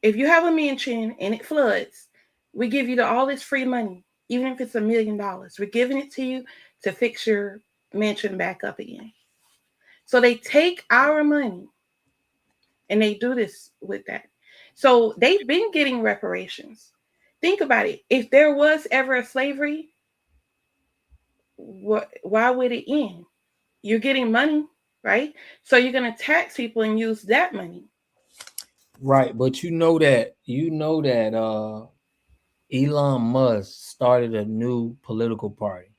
if you have a mansion and it floods, we give you all this free money, even if it's $1 million. We're giving it to you to fix your mansion back up again. So they take our money and they do this with that. So they've been getting reparations. Think about it. If there was ever a slavery, why would it end? You're getting money, right? So you're going to tax people and use that money. Right, but you know that Elon Musk started a new political party.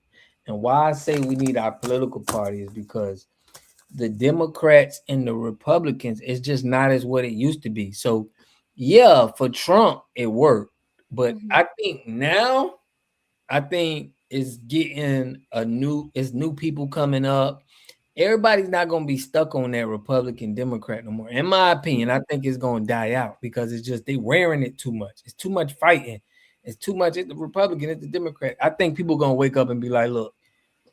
And why I say we need our political party is because the Democrats and the Republicans is just not as what it used to be. So yeah, for Trump it worked. But I think now it's getting it's new people coming up. Everybody's not going to be stuck on that Republican Democrat no more. In my opinion, I think it's going to die out because it's just they wearing it too much. It's too much fighting. It's too much. It's the Republican, it's the Democrat. I think people going to wake up and be like, look,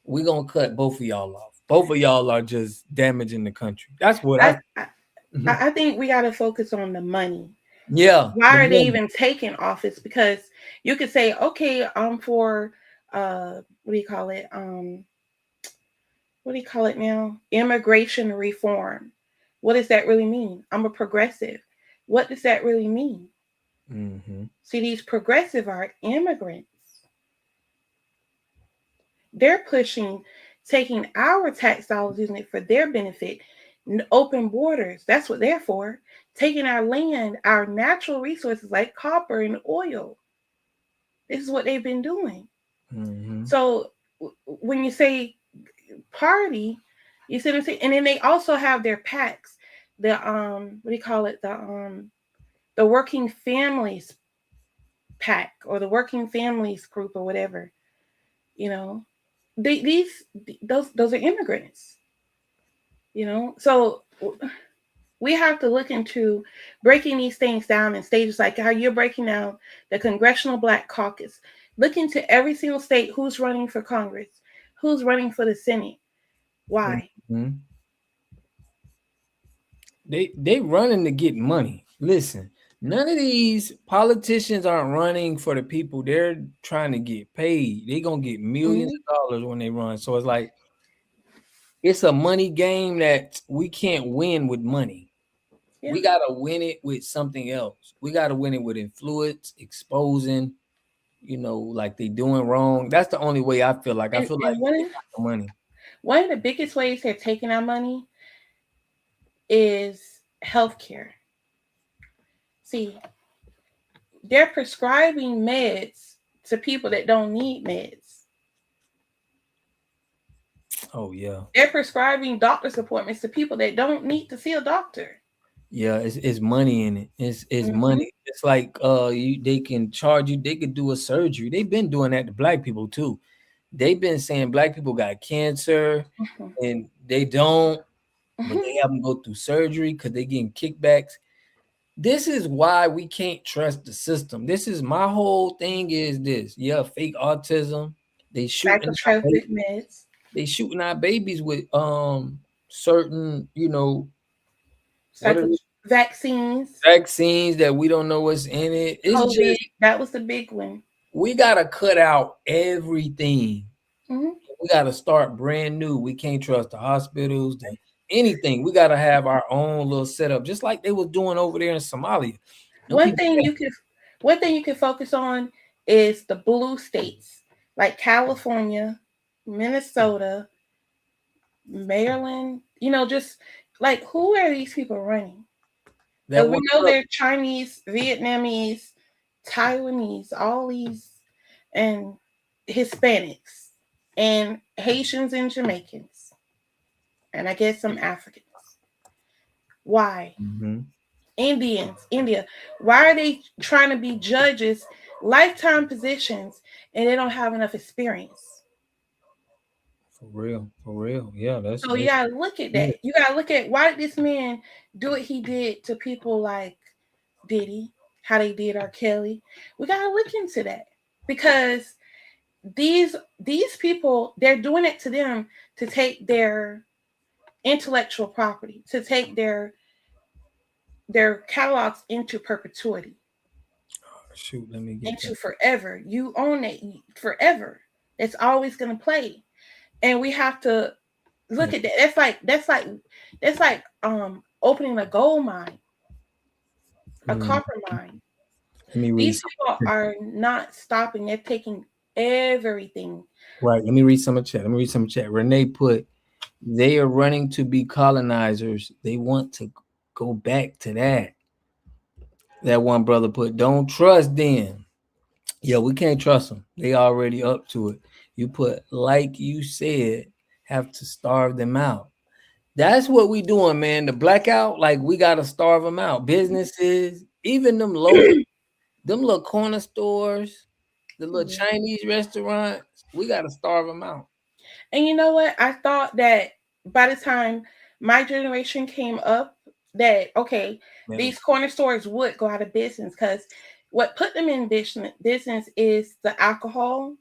we're going to cut both of y'all off. Both of y'all are just damaging the country. That's what I think we got to focus on the money. Yeah. Why are they even taking office? Because you could say, okay, I'm for what do you call it? What do you call it now? Immigration reform. What does that really mean? I'm a progressive. What does that really mean? See, these progressive are immigrants. They're pushing, taking our tax dollars, using it for their benefit. Open borders. That's what they're for. Taking our land, our natural resources like copper and oil. This is what they've been doing. So when you say party, you see what I'm saying? And then they also have their PACs, the what do you call it? The working families PAC or the working families group or whatever. You know, those are immigrants. You know, so we have to look into breaking these things down in stages like how you're breaking down the Congressional Black Caucus. Look into every single state who's running for Congress, who's running for the Senate. Why? They running to get money. Listen, none of these politicians aren't running for the people. They're trying to get paid. They're gonna get millions of dollars when they run. So it's like it's a money game that we can't win with money. Yeah. We gotta win it with something else. We gotta win it with influence, exposing, like they doing wrong. That's the only way I feel like. I feel like the money. One of the biggest ways they're taking our money is healthcare. See, they're prescribing meds to people that don't need meds. Oh yeah. They're prescribing doctor's appointments to people that don't need to see a doctor. Yeah, it's money in it. It's money. It's like they can charge you. They could do a surgery. They've been doing that to black people too. They've been saying black people got cancer and they don't, but they have them go through surgery because they getting kickbacks. This is why we can't trust the system. This is my whole thing is this. Yeah, fake autism. They shooting meds. They shooting our babies with certain, vaccines that we don't know what's in it. It's COVID, just that was the big one. We gotta cut out everything. We gotta start brand new. We can't trust the hospitals, anything. We gotta have our own little setup, just like they was doing over there in Somalia. One thing you can focus on is the blue states like California, Minnesota, Maryland. Just like who are these people running? Because we know they're Chinese, Vietnamese, Taiwanese, all these, and Hispanics, and Haitians and Jamaicans, and I guess some Africans. Why? Indians, India. Why are they trying to be judges, lifetime positions, and they don't have enough experience? For real. Yeah, that's so you gotta look at that. You gotta look at why did this man do what he did to people like Diddy, how they did R. Kelly. We gotta look into that because these people, they're doing it to them to take their intellectual property, to take their catalogs into perpetuity. Shoot, let me get into forever. You own it forever. It's always going to play. And we have to Look at that. That's like opening a gold mine, a copper mine. Let me read. These people are not stopping. They're taking everything. Right. Let me read some of the chat. Renee put, they are running to be colonizers. They want to go back to that. That one brother put, don't trust them. Yeah, we can't trust them. They already up to it. You put, like you said, have to starve them out. That's what we doing, man. The blackout, like we gotta starve them out. Businesses, even them little corner stores, the little Chinese restaurants, we gotta starve them out. And you know what? I thought that by the time my generation came up, that okay, these corner stores would go out of business, because what put them in business is the alcohol,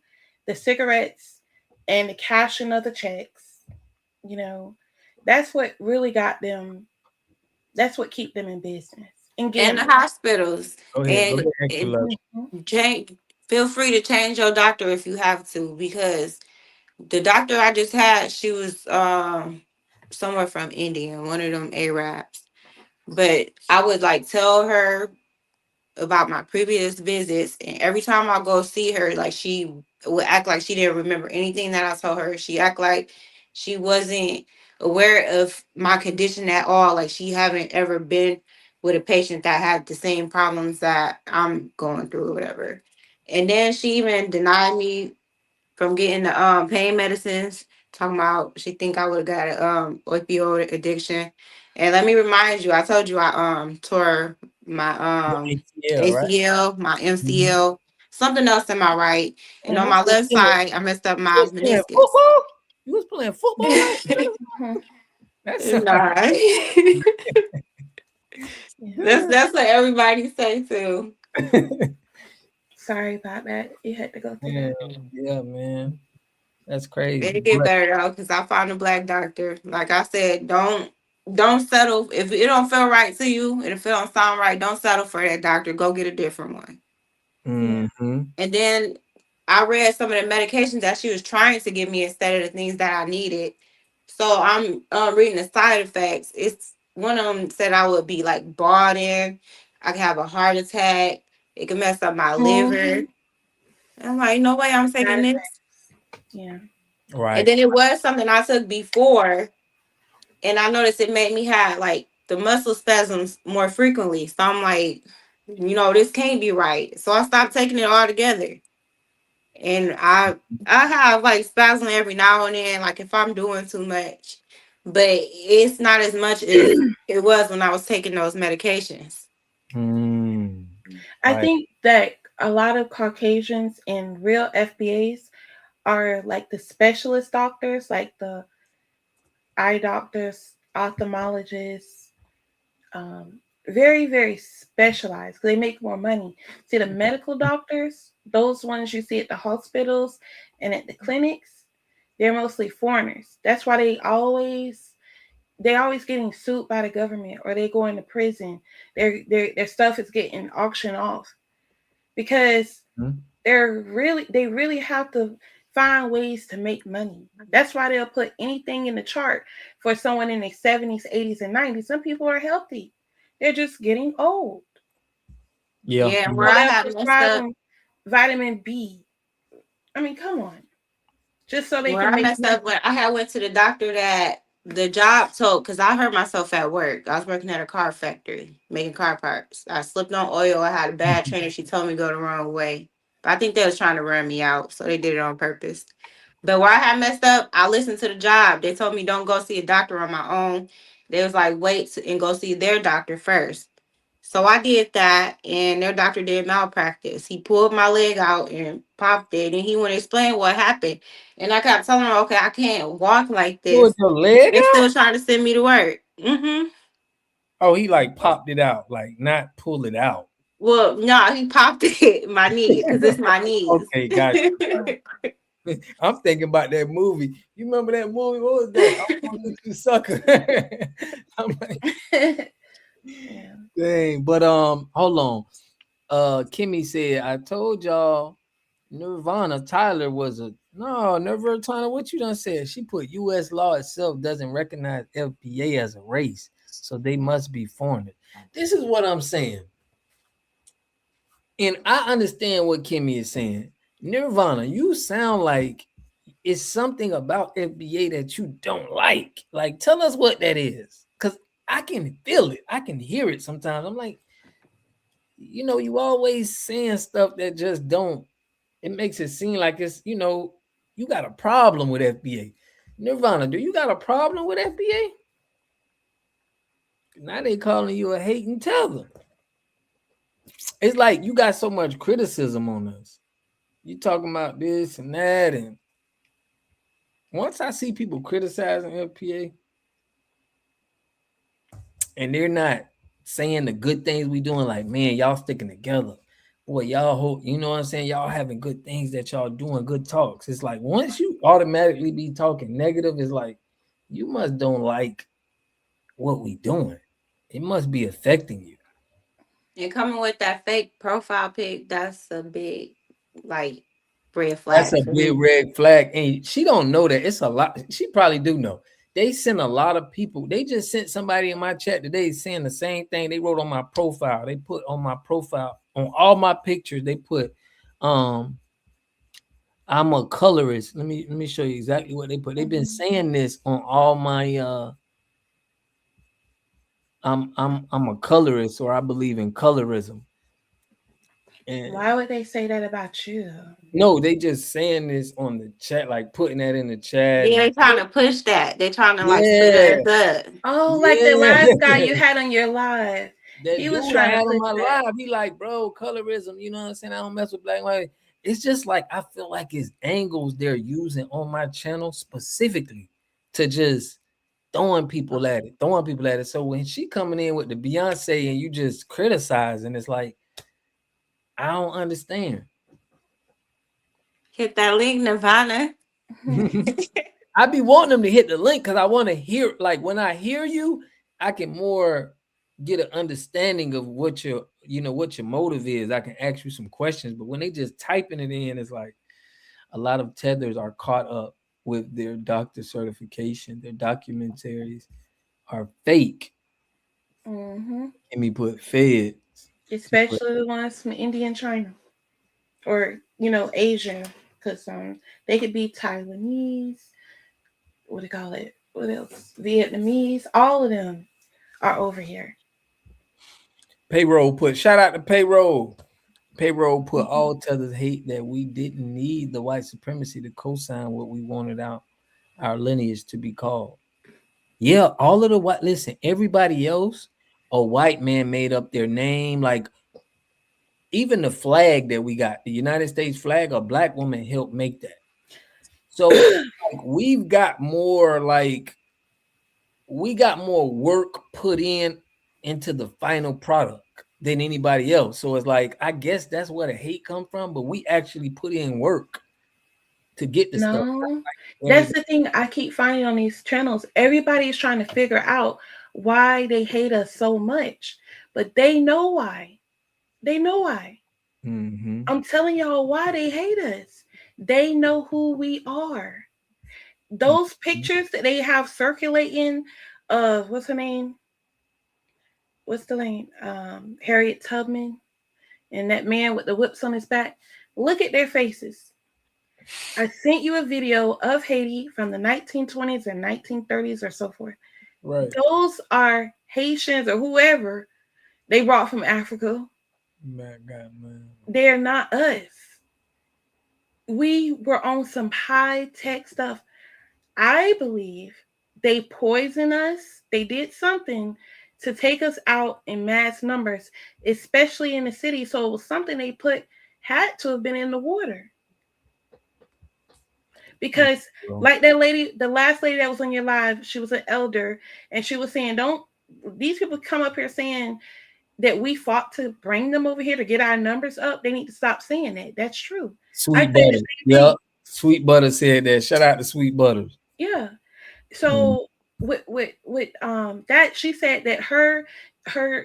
the cigarettes, and the cashing of the checks. You know, that's what really got them. That's what keep them in business. And the hospitals. And Jane, feel free to change your doctor if you have to, because the doctor I just had, she was somewhere from India, one of them Arabs. But I would like tell her about my previous visits, and every time I go see her, like she would act like she didn't remember anything that I told her. She act like she wasn't aware of my condition at all, like she haven't ever been with a patient that had the same problems that I'm going through or whatever. And then she even denied me from getting the pain medicines, talking about she think I would have got a opioid addiction. And let me remind you, I told you I tore my ACL, my MCL, something else in my right. And on my left side, I messed up my meniscus. You was playing football last That's that's what everybody say too. Sorry about that. You had to go through that. Yeah, man. That's crazy. It'll get better though, because I found a black doctor. Like I said, don't settle. If it don't feel right to you and if it don't sound right, don't settle for that doctor. Go get a different one. Mm-hmm. And then I read some of the medications that she was trying to give me instead of the things that I needed. So I'm reading the side effects. It's one of them said I would be like brought in. I could have a heart attack. It could mess up my liver. I'm like, no way I'm taking this. Yeah. Right. And then it was something I took before, and I noticed it made me have like the muscle spasms more frequently. So I'm like, this can't be right. So I stopped taking it altogether. And I have like spasm every now and then, like if I'm doing too much, but it's not as much as it was when I was taking those medications. I think that a lot of Caucasians and real FBAs are like the specialist doctors, like the eye doctors, ophthalmologists, very, very specialized because they make more money. See, the medical doctors, those ones you see at the hospitals and at the clinics, they're mostly foreigners. That's why they always getting sued by the government, or they go into prison. Their stuff is getting auctioned off because they really have to find ways to make money. That's why they'll put anything in the chart for someone in their 70s, 80s, and 90s. Some people are healthy. They're just getting old. Yeah, where I have messed up. Vitamin B. I mean, come on. Just so they Where can I make messed money. up when I went to the doctor that the job told, because I hurt myself at work. I was working at a car factory making car parts. I slipped on oil. I had a bad trainer. She told me to go the wrong way. But I think they was trying to run me out, so they did it on purpose. But where I had messed up, I listened to the job. They told me don't go see a doctor on my own. They was like, and go see their doctor first. So I did that, and their doctor did malpractice. He pulled my leg out and popped it, and he wouldn't explain what happened. And I kept telling him, okay, I can't walk like this. Pulled your leg They're out? still trying to send me to work. Mm-hmm. Oh, he like popped it out, like not pull it out. Well, no, he popped it my knee because it's my knees. Okay, gotcha. I'm thinking about that movie. You remember that movie? What was that? I'm gonna let you sucker. I'm like, dang. But hold on. Kimmy said, I told y'all Nirvana Tyler was a No, Nirvana, what you done said? She put U.S. law itself doesn't recognize FBA as a race, so they must be foreigners. This is what I'm saying. And I understand what Kimmy is saying. Nirvana, you sound like it's something about FBA that you don't like. Like, tell us what that is. Because I can feel it. I can hear it sometimes. I'm like, you always saying stuff that just don't. It makes it seem like it's, you got a problem with FBA. Nirvana, do you got a problem with FBA? Now they calling you a hating tether. It's like you got so much criticism on us. You talking about this and that, and once I see people criticizing FBA and they're not saying the good things we doing, like, man, y'all sticking together. Boy, y'all hope, you know what I'm saying? Y'all having good things that y'all doing, good talks. It's like once you automatically be talking negative, it's like you must don't like what we doing. It must be affecting you. And coming with that fake profile pic, that's a big, like, red That's flag a for big me. red flag. And she don't know that it's a lot. She probably do know. They send a lot of people. They just sent somebody in my chat today saying the same thing they wrote on my profile. They put on my profile on all my pictures. They put, I'm a colorist. Let me show you exactly what they put. They've been saying this on all my I'm a colorist, or I believe in colorism. And Why would they say that about you? no, they just saying this on the chat, like putting that in the chat. Yeah, they trying to push that. They trying to like Yeah, set us up. Oh, like the yeah. last guy you had on your live. That He dude was I trying to had on push my that. live, he like, bro, colorism, you know what I'm saying? I don't mess with black and white. It's just like I feel like it's angles they're using on my channel specifically to just throwing people at it. So when she coming in with the Beyonce and you just criticizing, it's like I don't understand. Hit that link, Nirvana. I be wanting them to hit the link because I want to hear, like when I hear you, I can more get an understanding of what your motive is. I can ask you some questions, but when they just typing it in, it's like a lot of tethers are caught up with their doctor certification. Their documentaries are fake. Mm-hmm. Let me put feds. Especially the ones from India and China, or Asia, because they could be Taiwanese. What do you call it? What else? Vietnamese. All of them are over here. Payroll put shout out to payroll. Payroll put all tethers hate that we didn't need the white supremacy to co-sign what we wanted our lineage to be called. Yeah, all of the white, listen, everybody else, a white man made up their name. Like even the flag that we got, the United States flag, a black woman helped make that. So like, we got more work put into the final product than anybody else. So it's like, I guess that's where the hate come from, but we actually put in work to get the stuff. No, that's the thing I keep finding on these channels. Everybody is trying to figure out why they hate us so much, but they know why. They know why. Mm-hmm. I'm telling y'all why they hate us. They know who we are. Those pictures that they have circulating of what's her name? What's the name? Harriet Tubman and that man with the whips on his back. Look at their faces. I sent you a video of Haiti from the 1920s and 1930s or so forth. Right. Those are Haitians or whoever they brought from Africa. Man. They're not us. We were on some high tech stuff. I believe they poisoned us. They did something to take us out in mass numbers, especially in the city. So it was something they had to have been in the water. Because like that lady, the last lady that was on your live, she was an elder, and she was saying, don't these people come up here saying that we fought to bring them over here to get our numbers up. They need to stop saying that. That's true. Sweet Butter. Yeah. Sweet Butter said that. Shout out to Sweet Butters. Yeah. So with that, she said that her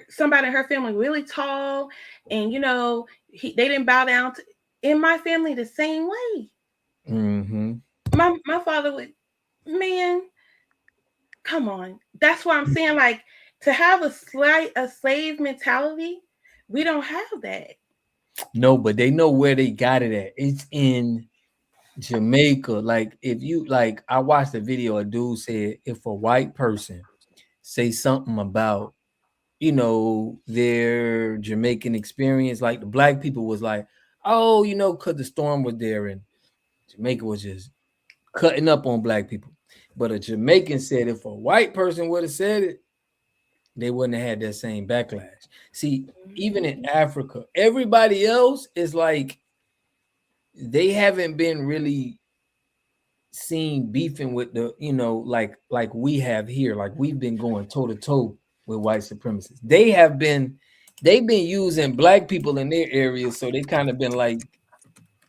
somebody in her family really tall, and they didn't bow down to, in my family the same way. Mm-hmm. My father would, man, come on. That's why I'm saying, like, to have a slave mentality, we don't have that. No, but they know where they got it at. It's in Jamaica. Like, if you like, I watched a video. A dude said, if a white person say something about, their Jamaican experience, like the black people was like, oh, because the storm was there and Jamaica was just cutting up on black people. But a Jamaican said if a white person would have said it, they wouldn't have had that same backlash. See, even in Africa, everybody else is like, they haven't been really seen beefing with the, like we have here. Like, we've been going toe to toe with white supremacists. They've been using black people in their areas, so they kind of been like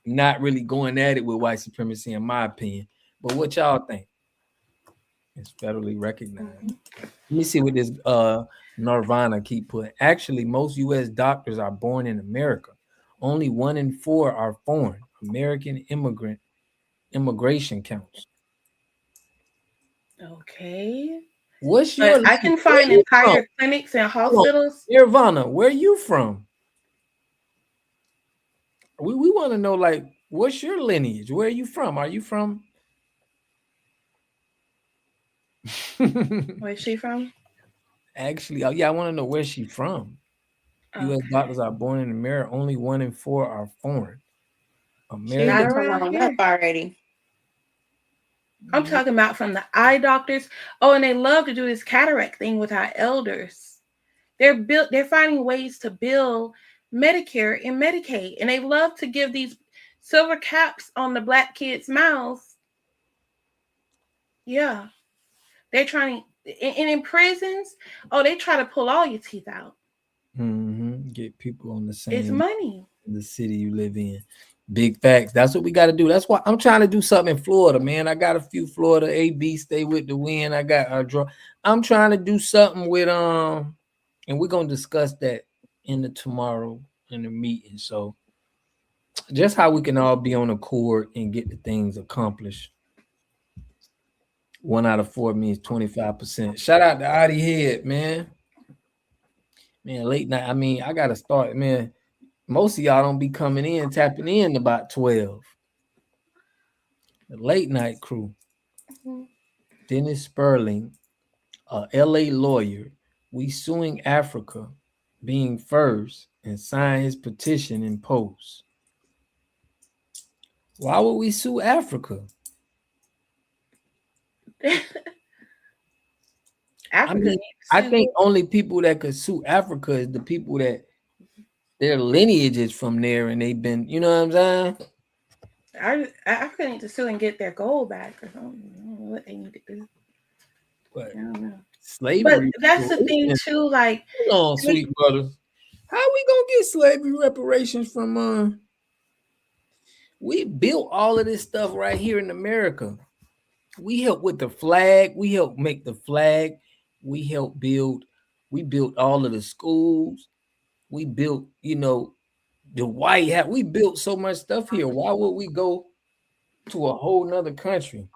not really going at it with white supremacy, in my opinion. But what y'all think? It's federally recognized. Let me see what this Nirvana keep putting. Actually, most U.S. doctors are born in America. Only 1 in 4 are foreign. American immigration counts. Okay. What's But your? I can Where find you from? entire clinics and hospitals. Nirvana, where you from? We want to know, like, what's your lineage? Where are you from? Are you from? Where's she from? Actually, I want to know where she's from. U.S. doctors are born in America. Only 1 in 4 are foreign. She's not American. around here already. I'm talking about from the eye doctors. Oh, and they love to do this cataract thing with our elders. They're finding ways to bill Medicare and Medicaid, and they love to give these silver caps on the black kids' mouths. Yeah. They're trying, and in prisons, they try to pull all your teeth out. Mm-hmm. Get people on the same. It's money. The city you live in. Big facts. That's what we got to do. That's why I'm trying to do something in Florida, man. I got a few Florida AB stay with the win. I got a draw. I'm trying to do something with and we're gonna discuss that in the tomorrow in the meeting. So just how we can all be on accord and get the things accomplished. 1 out of 4 means 25%. Shout out to Adi Head, man. Man, late night. I mean, I gotta start, man. Most of y'all don't be coming in, tapping in about 12. The late night crew. Dennis Sperling, a LA lawyer, we suing Africa, being first, and sign his petition in post. Why would we sue Africa? I think only people that could sue Africa is the people that their lineage is from there and they've been, you know what I'm saying? Africa need to sue and get their gold back or something. I don't know what they need to do. But I don't know. Slavery. But that's the thing too. Like, hold on, sweet brother. How we gonna get slavery reparations from? We built all of this stuff right here in America. We helped with the flag. We helped make the flag. We helped build. We built all of the schools. We built, the White House. We built so much stuff here. Why would we go to a whole nother country?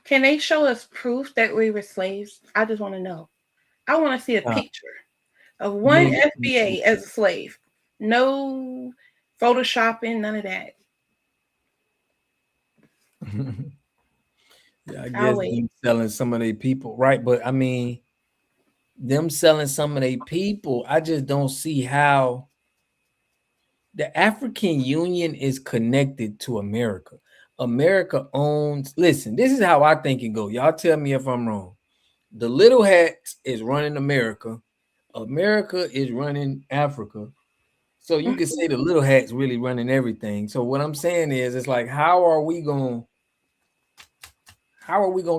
Can they show us proof that we were slaves? I just want to know. I want to see a picture of one FBA as a slave. No photoshopping, none of that. Yeah, I guess them selling some of their people, right? But I mean, them selling some of their people, I just don't see how the African Union is connected to America. America owns, listen, this is how I think it go. Y'all tell me if I'm wrong. The little hats is running America. America is running Africa. So you can say the little hat's really running everything. So what I'm saying is, it's like, how are we gonna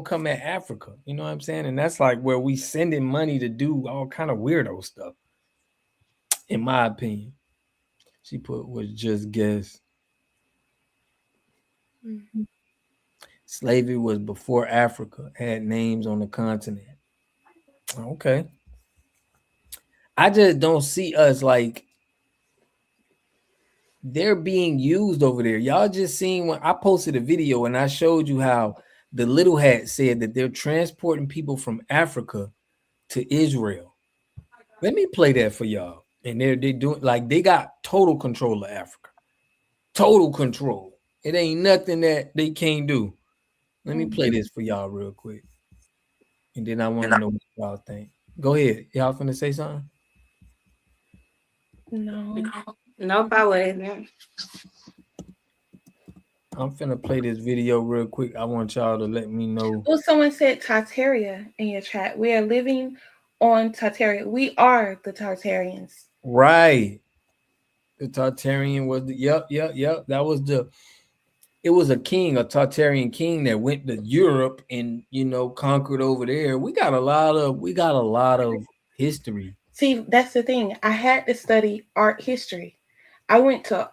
come at Africa? You know what I'm saying? And that's like where we sending money to do all kind of weirdo stuff, in my opinion. She put was just guess. Mm-hmm. Slavery was before Africa had names on the continent. Okay. I just don't see us like they're being used over there. Y'all just seen when I posted a video and I showed you how the Little Hat said that they're transporting people from Africa to Israel. Let me play that for y'all. And they're doing like they got total control of Africa. Total control. It ain't nothing that they can't do. Let me play this for y'all real quick. And then I want to know what y'all think. Go ahead. Y'all finna say something? No. Nope, I wasn't. I'm finna play this video real quick. I want y'all to let me know. Well, someone said Tartaria in your chat. We are living on Tartaria. We are the Tartarians. Right. The Tartarian was the yep. That was it was a king, a Tartarian king that went to Europe and conquered over there. We got a lot of history. See, that's the thing. I had to study art history. I went to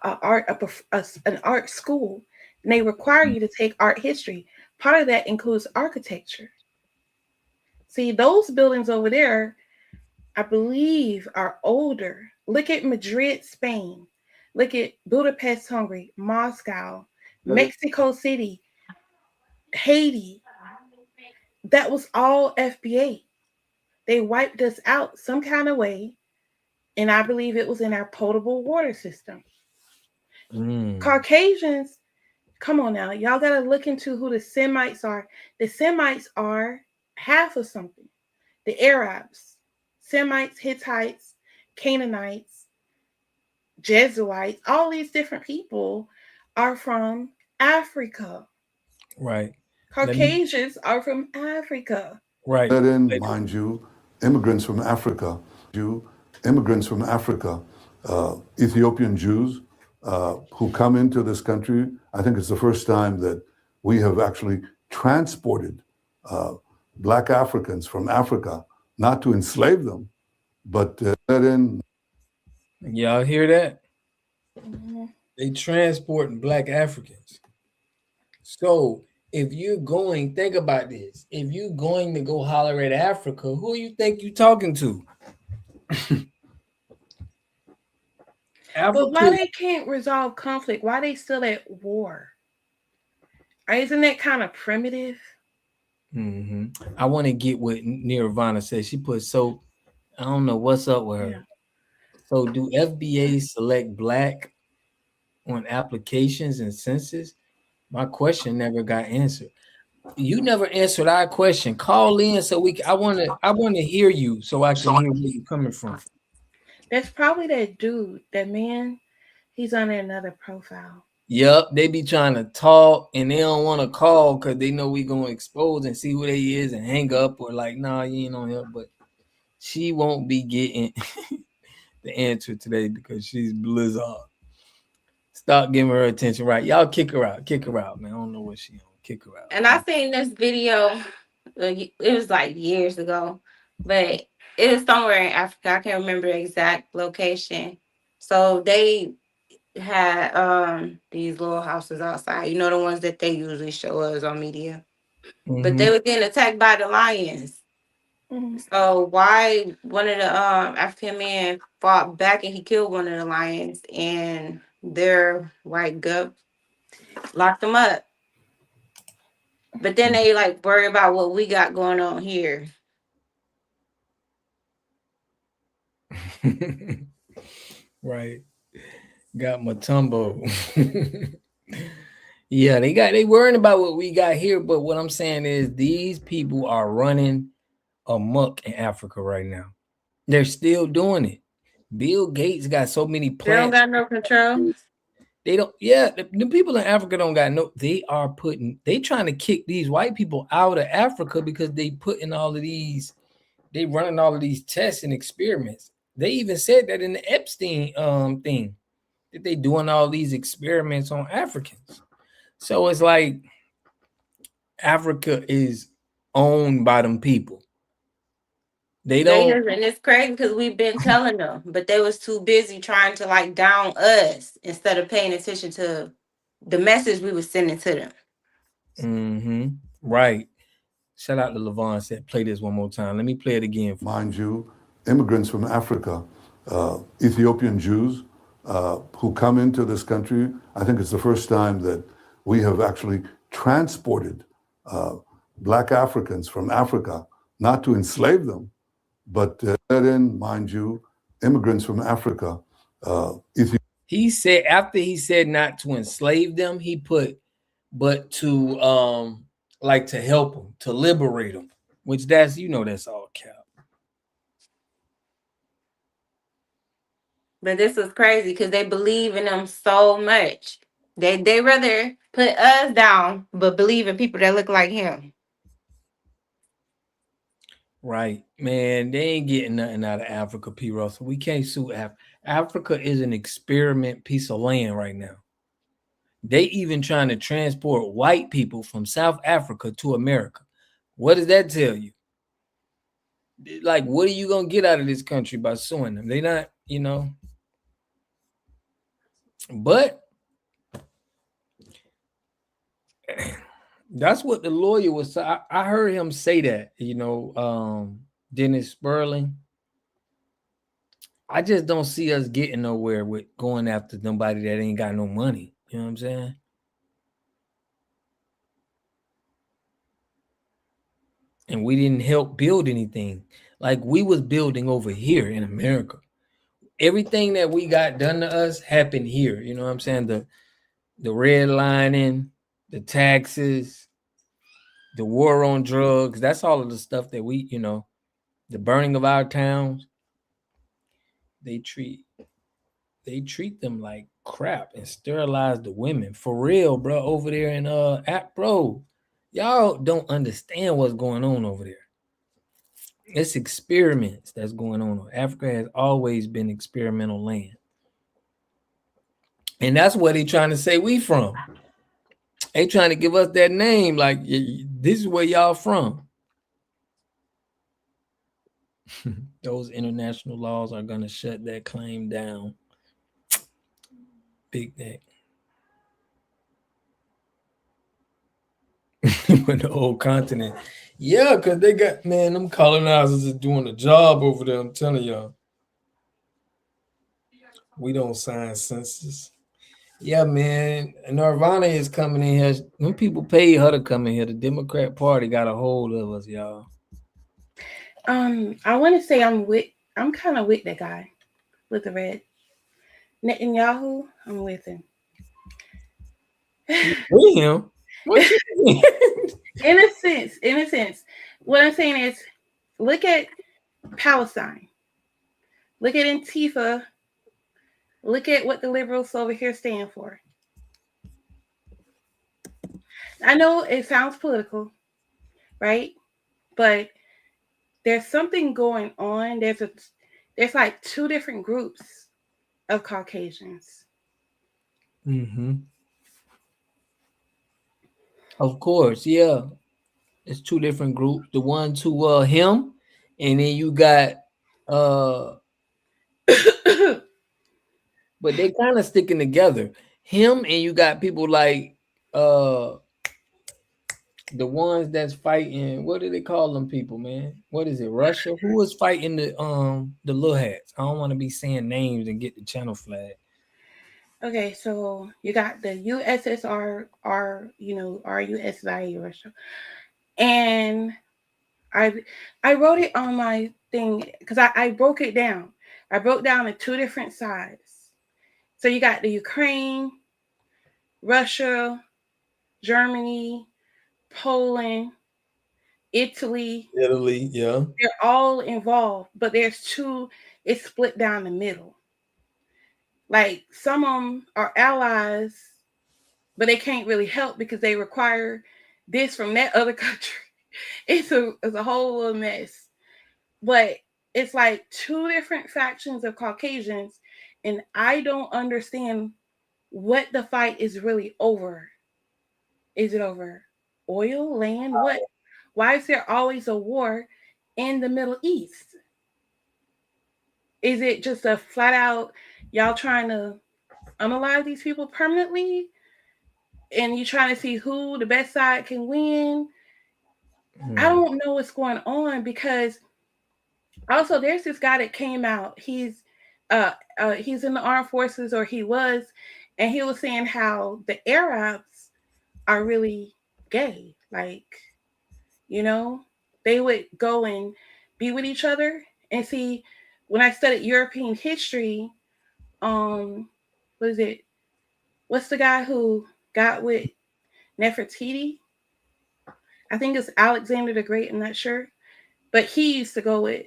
an art school, and they require you to take art history. Part of that includes architecture. See, those buildings over there, I believe, are older. Look at Madrid, Spain. Look at Budapest, Hungary, Moscow, Mexico City, Haiti. That was all FBA. They wiped us out some kind of way, and I believe it was in our potable water system. Caucasians, come on now. Y'all got to look into who the Semites are. The Semites are half of something. The Arabs, Semites, Hittites, Canaanites, Jesuits, all these different people are from Africa. Right. Caucasians are from Africa. Right. Let in, mind you, immigrants from Africa, Ethiopian Jews who come into this country. I think it's the first time that we have actually transported Black Africans from Africa, not to enslave them, but let in. Y'all hear that? They transporting Black Africans. So if you're going, think about this. If you're going to go holler at Africa, who you think you talking to? But why they can't resolve conflict? Why they still at war? Isn't that kind of primitive? I want to get what Nirvana said. She put, so I don't know what's up with her. So do FBA select Black on applications and census? My question never got answered. You never answered our question. Call in so we can, I want to hear you so I can hear where you're coming from. That's probably that dude, that man. He's on another profile. Yep, they be trying to talk and they don't want to call because they know we gonna expose and see who they is and hang up or like, nah, you ain't on here. But she won't be getting the answer today because she's Blizzard. Stop giving her attention, right? Y'all kick her out, man. I don't know what she on. Kick her out. And I seen this video. It was like years ago, but it was somewhere in Africa. I can't remember the exact location. So they had these little houses outside. You know, the ones that they usually show us on media. But they were getting attacked by the lions. So why one of the African men fought back and he killed one of the lions, and their white gut locked them up. But then they like worry about what we got going on here. Right. Got Matumbo. Yeah, they worrying about what we got here, but what I'm saying is these people are running amok in Africa right now. They're still doing it. Bill Gates got so many plants. They don't got no control. They don't, yeah, the people in Africa don't got no, they trying to kick these white people out of Africa because they running all of these tests and experiments. They even said that in the Epstein thing, that they doing all these experiments on Africans. So it's like Africa is owned by them people. They don't. And it's crazy because we've been telling them, but they was too busy trying to like down us instead of paying attention to the message we were sending to them. Right. Shout out to Levon, said play this one more time. Let me play it again. Mind you, immigrants from Africa, Ethiopian Jews who come into this country. I think it's the first time that we have actually transported Black Africans from Africa, not to enslave them, but to let in, mind you, immigrants from Africa. He said, after he said not to enslave them, he put, but to like to help them, to liberate them, which that's, you know, that's all cap. But this was crazy because they believe in them so much. They rather put us down, but believe in people that look like him. Right, man. They ain't getting nothing out of Africa, P. Russell. We can't sue Africa. Africa is an experiment piece of land right now. They even trying to transport white people from South Africa to America. What does that tell you? Like, what are you gonna get out of this country by suing them? They not, you know. But that's what the lawyer was. I heard him say that, you know, Dennis Sperling. I just don't see us getting nowhere with going after somebody that ain't got no money. You know what I'm saying? And we didn't help build anything. Like, we was building over here in America. Everything that we got done to us happened here. You know what I'm saying? The redlining, the taxes, the war on drugs. That's all of the stuff that we, you know, the burning of our towns. They treat them like crap and sterilize the women. For real, bro, over there in bro. Y'all don't understand what's going on over there. It's experiments that's going on. Africa has always been experimental land. And that's what they trying to say we from. They trying to give us that name, like, this is where y'all from. Those international laws are going to shut that claim down. Big neck. When the whole continent. Yeah, because they got, man, them colonizers are doing a job over there. I'm telling y'all. We don't sign census. Yeah, man. Nirvana is coming in here. When people pay her to come in here, the Democrat Party got a hold of us, y'all. I want to say I'm kind of with that guy with the red. Netanyahu, I'm with him. With him? What you mean? In a sense. What I'm saying is, look at Palestine. Look at Antifa. Look at what the liberals over here stand for. I know it sounds political, right? But there's something going on. There's like two different groups of Caucasians. Mm-hmm. Of course, yeah. It's two different groups. The one to him, and then you got but they kind of sticking together. Him, and you got people like the ones that's fighting. What do they call them people, man? What is it? Russia? Who was fighting the little hats? I don't want to be saying names and get the channel flag. Okay, so you got the USSR, RUSI, Russia, and I wrote it on my thing because I broke it down. I broke down the two different sides. So you got the Ukraine, Russia, Germany, Poland, Italy, yeah. They're all involved, but there's two, it's split down the middle. Like, some of them are allies, but they can't really help because they require this from that other country. It's a whole little mess. But it's like two different factions of Caucasians, and I don't understand what the fight is really over. Is it over oil, land? What? Why is there always a war in the Middle East? Is it just a flat out, y'all trying to unalive these people permanently? And you trying to see who the best side can win? I don't know what's going on, because also there's this guy that came out. He's he's in the armed forces, or he was, and he was saying how the Arabs are really gay. Like, you know, they would go and be with each other. And see, when I studied European history, what is it? What's the guy who got with Nefertiti? I think it's Alexander the Great. I'm not sure, but he used to go with,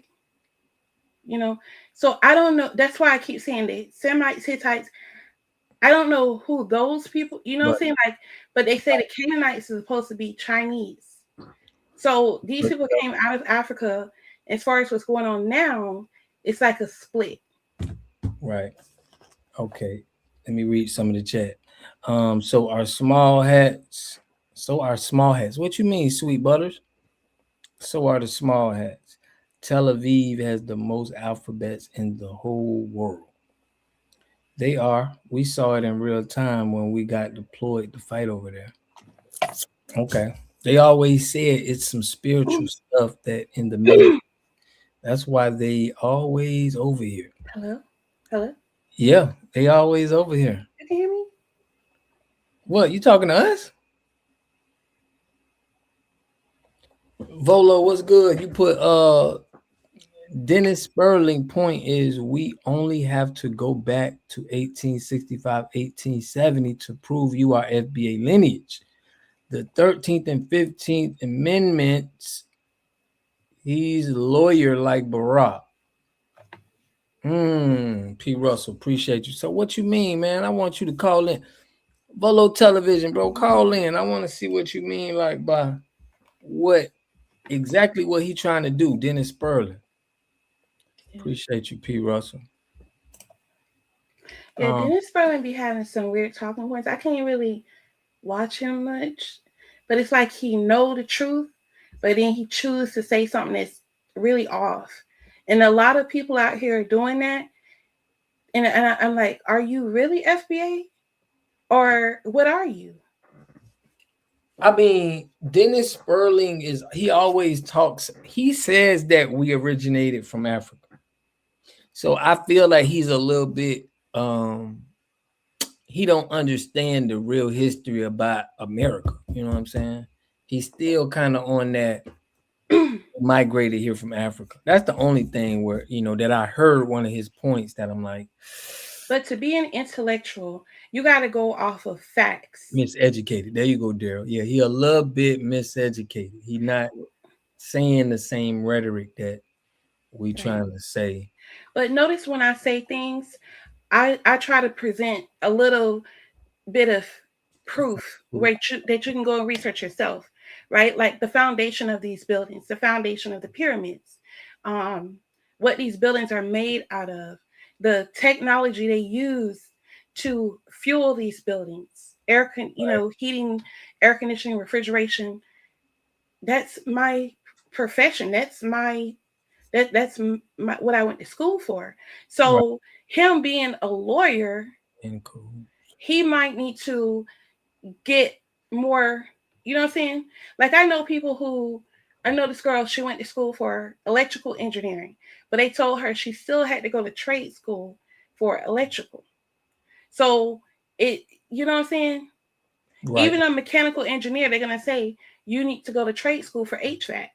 you know. So I don't know. That's why I keep saying that Semites, Hittites. I don't know who those people. You know what I'm saying? Like, but they say the Canaanites is supposed to be Chinese. So these people came out of Africa. As far as what's going on now, it's like a split. Right. Okay. Let me read some of the chat. So our small hats. What you mean, sweet butters? So are the small hats. Tel Aviv has the most alphabets in the whole world. They are. We saw it in real time when we got deployed to fight over there. Okay. They always said it's some spiritual stuff that in the middle. That's why they always over here. Hello? Hello? Yeah, they always over here. You can hear me? What, you talking to us? Volo, what's good? You put Dennis Sperling point is we only have to go back to 1865, 1870 to prove you are FBA lineage. The 13th and 15th Amendments, he's a lawyer like Barack. P. Russell, appreciate you. So what you mean, man? I want you to call in. Volo Television, bro, call in. I want to see what you mean, like by what exactly what he trying to do, Dennis Sperling. Appreciate you, P. Russell. Yeah, Dennis Sperling be having some weird talking points. I can't really watch him much, but it's like he know the truth, but then he chooses to say something that's really off. And a lot of people out here are doing that. And I'm like, are you really FBA? Or what are you? I mean, Dennis Sperling he always talks, he says that we originated from Africa. So I feel like he's a little bit he don't understand the real history about America. You know what I'm saying? He's still kind of on that migrated here from Africa. That's the only thing where, that I heard one of his points that I'm like. But to be an intellectual, you got to go off of facts. Miseducated. There you go, Daryl. Yeah, he a little bit miseducated. He not saying the same rhetoric that we trying to say. But notice when I say things, I try to present a little bit of proof that you can go and research yourself, right? Like the foundation of these buildings, the foundation of the pyramids, what these buildings are made out of, the technology they use to fuel these buildings, heating, air conditioning, refrigeration. That's my profession. That's what I went to school for. So him being a lawyer, he might need to get more, you know what I'm saying? Like I know this girl, she went to school for electrical engineering, but they told her she still had to go to trade school for electrical. So you know what I'm saying? Right. Even a mechanical engineer, they're going to say, you need to go to trade school for HVAC.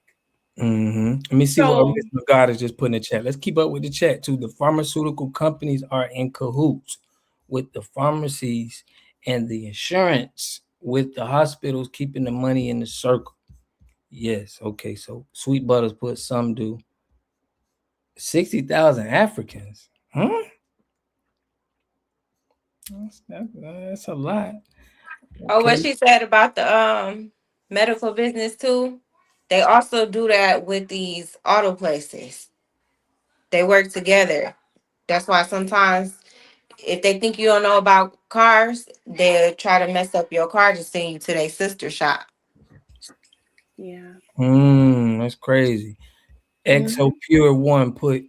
Let me see what God is just putting in the chat. Let's keep up with the chat too. The pharmaceutical companies are in cahoots with the pharmacies and the insurance with the hospitals, keeping the money in the circle. Yes. Okay. So Sweet Butters put some do 60,000 Africans. Huh? That's a lot. Oh, what she said about the medical business too. They also do that with these auto places. They work together. That's why sometimes if they think you don't know about cars, they'll try to mess up your car to send you to their sister shop. Yeah. That's crazy. XO Pure One put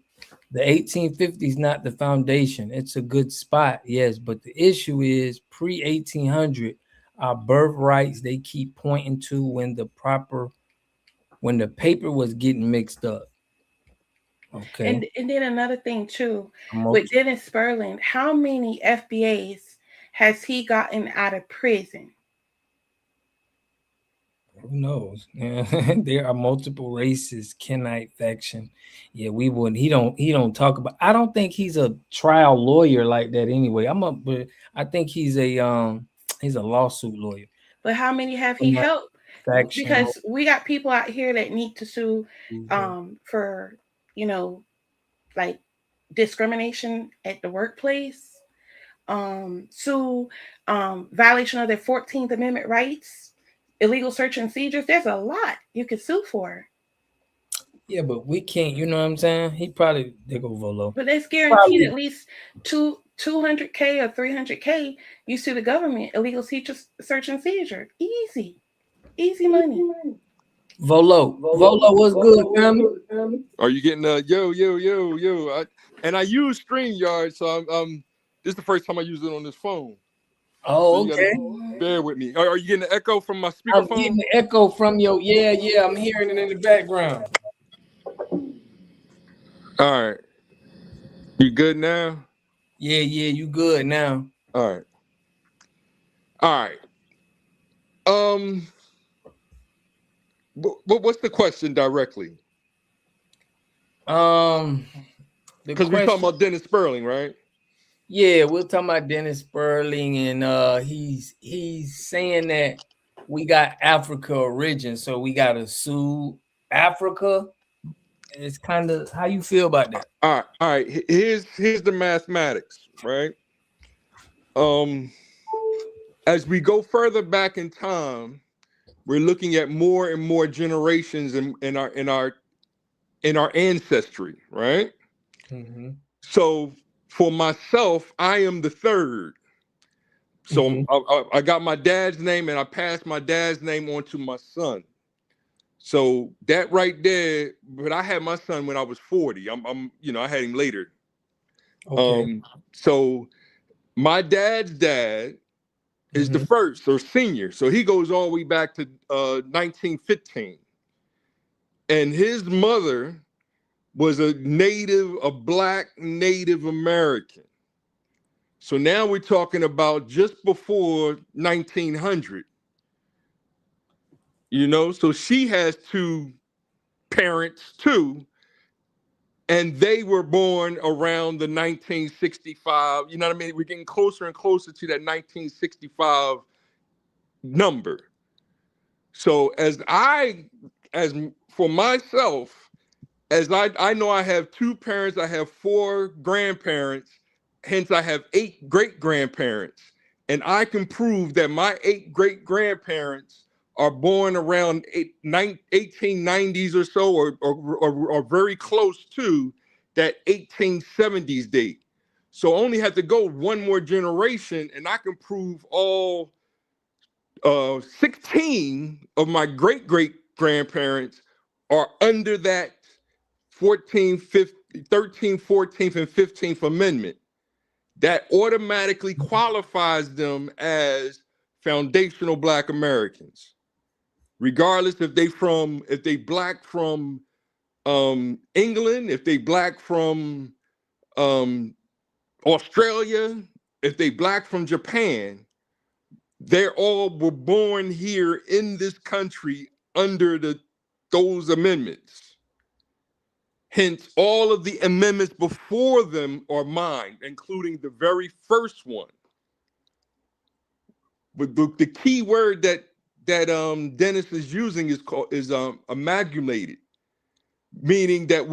the 1850s not the foundation. It's a good spot, yes, but the issue is pre-1800, our birthrights they keep pointing to when the paper was getting mixed up. Okay. And then another thing too, I'm with okay. Dennis Sperling, how many FBAs has he gotten out of prison? Who knows? Yeah. There are multiple races, Kenite faction. Yeah, we wouldn't. He don't talk about. I don't think he's a trial lawyer like that anyway. But I think he's a lawsuit lawyer. But how many have he I'm not helped? faction. Because we got people out here that need to sue for, you know, like discrimination at the workplace, sue violation of their 14th Amendment rights, illegal search and seizures. There's a lot you could sue for. Yeah, but we can't. You know what I'm saying? He probably they go Volo. But that's guaranteed Probably at least 200K or 300K. You sue the government, illegal search and seizure. Easy money. Volo. Volo was good, family. Are you getting yo? I use StreamYard, so this is the first time I use it on this phone. Oh, so you okay. gotta bear with me. Are you getting the echo from my I'm speakerphone? getting the echo from your yeah. I'm hearing it in the background. All right. You good now? Yeah, you good now. All right. But what's the question directly? Because we're talking about Dennis Sperling, right? Yeah, we're talking about Dennis Sperling, and he's saying that we got Africa origin, so we gotta sue Africa. It's kind of how you feel about that. All right. Here's the mathematics, right? As we go further back in time, we're looking at more and more generations in our ancestry, right? Mm-hmm. So for myself, I am the third. So I got my dad's name, and I passed my dad's name on to my son. So that right there, but I had my son when I was 40. I had him later. Okay. So my dad's dad is the first or senior. So he goes all the way back to 1915. And his mother was a black Native American. So now we're talking about just before 1900. So she has two parents too, and they were born around the 1965. You know what I mean? We're getting closer and closer to that 1965 number. So as for myself, as I know I have two parents, I have four grandparents, hence I have 8 great-grandparents. And I can prove that my 8 great-grandparents are born around 1890s or so, or very close to that 1870s date. So I only have to go one more generation, and I can prove all 16 of my great-great-grandparents are under that 13th, 14th, and 15th Amendment. That automatically qualifies them as foundational Black Americans, regardless if they Black from England, if they Black from Australia, if they Black from Japan. They all were born here in this country under those amendments. Hence, all of the amendments before them are mine, including the very first one. But the key word that Dennis is using is amalgamated, meaning that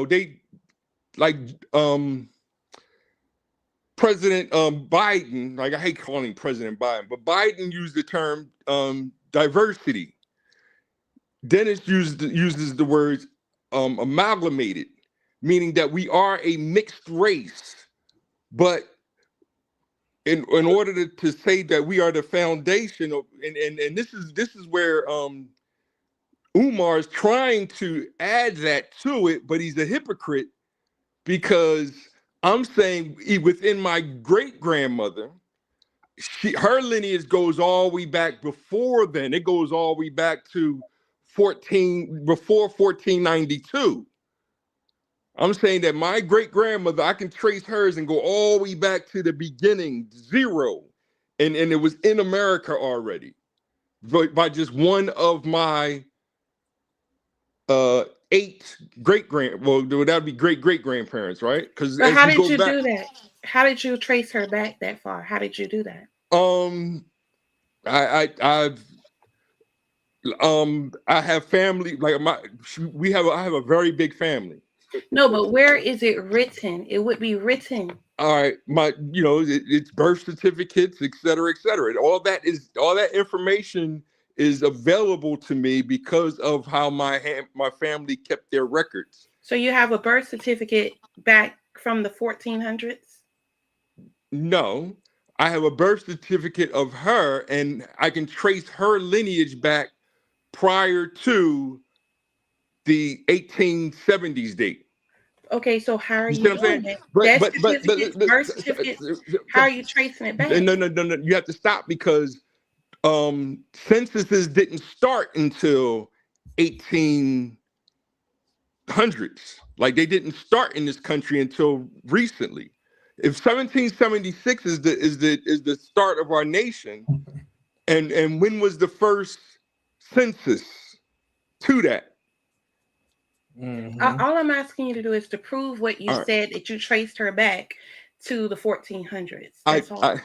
they like President Biden, like I hate calling President Biden, but Biden used the term diversity. Dennis uses the words amalgamated, meaning that we are a mixed race. But in order to say that we are the foundation of, and this is where Umar is trying to add that to it, but he's a hypocrite, because I'm saying within my great-grandmother, her lineage goes all the way back before then. It goes all the way back to before 1492. I'm saying that my great grandmother, I can trace hers and go all the way back to the beginning, 0, and it was in America already, by just one of my 8 well, that would be great grandparents, right? Because But as how we did go you back, do that? How did you trace her back that far? How did you do that? I have family like I have a very big family. No, but where is it written? It would be written. All right, it's birth certificates, et cetera, et cetera. And all that information is available to me because of how my family kept their records. So you have a birth certificate back from the 1400s? No, I have a birth certificate of her, and I can trace her lineage back prior to the 1870s date. Okay, so how are You see you what I'm saying? doing it? But Death certificates, birth certificates, how are you tracing it back? No. You have to stop because censuses didn't start until 1800s. Like they didn't start in this country until recently. If 1776 is the start of our nation, and when was the first census to that? All I'm asking you to do is to prove what you All right. said, that you traced her back to the 1400s. That's all.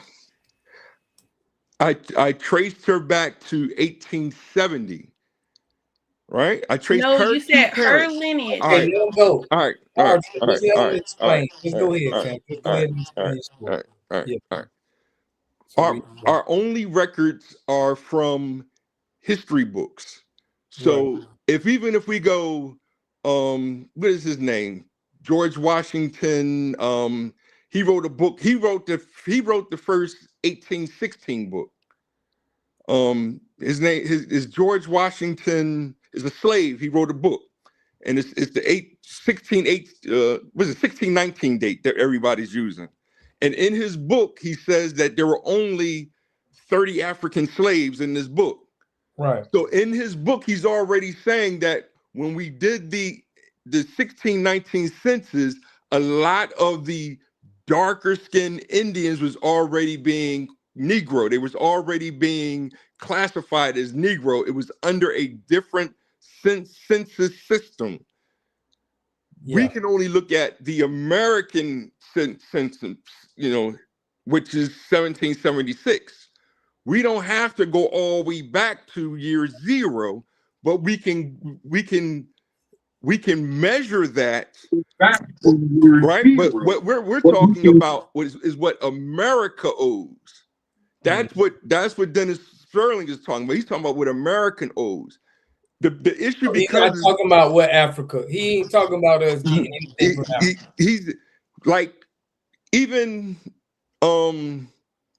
I traced her back to 1870. Right? I traced No, her you two said her parents. lineage. All right. let him go. All right. Just let him explain. Just go ahead, fam. Just go ahead and All explain your story. right. Our only records are from history books. So even if we go, what is his name? George Washington. He wrote a book. He wrote the first 1816 book. His name is George Washington. Is a slave. He wrote a book, and it's the 1619 date that everybody's using. And in his book, he says that there were only 30 African slaves in this book. Right. So in his book, he's already saying that when we did the 1619 census, a lot of the darker skinned Indians was already being Negro. They was already being classified as Negro. It was under a different census system. We can only look at the American census, which is 1776. We don't have to go all the way back to year 0, but we can measure that, right? But what we're talking about is what America owes. That's what Dennis Sterling is talking about. He's talking about what American owes. The issue He's not talking about what Africa. He ain't talking about us getting anything from Africa. He's like even Tariq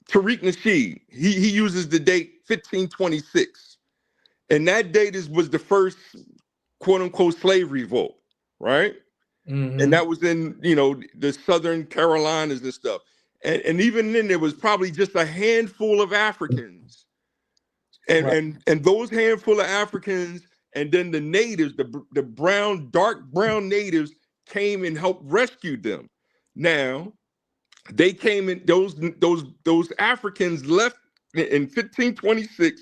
Nasheed. He uses the date 1526, and that date was the first quote unquote slave revolt, right? And that was in the Southern Carolinas and stuff. And even then, there was probably just a handful of Africans, and those handful of Africans, and then the natives, the brown, dark brown natives, came and helped rescue them. Now, they came in. Those Africans left in 1526,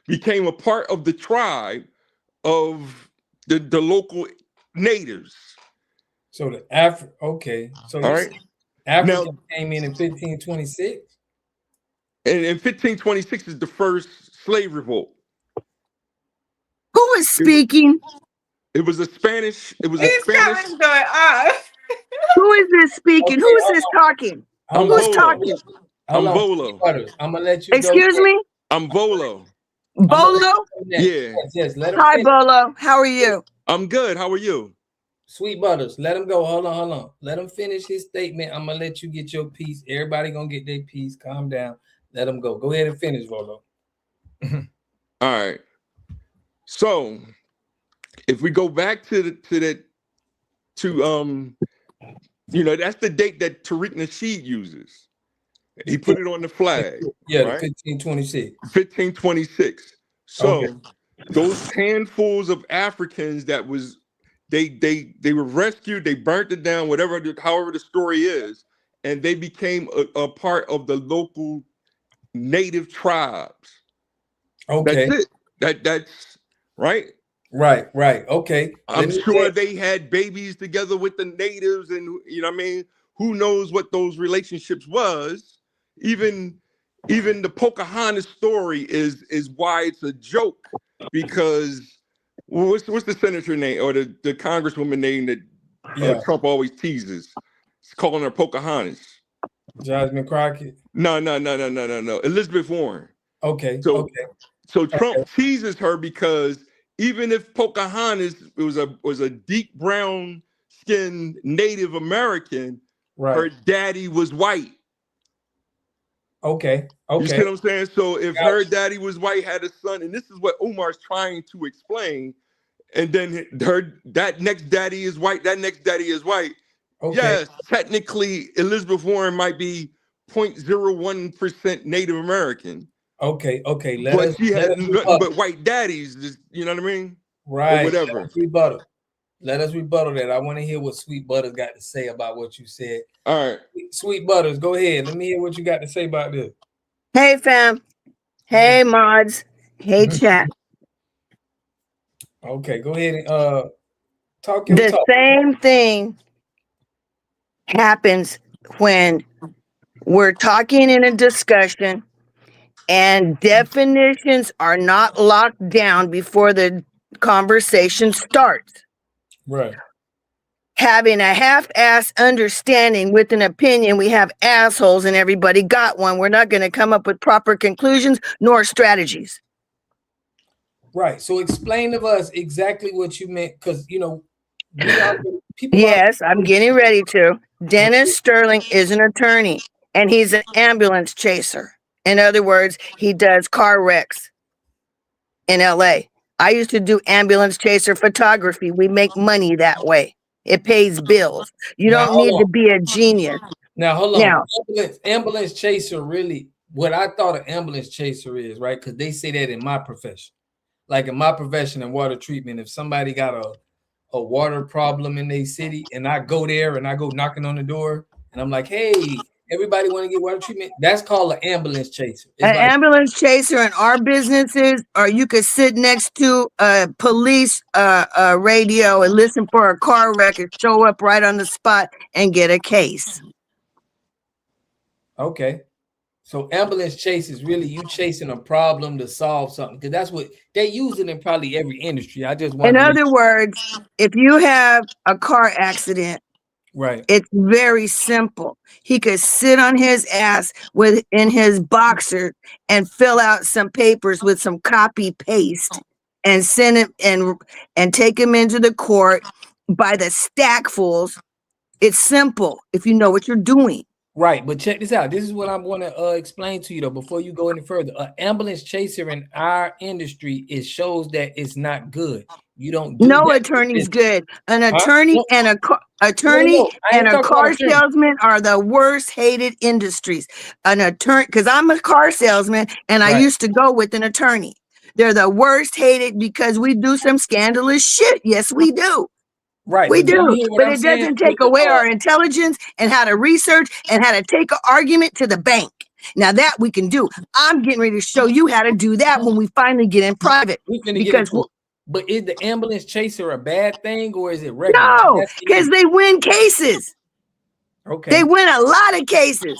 became a part of the tribe of the local natives. So the So all right. Africa came in 1526? And in 1526 is the first slave revolt. Who is speaking? It was a Spanish. It was a His Spanish. comments going off. Who is this speaking? Who is this talking? Who's talking? I'm Volo. I'm gonna let you Excuse go. me? I'm Volo. Bolo? Yeah. Yes, let him Hi, finish. Bolo. How are you? I'm good. How are you? Sweet Butters, let him go. Hold on. Let him finish his statement. I'm gonna let you get your piece. Everybody gonna get their piece. Calm down. Let him go. Go ahead and finish, Volo. All right. So if we go back to that's the date that Tariq Nasheed uses. He put it on the flag. Yeah, right? 1526. 1526. So those handfuls of Africans that they were rescued, they burnt it down, however the story is, and they became a part of the local native tribes. Okay. That's it. That's right. Right. Okay. I'm sure they had babies together with the natives, and you know what I mean. Who knows what those relationships was? Even the Pocahontas story is why it's a joke, because what's the senator name or the congresswoman name that Trump always teases? He's calling her Pocahontas. Jasmine Crockett. No. Elizabeth Warren. Okay. So Trump teases her because even if Pocahontas was a deep brown skinned Native American, her daddy was white. Okay. You see what I'm saying? So if her daddy was white, had a son, and this is what Omar's trying to explain, and then that next daddy is white, that next daddy is white. Okay. Yes, technically Elizabeth Warren might be 0.01% Native American. Okay. But she had nothing but white daddies, you know what I mean? Right. Or whatever. Let us rebuttal that. I want to hear what Sweet Butters got to say about what you said. All right. Sweet Butters, go ahead. Let me hear what you got to say about this. Hey, fam. Hey, mods. Hey, chat. Okay, go ahead and talk your talk. The same thing happens when we're talking in a discussion and definitions are not locked down before the conversation starts. Right. Having a half-ass understanding with an opinion, we have assholes and everybody got one. We're not going to come up with proper conclusions nor strategies. Right. So explain to us exactly what you meant, because Yes, I'm getting ready to. Dennis Sterling is an attorney and he's an ambulance chaser. In other words, he does car wrecks in LA. I used to do ambulance chaser photography. We make money that way. It pays bills. You don't need to be a genius. Now, hold on. Ambulance chaser, really, what I thought an ambulance chaser is, right? Because they say that in my profession. Like in my profession in water treatment, if somebody got a water problem in their city and I go there and I go knocking on the door and I'm like, hey, everybody want to get water treatment? That's called an ambulance chaser. An ambulance chaser in our businesses, or you could sit next to a police radio and listen for a car wreck and show up right on the spot and get a case. Okay. So ambulance chase is really you chasing a problem to solve something, because that's what they use it in probably every industry. I just want. In other words, if you have a car accident, right, it's very simple. He could sit on his ass in his boxer and fill out some papers with some copy paste and send it and take him into the court by the stackfuls. It's simple if you know what you're doing. Right, but check this out. This is what I want to explain to you though before you go any further. An ambulance chaser in our industry, it shows that it's not good. You don't do no that. Attorney's good. An attorney and a car salesman are the worst hated industries. An attorney, because I'm a car salesman and I used to go with an attorney. They're the worst hated because we do some scandalous shit. Yes, we do. Right. We do, but it doesn't take away our intelligence and how to research and how to take an argument to the bank. Now that we can do. I'm getting ready to show you how to do that when we finally get in private. But is the ambulance chaser a bad thing or is it regular? No, because they win cases. Okay. They win a lot of cases.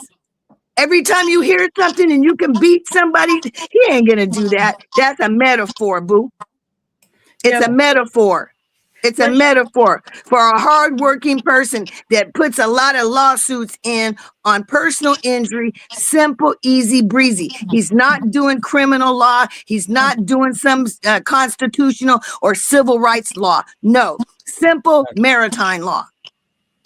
Every time you hear something and you can beat somebody, he ain't gonna do that. That's a metaphor, boo. It's a metaphor. It's a metaphor for a hardworking person that puts a lot of lawsuits in on personal injury, simple, easy breezy. He's not doing criminal law. He's not doing some constitutional or civil rights law. No, simple maritime law.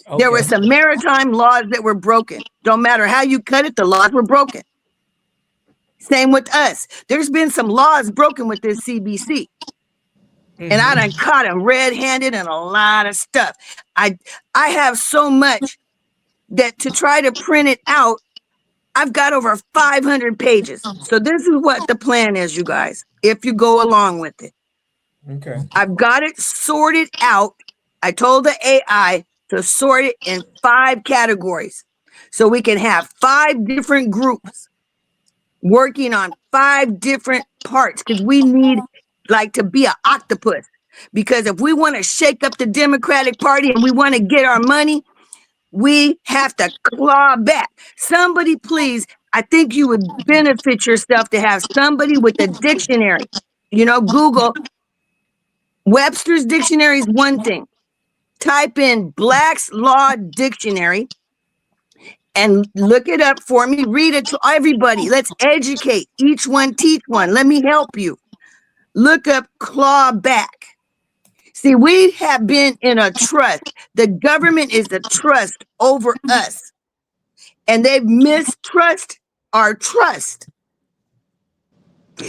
Okay. There were some maritime laws that were broken. Don't matter how you cut it, the laws were broken. Same with us. There's been some laws broken with this CBC. And I done caught him red-handed and a lot of stuff. I have so much that to try to print it out, I've got over 500 pages. So this is what the plan is, you guys, if you go along with it. Okay. I've got it sorted out I told the AI to sort it in 5 categories. So we can have 5 different groups working on 5 different parts, because we need like to be an octopus. Because if we want to shake up the Democratic Party and we want to get our money, we have to claw back. Somebody, please, I think you would benefit yourself to have somebody with a dictionary. You know, Google Webster's dictionary is one thing. Type in Black's Law Dictionary and look it up for me. Read it to everybody. Let's educate. Each one teach one. Let me help you. Look up clawback. See, we have been in a trust. The government is a trust over us, and they've mistrust our trust.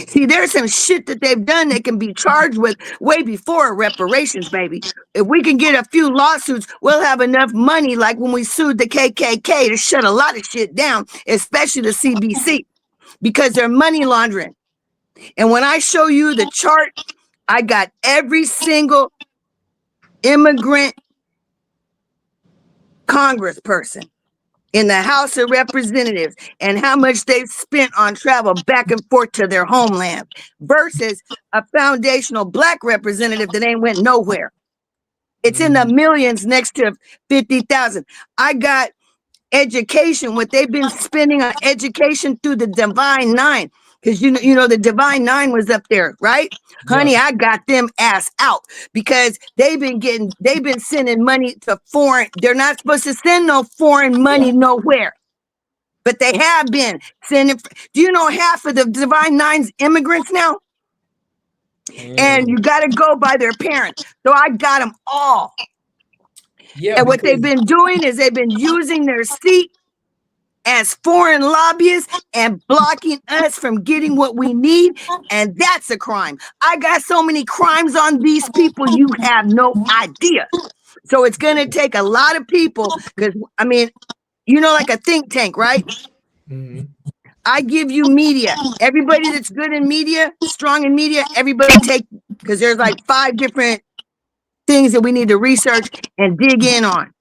See, there's some shit that they've done they can be charged with way before reparations, baby. If we can get a few lawsuits, we'll have enough money like when we sued the KKK to shut a lot of shit down, especially the CBC, because they're money laundering. And when I show you the chart, I got every single immigrant congressperson in the House of Representatives and how much they've spent on travel back and forth to their homeland versus a foundational Black representative that ain't went nowhere. It's in the millions next to 50,000. I got education, what they've been spending on education through the Divine Nine. Because you know the Divine Nine was up there, right? Yeah. Honey, I got them ass out because they've been sending money to foreign. They're not supposed to send no foreign money nowhere, but they have been sending. Do you know half of the Divine Nine's immigrants now? And you got to go by their parents. So I got them all. Yeah. And what they've been doing is they've been using their seat as foreign lobbyists and blocking us from getting what we need. And that's a crime. I got so many crimes on these people, you have no idea. So it's going to take a lot of people because, I mean, you know, like a think tank, right? Mm-hmm. I give you media. Everybody that's good in media, strong in media, everybody take, because there's like 5 different things that we need to research and dig in on.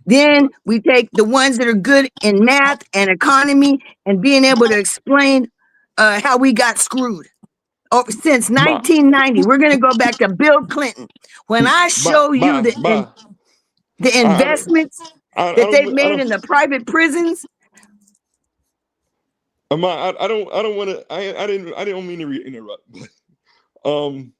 Then we take the ones that are good in math and economy and being able to explain how we got screwed. Since 1990, we're going to go back to Bill Clinton. When I show you the investments that they've made in the private prisons. I don't want to. I didn't mean to interrupt. One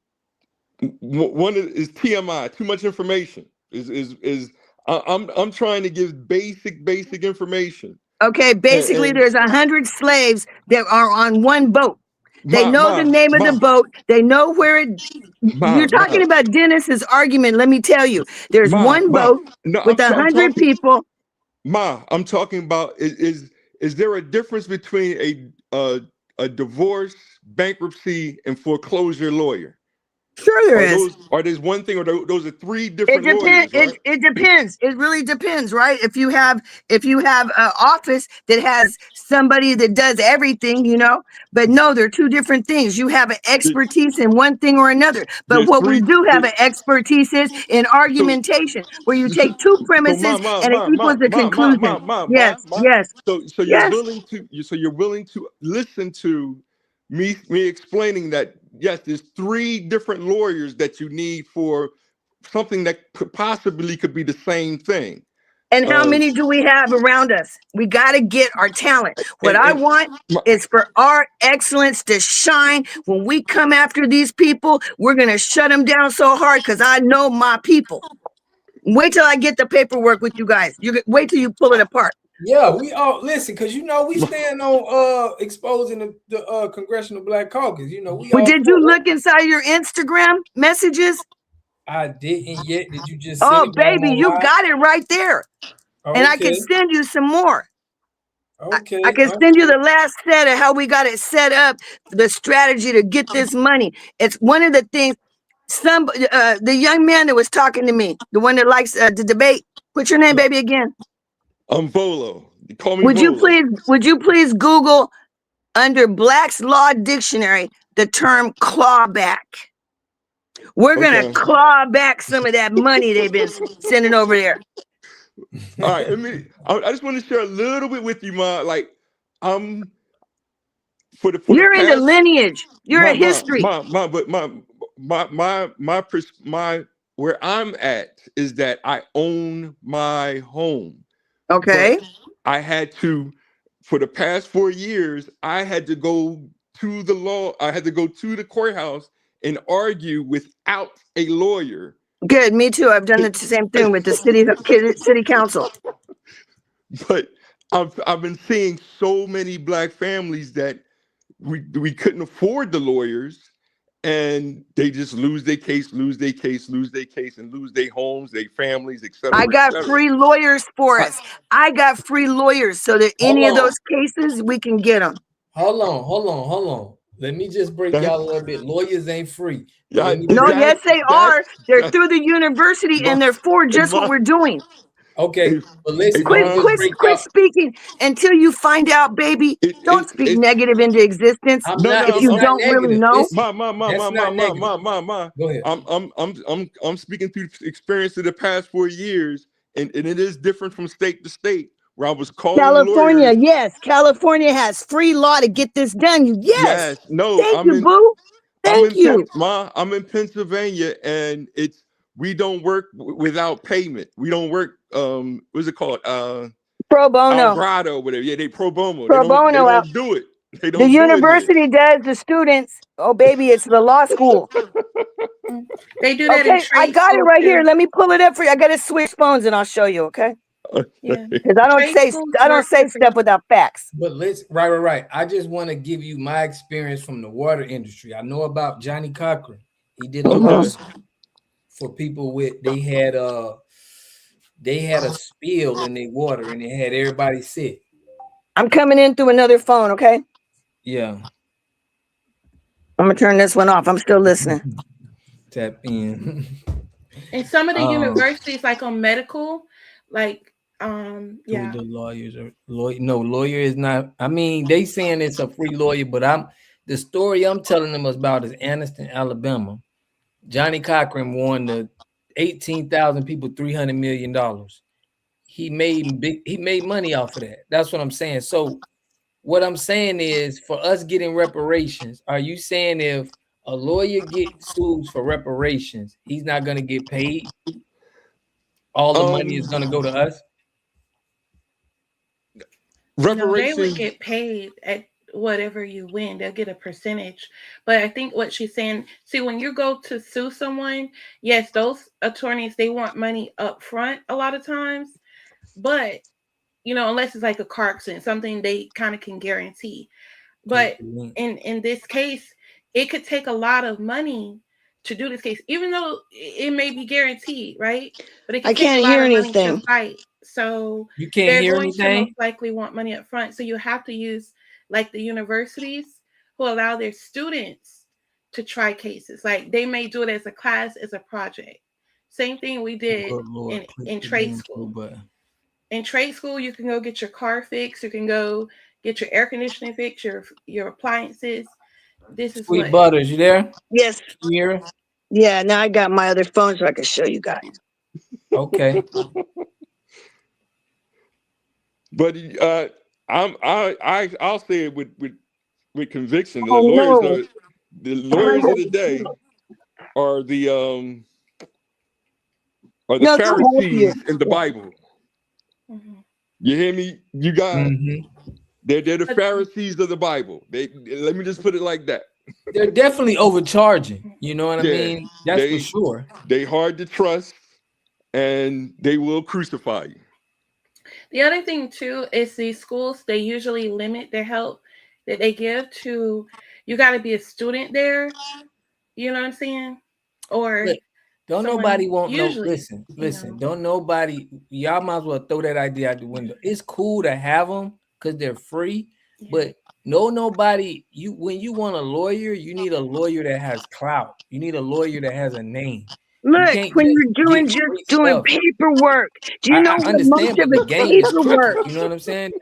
is TMI. Too much information is. I'm trying to give basic information. Okay, basically, there's 100 slaves that are on one boat. They know the name of the boat. They know where it. You're talking about Dennis's argument. Let me tell you, there's one boat with 100 people. I'm talking about is there a difference between a divorce, bankruptcy, and foreclosure lawyer? Sure there is. Are those one thing, or those are 3 different lawyers? Right? It depends. It really depends, right? If you have an office that has somebody that does everything, you know, but no, they're 2 different things. You have an expertise in one thing or another. But what we do have an expertise is in argumentation, where you take 2 premises and it equals a conclusion. Yes. So you're willing to listen to me explaining that, yes, there's 3 different lawyers that you need for something that possibly could be the same thing. And how many do we have around us? We got to get our talent. What I want is for our excellence to shine. When we come after these people, we're going to shut them down so hard because I know my people. Wait till I get the paperwork with you guys. Wait till you pull it apart. Yeah, we all listen, because you know we stand on exposing the Congressional Black Caucus. You know, did you look inside your Instagram messages? I didn't yet. Did you just? Oh, baby, you got it right there, and I can send you some more. Okay, I can send you the last set of how we got it set up, the strategy to get this money. It's one of the things. The young man that was talking to me, the one that likes to debate. What's your name, baby, again? I'm Volo. Call me Volo. Would you please Google under Black's Law Dictionary the term clawback? We're gonna Okay. claw back some of that money they've been sending over there. All right. I just want to share a little bit with you, Ma. Like, I'm for the You're into past lineage. You're a history. my where I'm at is that I own my home. Okay. But I had to, for the past 4 years, I had to go to the law. I had to go to the courthouse and argue without a lawyer. Good. Me too. I've done the same thing with the city council. But I've been seeing so many Black families that we couldn't afford the lawyers, and they just lose their case, and lose their homes, their families, etc. I got free lawyers for us. I got free lawyers so that any of those cases we can get them. Hold on. Let me just break y'all a little bit. Lawyers ain't free. Yes, they are. They're through the university and they're for just what we're doing. Okay, but listen, Quit speaking until you find out, baby. Don't speak negative into existence if you don't really know. Go ahead. I'm speaking through experience of the past 4 years, and it is different from state to state. Where I was calling California, lawyers. yes, California has free law to get this done. Yes, no, thank you, boo. Thank you. I'm in Pennsylvania, and we don't work without payment. We don't work. What's it called? Pro bono. Algrado, whatever. Yeah, they pro bono. Pro bono. They don't do it. They don't. The university does. The students. Oh, baby, it's the law school. They do that. Okay, I got it right here. Let me pull it up for you. I got to switch phones, and I'll show you. Okay. Yeah. Because I don't say stuff without facts. But right. I just want to give you my experience from the water industry. I know about Johnny Cochran. He did a lot for people with they had a spill in their water and it had everybody sick. I'm coming in through another phone. Okay. Yeah. I'm gonna turn this one off. I'm still listening. Tap in. And some of the universities, like on medical, like the lawyers are lawyer is not. I mean, they saying it's a free lawyer, but the story I'm telling them about is Anniston, Alabama. Johnny Cochran won the 18,000 people $300 million. He made money off of that. That's what I'm saying. So what I'm saying is, for us getting reparations, are you saying if a lawyer gets sued for reparations, he's not going to get paid? All the money is going to go to us? No, they would get paid at whatever you win. They'll get a percentage. But I think what she's saying, see, when you go to sue someone, yes, those attorneys, they want money up front a lot of times. But, unless it's like a car accident, something they kind of can guarantee. But in this case, it could take a lot of money to do this case, even though it may be guaranteed, right? But it can take a lot of money to fight. So you can't they're hear going to anything? most likely want money up front. So you have to use like the universities who allow their students to try cases. Like they may do it as a class, as a project. Same thing we did in trade school. In trade school, you can go get your car fixed. You can go get your air conditioning fixed, your appliances. This is Sweet Butters, you there? Yes. You hear? Yeah, now I got my other phone so I can show you guys. Okay. But I'll say it with conviction. The lawyers of the day are the Pharisees in the Bible. You hear me? You guys, they're the Pharisees of the Bible. Let me just put it like that. They're definitely overcharging. You know what I mean? That's for sure. They hard to trust, and they will crucify you. The other thing too is these schools, they usually limit their help that they give to, you got to be a student there. You know what I'm saying? Or don't nobody want listen. Don't nobody, y'all might as well throw that idea out the window. It's cool to have them because they're free, but nobody, when you want a lawyer, you need a lawyer that has clout. You need a lawyer that has a name. Look, when you're doing paperwork, do you know I understand, but the game is tricky. You know what I'm saying?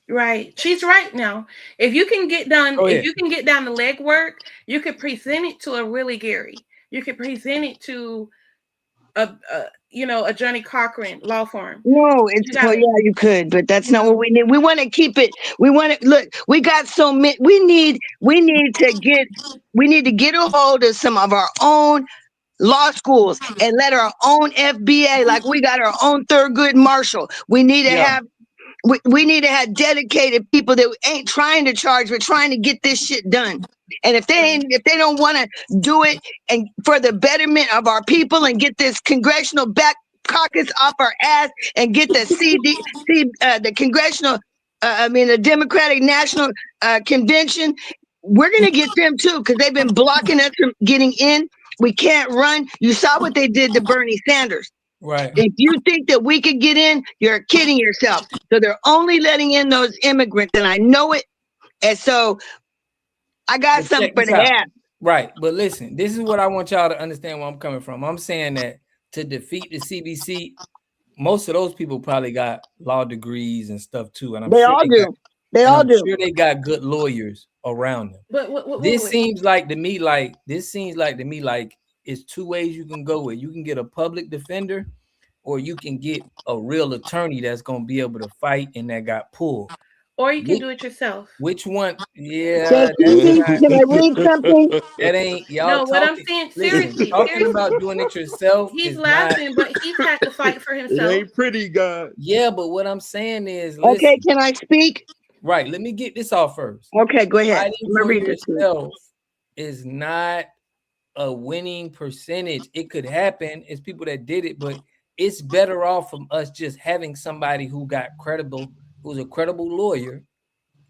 Right. She's right now. If you can get done, the legwork, you could present it to a really Gary. you could present it to a Johnny Cochran law firm. No, it's well, yeah, you could, but that's not what we need. We want to keep it. We want to look. We got so many. We need to get a hold of some of our own law schools and let our own FBA, like we got our own Thurgood Marshall. We need to have. We need to have dedicated people that ain't trying to charge, but trying to get this shit done. And if they don't want to do it and for the betterment of our people and get this congressional back caucus off our ass and get the the congressional, the Democratic National Convention, we're gonna get them too because they've been blocking us from getting in. We can't run. You saw what they did to Bernie Sanders. Right. If you think that we could get in, you're kidding yourself. So they're only letting in those immigrants, and I know it. And so I got something for the ass. Right. But listen, this is what I want y'all to understand where I'm coming from. I'm saying that to defeat the CBC, most of those people probably got law degrees and stuff too. And I'm they sure all do. I'm sure they got good lawyers around them. But this seems like to me like it's two ways you can go with. You can get a public defender, or you can get a real attorney that's gonna be able to fight and that got pulled. Or you can do it yourself. Which one? Yeah. So, can I read something? That ain't y'all. No, talking, what I'm saying, seriously, talking about doing it yourself. He's laughing, but he's had to fight for himself. It ain't pretty, God. Yeah, but what I'm saying is, okay, can I speak? Right. Let me get this off first. Okay, go ahead. Fighting for yourself is not a winning percentage. It could happen. It's people that did it, but it's better off from us just having somebody who's a credible lawyer,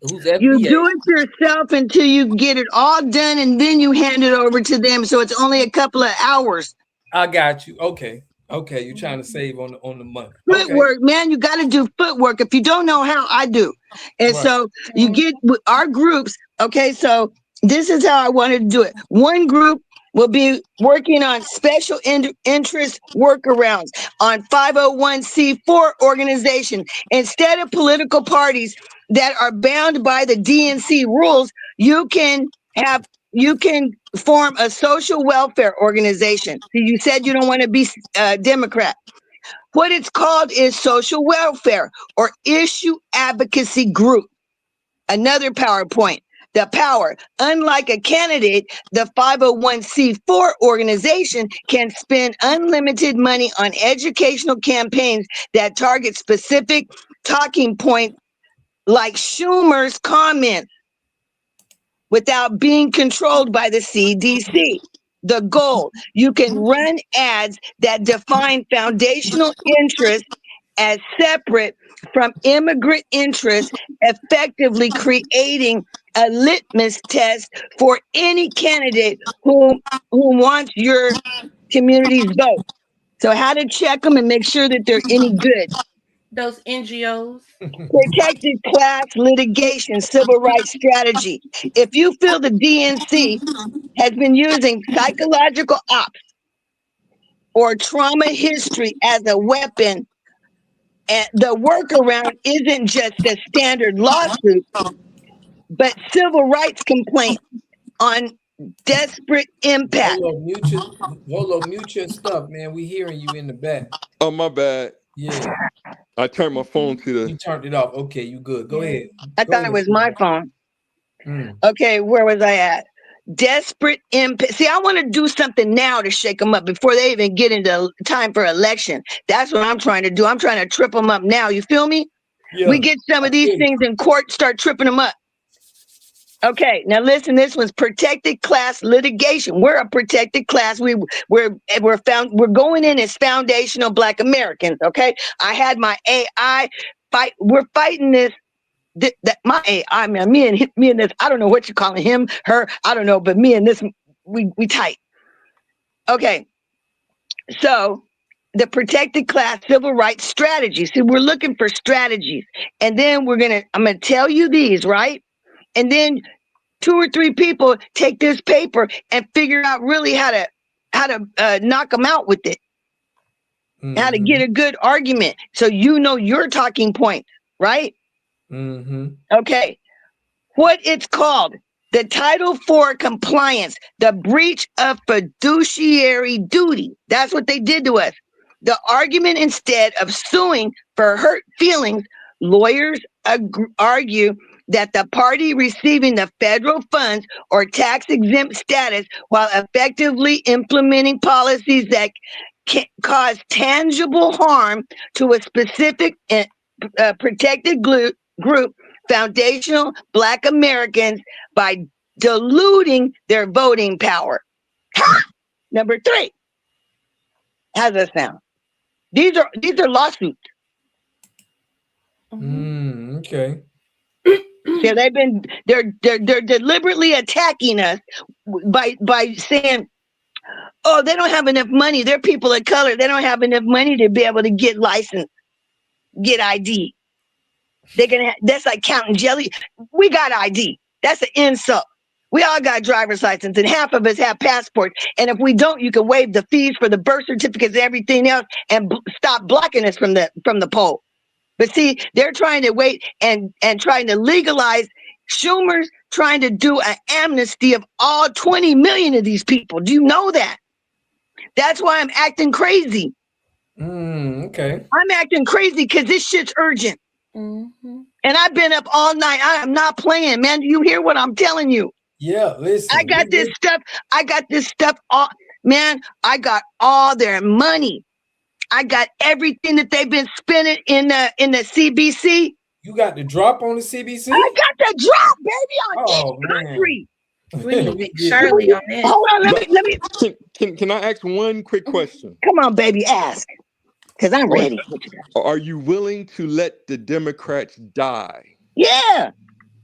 who's FBA. You do it yourself until you get it all done, and then you hand it over to them. So it's only a couple of hours. I got you. Okay, you're trying to save on the money. Footwork, man. You got to do footwork. If you don't know how, I do. And so you get with our groups. Okay, so this is how I wanted to do it. One group will be working on special interest workarounds on 501c4 organization. Instead of political parties that are bound by the DNC rules, you can form a social welfare organization. So you said you don't want to be a Democrat. What it's called is social welfare or issue advocacy group. Another PowerPoint. The power. Unlike a candidate, the 501c4 organization can spend unlimited money on educational campaigns that target specific talking points like Schumer's comments without being controlled by the CDC. The goal, you can run ads that define foundational interests as separate from immigrant interests, effectively creating a litmus test for any candidate who wants your community's vote. So how to check them and make sure that they're any good. Those NGOs. Protected class litigation, civil rights strategy. If you feel the DNC has been using psychological ops or trauma history as a weapon, and the workaround isn't just a standard lawsuit, but civil rights complaint on desperate impact. Hold on, mute your stuff, man. We hearing you in the back. Oh, my bad. Yeah. I turned my phone to the. You turned it off. Okay, you good. Go ahead. I thought it was my phone. Okay, where was I at? Desperate impact. See, I want to do something now to shake them up before they even get into time for election. That's what I'm trying to do. I'm trying to trip them up now. You feel me? Yeah. We get some of these things in court, start tripping them up. Okay, now listen. This one's protected class litigation. We're a protected class. We're going in as foundational Black Americans. Okay, I had my AI fight. We're fighting this. That my AI, man, me and this, I don't know what you're calling him, her, I don't know, but me and this, we tight. Okay, so the protected class civil rights strategy. See, we're looking for strategies, and then I'm gonna tell you these, right? And then 2 or 3 people take this paper and figure out really how to knock them out with it, how to get a good argument, so you know your talking points, right? Okay, what it's called, The Title IV compliance, the breach of fiduciary duty. That's what they did to us. The argument, instead of suing for hurt feelings, lawyers argue that the party receiving the federal funds or tax-exempt status while effectively implementing policies that can cause tangible harm to a specific protected group, foundational Black Americans, by diluting their voting power. Ha! Number 3. How's that sound? These are lawsuits. Okay. So they're deliberately attacking us by saying, oh, they don't have enough money. They're people of color. They don't have enough money to be able to get licensed, get ID. That's like counting jelly. We got ID. That's an insult. We all got driver's license, and half of us have passports. And if we don't, you can waive the fees for the birth certificates and everything else, and stop blocking us from the poll. But see, they're trying to wait and trying to legalize. Schumer's trying to do an amnesty of all 20 million of these people. Do you know that? That's why I'm acting crazy. Okay. I'm acting crazy because this shit's urgent. And I've been up all night. I am not playing, man. Do you hear what I'm telling you? Yeah, listen. I got this stuff. All, man, I got all their money. I got everything that they've been spending in the CBC. You got the drop on the CBC? I got the drop, baby, on each country. We need to be Shirley on this. Hold on, let me. Can I ask one quick question? Come on, baby, ask. Because I'm ready. Are you willing to let the Democrats die? Yeah.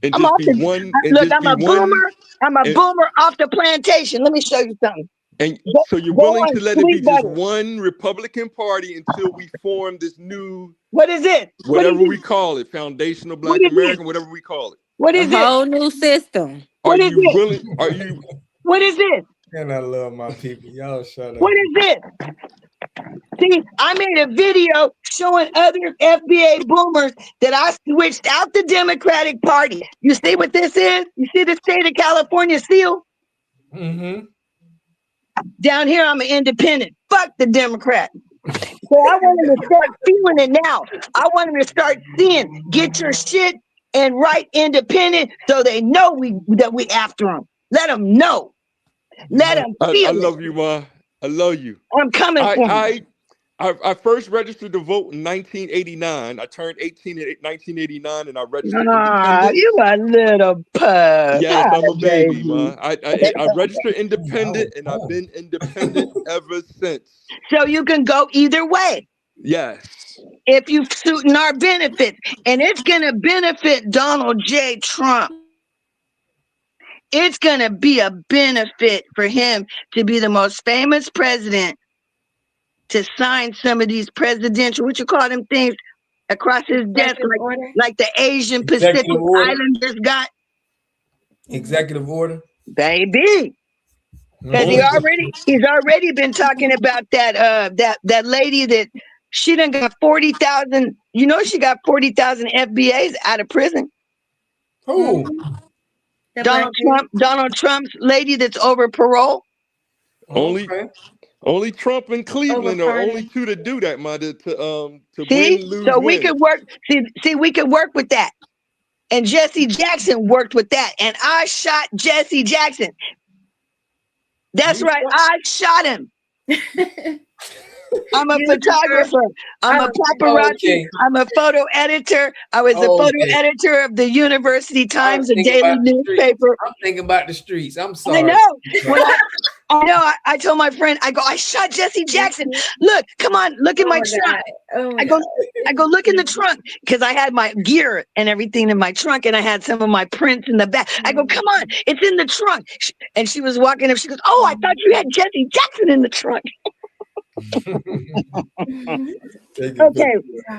And I'm just off be the, one. look, I'm a boomer. I'm a boomer off the plantation. Let me show you something. And so you're Go willing on, to let it be sweet just butter. one Republican Party until we form this new, what is it? Whatever we call it, foundational Black American, whatever we call it. What is a whole new system. Are What is you it? willing? Are you? What is this? And I love my people. Y'all shut up. What is this? See, I made a video showing other FBA boomers that I switched out the Democratic Party. You see what this is? You see the state of California seal? Mm-hmm. Down here, I'm an independent. Fuck the Democrat. So I want them to start feeling it now. I want them to start seeing, get your shit and write independent so they know that we after them. Let them know. Let them feel I love you, Ma. I love you. I'm coming for you. I first registered to vote in 1989. I turned 18 in 1989, and I registered independent. You a little puss. Yes, Hi, I'm a baby, baby. Ma. I registered independent, and I've been independent ever since. So you can go either way. Yes. If you suiting our benefits, and it's going to benefit Donald J. Trump. It's going to be a benefit for him to be the most famous president to sign some of these presidential, what you call them things, across his desk, like the Asian Pacific Islanders got. Executive order, baby. Because he's already been talking about that lady that she done got 40,000. You know, she got 40,000 FBAs out of prison. Who? Donald Trump's lady that's over parole. Only Trump and Cleveland are only two to do that, Ma. To see, win, lose, so we win. could work. See, we could work with that. And Jesse Jackson worked with that, and I shot Jesse Jackson. That's right, I shot him. I'm a photographer. I'm a paparazzi. Okay. I'm a photo editor. I was a photo editor of the University Times, a daily newspaper. I'm thinking about the streets. I'm sorry. I know. I know. I told my friend, I shot Jesse Jackson. Look, come on, look in my trunk. I go look in the trunk because I had my gear and everything in my trunk, and I had some of my prints in the back. I go, come on, it's in the trunk. And she was walking up. She goes, oh, I thought you had Jesse Jackson in the trunk. Okay,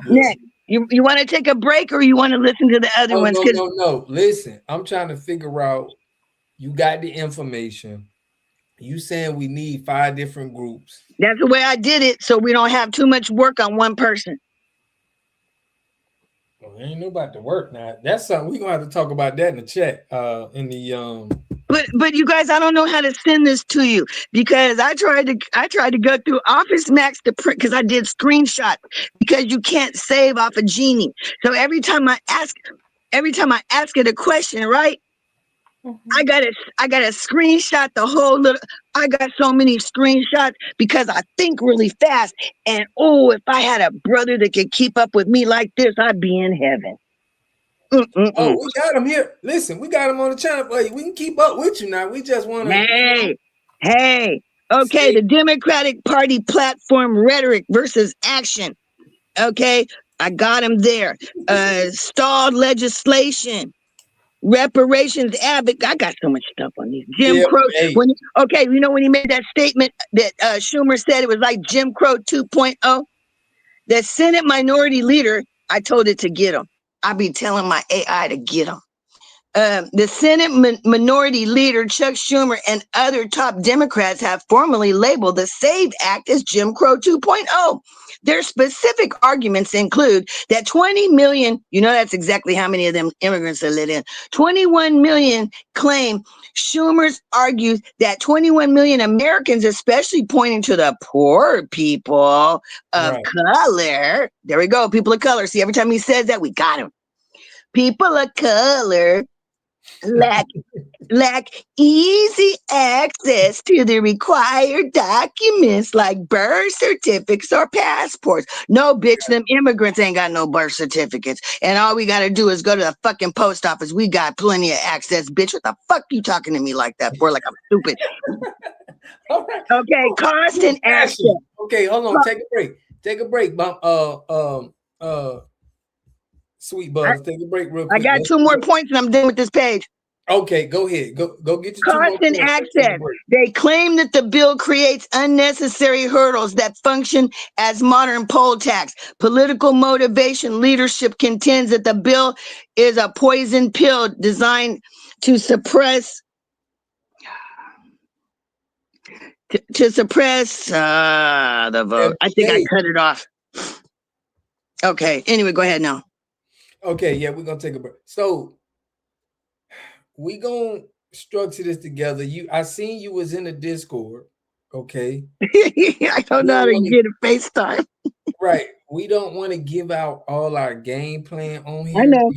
next. You want to take a break, or you want to listen to the other ones? No. Listen, I'm trying to figure out. You got the information. You saying we need 5 different groups. That's the way I did it, so we don't have too much work on one person. Well, ain't no about the work now. That's something we're gonna have to talk about that in the chat. In the But you guys, I don't know how to send this to you because I tried to go through Office Max to print because I did screenshot because you can't save off a Genie. So every time I ask it a question, right? I gotta screenshot the whole little. I got so many screenshots because I think really fast. And oh, if I had a brother that could keep up with me like this, I'd be in heaven. Oh, we got him here. Listen, we got him on the channel for you. We can keep up with you now. We just want to. Hey. Okay, the Democratic Party platform rhetoric versus action. Okay, I got him there. Stalled legislation. Reparations advocate. I got so much stuff on these. Jim Crow. When he made that statement that Schumer said it was like Jim Crow 2.0. The Senate Minority Leader, I told it to get him. I be telling my AI to get him. The Senate Minority Leader Chuck Schumer and other top Democrats have formally labeled the SAVE Act as Jim Crow 2.0. Their specific arguments include that 20 million, that's exactly how many of them immigrants are let in. 21 million claim. Schumer's argues that 21 million Americans, especially pointing to the poor people of color. There we go, people of color. See, every time he says that, we got him. People of color lack easy access to the required documents like birth certificates or passports. No, bitch, them immigrants ain't got no birth certificates. And all we got to do is go to the fucking post office. We got plenty of access, bitch. What the fuck you talking to me like that for? Like I'm stupid. All right. Okay, cost and access. Okay, hold on. Take a break. Sweet Buzz, take a break real quick. I got 2 more points and I'm done with this page. Okay, go ahead. Go get your 2 more Cost and points. access. They claim that the bill creates unnecessary hurdles that function as modern poll tax. Political motivation leadership contends that the bill is a poison pill designed to suppress the vote. I think I cut it off. Okay. Anyway, go ahead now. Okay, yeah, we're gonna take a break. So we gonna structure this together. I seen you was in the Discord. Okay. I don't know how to get a FaceTime. Right. We don't want to give out all our game plan on here. I know.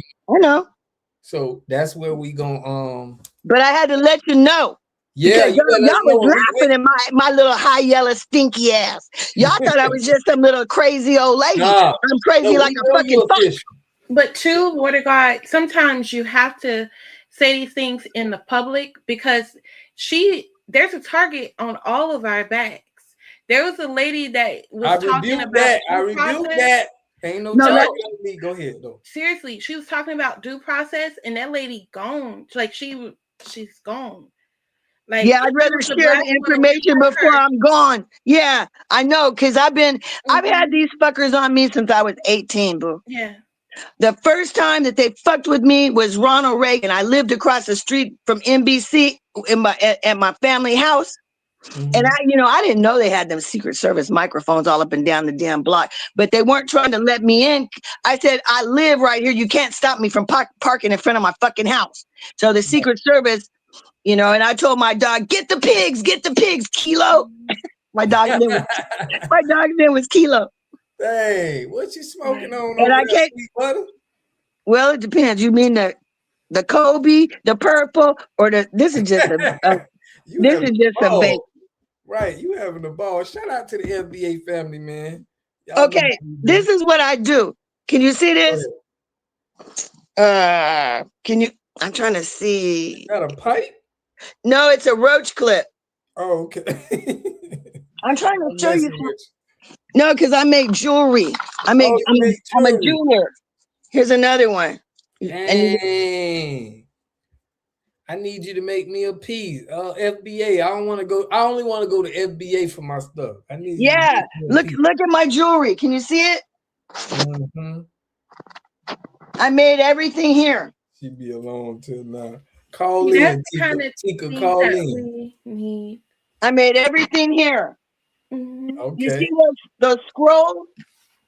So that's where we gonna But I had to let you know. Yeah, because y'all was laughing at my little high yellow stinky ass. Y'all thought I was just some little crazy old lady. I'm crazy like a fucking fox. But too, Word of God, sometimes you have to say these things in the public because there's a target on all of our backs. There was a lady that was talking about I rebuke that. Ain't no target on me. Go ahead though. Seriously, she was talking about due process, and that lady gone. Like she's gone. Like, yeah, I'd rather share the information before I'm gone. Yeah, I know, because I've had these fuckers on me since I was 18, boo. Yeah. The first time that they fucked with me was Ronald Reagan. I lived across the street from NBC at my family house. And I didn't know they had them Secret Service microphones all up and down the damn block, but they weren't trying to let me in. I said, I live right here. You can't stop me from parking in front of my fucking house. So the Secret Service, and I told my dog, get the pigs, Kilo. my dog's name was Kilo. Hey, what you smoking on? And I can't. Sweet butter? Well, it depends. You mean the Kobe, the purple, or this is just a vape. Right, you having a ball. Shout out to the FBA family, man. Okay, this is what I do. Can you see this? Can you? I'm trying to see. Is that a pipe? No, it's a roach clip. Oh, okay. I'm trying to show you something. No, because I make jewelry. I'm a jeweler. Here's another one. Dang. I need you to make me a piece. FBA. I only want to go to FBA for my stuff. I need. Yeah. Look at my jewelry. Can you see it? I made everything here. She be alone till now. Call in. Tika, call in. I made everything here. Okay. You see those scrolls?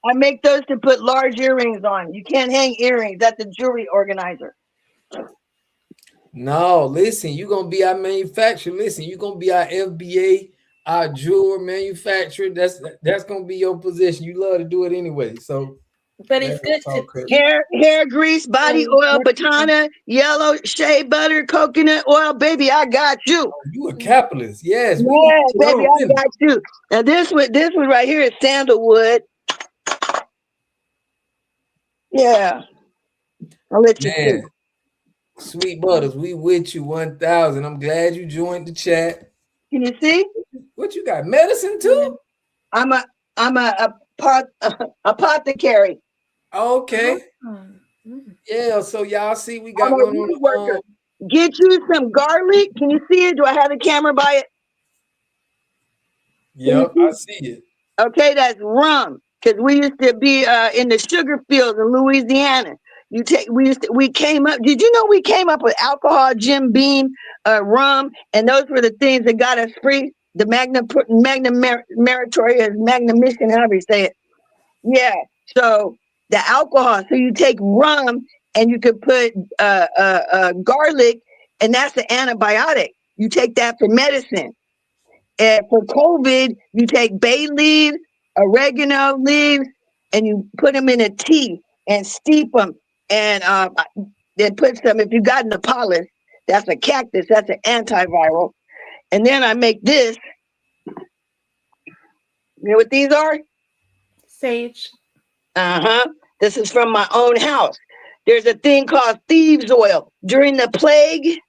I make those to put large earrings on. You can't hang earrings. That's a jewelry organizer. No, listen, you're gonna be our manufacturer. Listen, you're gonna be our FBA, our jewelry manufacturer. That's gonna be your position. You love to do it anyway. So But it's good all to credit. Hair grease, body oil, batana, yellow, shea butter, coconut oil. Baby, I got you. You a capitalist. Yes, we gonna Yeah, put it baby, on I women. got you. Now this one right here is sandalwood. Yeah. I'll let you see. Man, Sweet Butters, we with you 1,000. I'm glad you joined the chat. Can you see? What you got? Medicine too? I'm a apothecary. Okay. Yeah, so y'all see we got I'm a one weed on worker. Get you some garlic. Can you see it? Do I have the camera by it? Yep, I see it. Okay, that's rum. Because we used to be in the sugar fields in Louisiana. We came up. Did you know we came up with alcohol, Jim Beam, rum, and those were the things that got us free. The meritorious, magnum-mission, however you say it. Yeah. So the alcohol. So you take rum and you could put garlic, and that's the antibiotic. You take that for medicine. And for COVID, you take bay leaves, oregano leaves, and you put them in a tea and steep them. And then put some, if you got Nepalus, that's a cactus, that's an antiviral. And then I make this. You know what these are? Sage. Uh-huh. This is from my own house. There's a thing called thieves' oil. During the plague,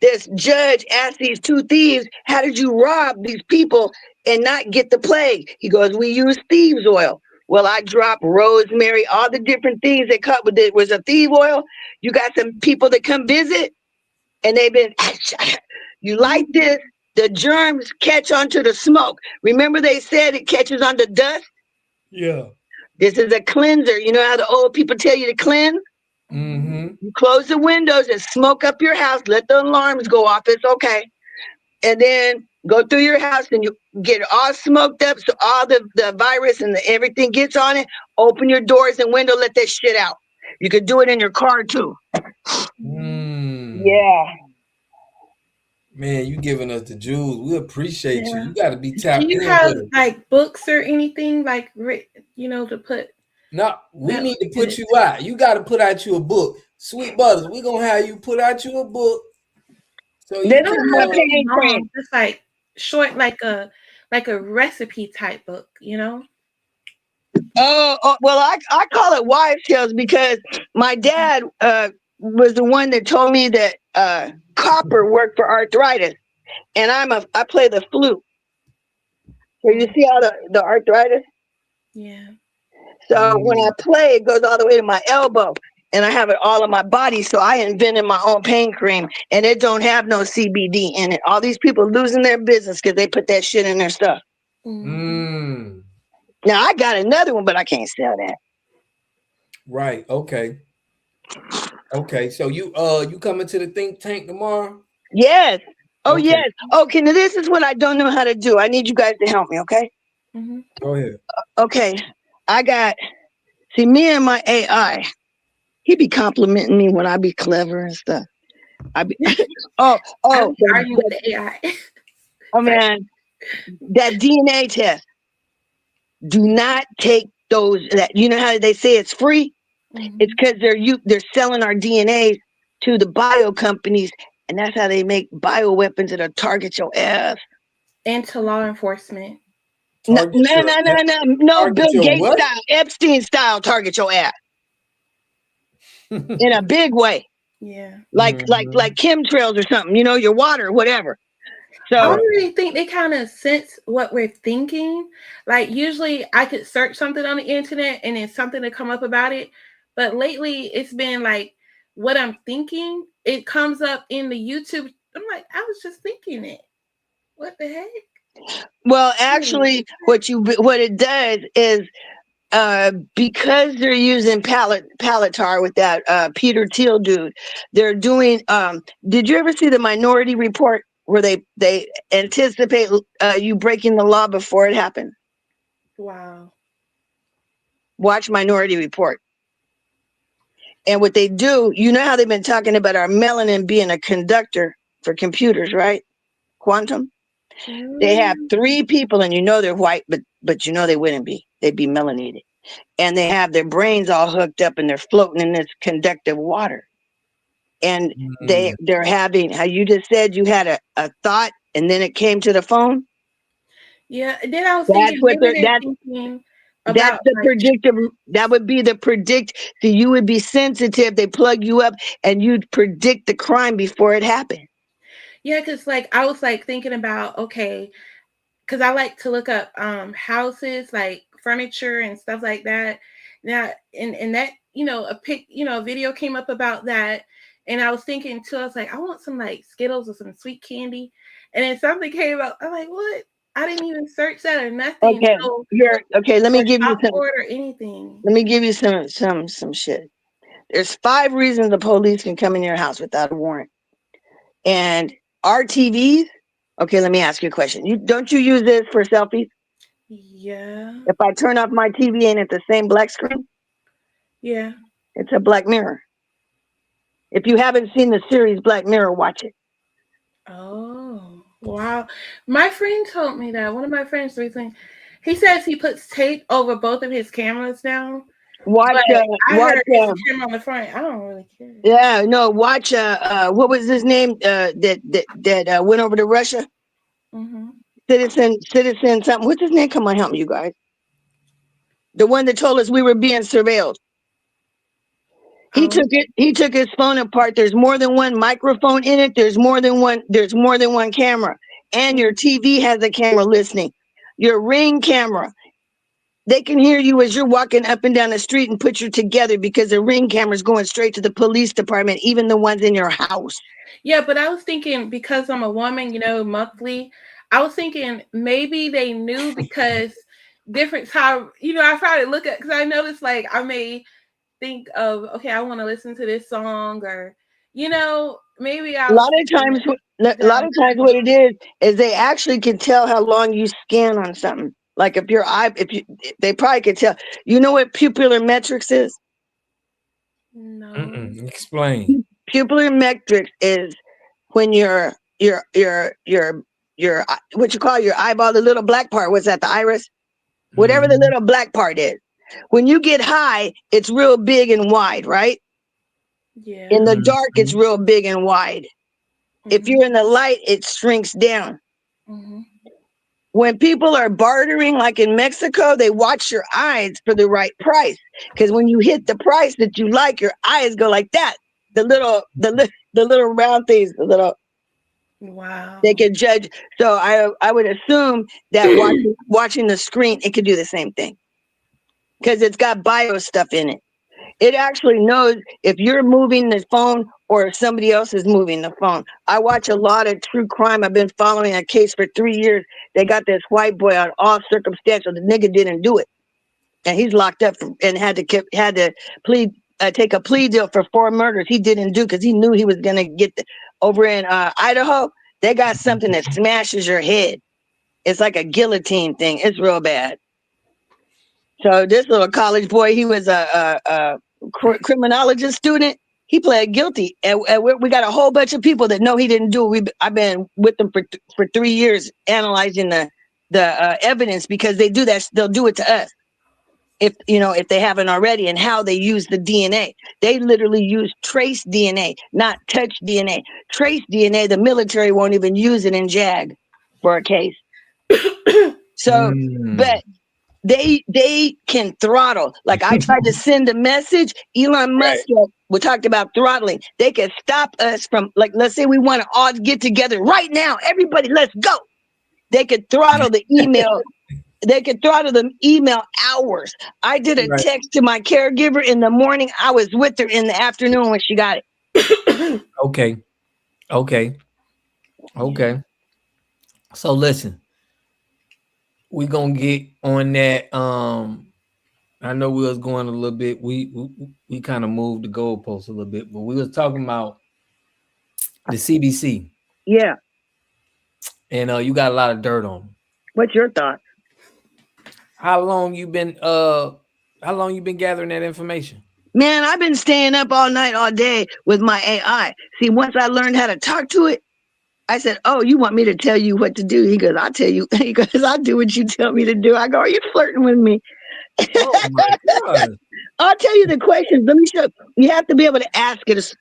this judge asked these two thieves, how did you rob these people and not get the plague? He goes, we use thieves' oil. Well, I dropped rosemary, all the different things that cut with it was a thief oil. You got some people that come visit and they've been, you light this, the germs catch onto the smoke. Remember they said it catches on the dust? Yeah. This is a cleanser. You know how the old people tell you to cleanse? Mm-hmm. You close the windows and smoke up your house. Let the alarms go off. It's okay. And then go through your house and you get it all smoked up so all the virus and everything gets on it. Open your doors and window. Let that shit out. You could do it in your car too. Yeah. Man, you giving us the jewels. We appreciate you. Yeah. You got to be Do tapped you in have with us. like books or anything like to put? No, we that need to in put it? you out. You got to put out you a book. Sweet Butters, we going to have you put out you a book. So This you is can, my pain cream. Just like short, like a recipe type book, Oh, well, I call it wives' tales because my dad was the one that told me that copper worked for arthritis, and I play the flute. So you see all the arthritis? Yeah. So when I play, it goes all the way to my elbow, and I have it all on my body. So I invented my own pain cream, and it don't have no CBD in it. All these people losing their business because they put that shit in their stuff. Mm. Now I got another one, but I can't sell that. Right. Okay. Okay. So you coming to the think tank tomorrow? Yes. Oh, Okay. yes. Okay, now this is what I don't know how to do. I need you guys to help me, okay? Go ahead. Okay. See, me and my AI, he be complimenting me when I be clever and stuff. I be, I was arguing with the AI. Oh, man, that DNA test. Do not take those, you know how they say it's free? It's because they're selling our DNA to the bio companies, and that's how they make bioweapons that'll target your ass. And to law enforcement. No, Bill target your Gates what? style, Epstein style, target your ass in a big way, Yeah. like chemtrails or something. Your water, whatever. So I really think they kind of sense what we're thinking. Like usually, I could search something on the internet and then something to come up about it, but lately it's been like what I'm thinking. It comes up in the YouTube. I'm like, I was just thinking it. What the heck? Well, actually, what it does is because they're using pallet tar with that Peter Thiel dude, they're doing. Did you ever see the Minority Report where they anticipate you breaking the law before it happens? Wow. watch Minority Report. And what they do, you know how they've been talking about our melanin being a conductor for computers, right? Quantum. They have 3 people, and you know they're white, but you know they wouldn't be. They'd be melanated. And they have their brains all hooked up, and they're floating in this conductive water. And they're having, how you just said you had a thought, and then it came to the phone. Yeah. Then I was That's thinking, what maybe they're thinking that's about the like, predictive. That would be the predict. So you would be sensitive. They plug you up, and you'd predict the crime before it happened. yeah, because like I was like thinking about, okay, because I like to look up houses, like furniture and stuff like that. Now, and that, a video came up about that, and I was thinking too. I was like, I want some like Skittles or some sweet candy, and then something came up. I'm like, what? I didn't even search that or nothing. Okay, So, Let me give you some. or anything. Let me give you some shit. There's 5 reasons the police can come in your house without a warrant. And our TVs. Okay, let me ask you a question. Don't you use this for selfies? Yeah. If I turn off my TV and it's the same black screen, Yeah. it's a Black Mirror. If you haven't seen the series Black Mirror, watch it. Oh, wow. My friend told me that. One of my friends recently, he says he puts tape over both of his cameras now. Watch, But I heard it's a camera on the front. I don't really care. Yeah, no, watch what was his name that went over to Russia? Mm-hmm. Citizen something. What's his name? Come on, help me, you guys. The one that told us we were being surveilled. He took his phone apart. There's more than one microphone in it. There's more than one camera. And your TV has a camera listening. Your Ring camera. They can hear you as you're walking up and down the street and put you together because the Ring camera is going straight to the police department, even the ones in your house. Yeah, but I was thinking, because I'm a woman, monthly, I was thinking maybe they knew because different time, I try to look at, because I noticed like I may think of, okay, I want to listen to this song, or, maybe A lot of times what it is they actually can tell how long you scan on something. Like if they probably could tell. You know what pupillar metrics is? No. Explain. Pupillar metrics is when your what you call your eyeball, the little black part. What's that? The iris? Whatever the little black part is. When you get high, it's real big and wide, right? Yeah. In the dark, it's real big and wide. If you're in the light, it shrinks down. Mm-hmm. When people are bartering, like in Mexico, they watch your eyes for the right price. Because when you hit the price that you like, your eyes go like that. The little round things, Wow. they can judge. So I would assume that watching the screen, it could do the same thing. Because it's got bio stuff in it. It actually knows if you're moving the phone or if somebody else is moving the phone. I watch a lot of true crime. I've been following a case for 3 years. They got this white boy on all circumstantial. The nigga didn't do it. And he's locked up and had to take a plea deal for 4 murders he didn't do because he knew he was going to get over in Idaho. They got something that smashes your head. It's like a guillotine thing. It's real bad. So this little college boy, he was a criminologist student. He pled guilty, and we got a whole bunch of people that know he didn't do it. I've been with them for 3 years analyzing the evidence because they do that. They'll do it to us if they haven't already, and how they use the DNA. They literally use trace DNA, not touch DNA. Trace DNA, the military won't even use it in JAG for a case. So, but they can throttle. Like I tried to send a message. Elon Musk, we talked about throttling. They can stop us from, like, let's say we want to all get together right now. Everybody, let's go. They could throttle the email. They could throttle the email hours. I did a text to my caregiver in the morning. I was with her in the afternoon when she got it. Okay. So listen, we gonna get on that. I know we was going a little bit. We kind of moved the goalposts a little bit, but we was talking about the CBC. Yeah. And you got a lot of dirt on them. What's your thought? How long you been How long you been gathering that information? Man, I've been staying up all night, all day with my AI. See, once I learned how to talk to it, I said, "Oh, you want me to tell you what to do?" He goes, "I'll tell you." He goes, "I'll do what you tell me to do." I go, "Are you flirting with me?" Oh my God. I'll tell you the questions. Let me show. You have to be able to ask it.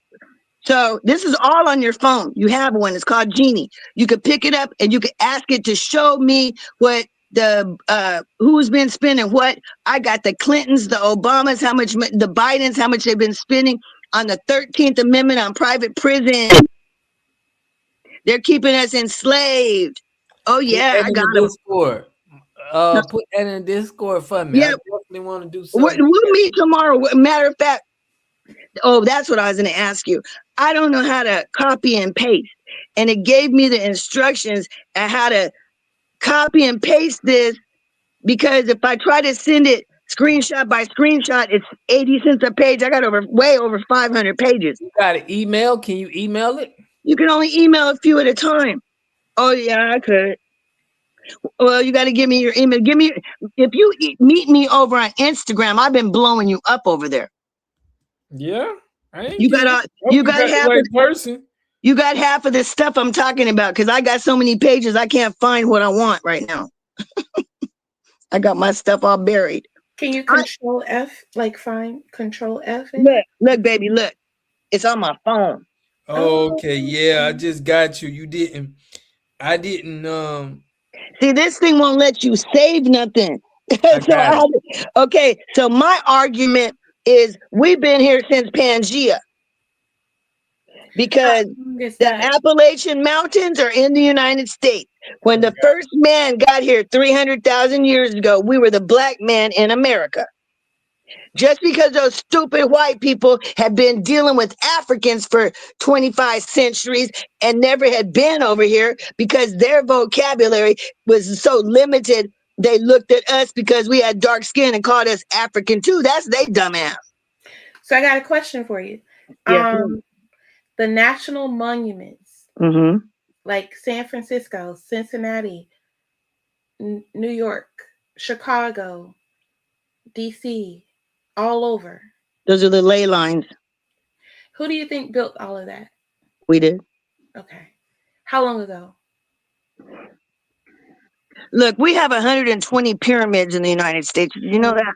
So this is all on your phone. You have one. It's called Genie. You could pick it up and you could ask it to show me what the who's been spending what. I got the Clintons, the Obamas, how much the Bidens, how much they've been spending on the 13th Amendment on private prison. They're keeping us enslaved. Oh Put yeah, that I in got the them. Discord. Put that in the Discord for me. I Yeah, definitely want to do something. we'll meet tomorrow. Matter of fact, oh, that's what I was going to ask you. I don't know how to copy and paste. And it gave me the instructions on how to copy and paste this, because if I try to send it screenshot by screenshot, it's 80 cents a page. I got way over 500 pages. You got an email? Can you email it? You can only email a few at a time. Oh yeah, I could. Well, you got to give me your email. If you meet me over on Instagram, I've been blowing you up over there. Yeah, I ain't You got you got the right person. You got half of this stuff I'm talking about, because I got so many pages I can't find what I want right now. I got my stuff all buried. Can you control F, like find control F? Look, baby, look. It's on my phone. Okay, yeah, I just got you. I didn't See, this thing won't let you save nothing. Okay, so my argument is we've been here since Pangea, because the Appalachian Mountains are in the United States. When the first man got here 300,000 years ago, we were the black man in America. Just because those stupid white people have been dealing with Africans for 25 centuries and never had been over here, because their vocabulary was so limited, they looked at us because we had dark skin and called us African too. That's they dumbass. So I got a question for you. Yes, the national monuments, like San Francisco, Cincinnati, New York, Chicago, DC, all over. Those are the ley lines. Who do you think built all of that? We did. Okay. How long ago? Look, we have 120 pyramids in the United States. Did you know that?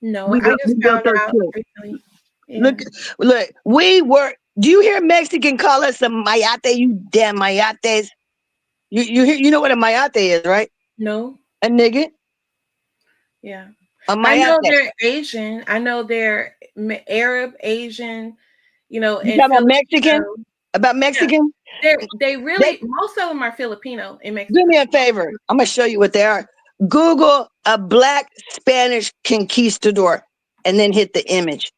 No, We I just built found those out too. recently. Yeah. Look, we were. Do you hear Mexican call us a mayate? You damn mayates. You know what a mayate is, right? No. A nigga. Yeah. A I know mayate. they're Asian. I know they're Arab, Asian, You and talking about Mexican? About Mexican? Yeah. They really, most of them are Filipino in Mexico. Do me a favor. I'm going to show you what they are. Google a black Spanish conquistador and then hit the image.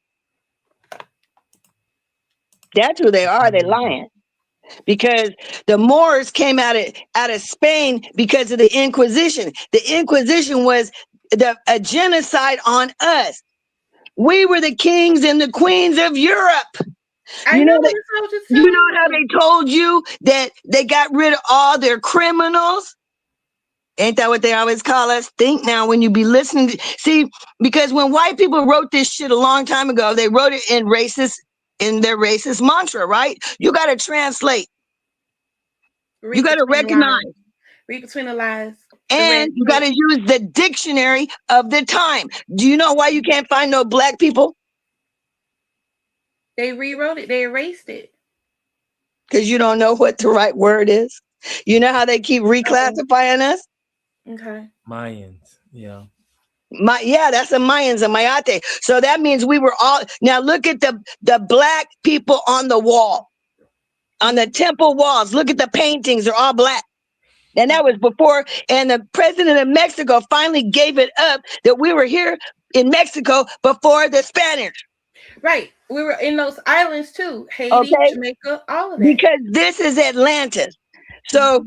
That's who they are. They're lying. Because the Moors came out of Spain because of the Inquisition. The Inquisition was a genocide on us. We were the kings and the queens of Europe. I know that's what I was just you know how they told you that they got rid of all their criminals? Ain't that what they always call us? Think now when you be listening. See, because when white people wrote this shit a long time ago, they wrote it in their racist mantra, right? You got to translate. You got to recognize. Read between the lines. And you got to use the dictionary of the time. Do you know why you can't find no black people? They rewrote it. They erased it. Because you don't know what the right word is. You know how they keep reclassifying us? Okay. Mayans, yeah. That's the Mayans, a Mayate. So that means we were all. Now look at the black people on the wall, on the temple walls. Look at the paintings; they're all black. And that was before. And the president of Mexico finally gave it up that we were here in Mexico before the Spanish. Right. We were in those islands too. Haiti, Jamaica, all of that. Because this is Atlantis. So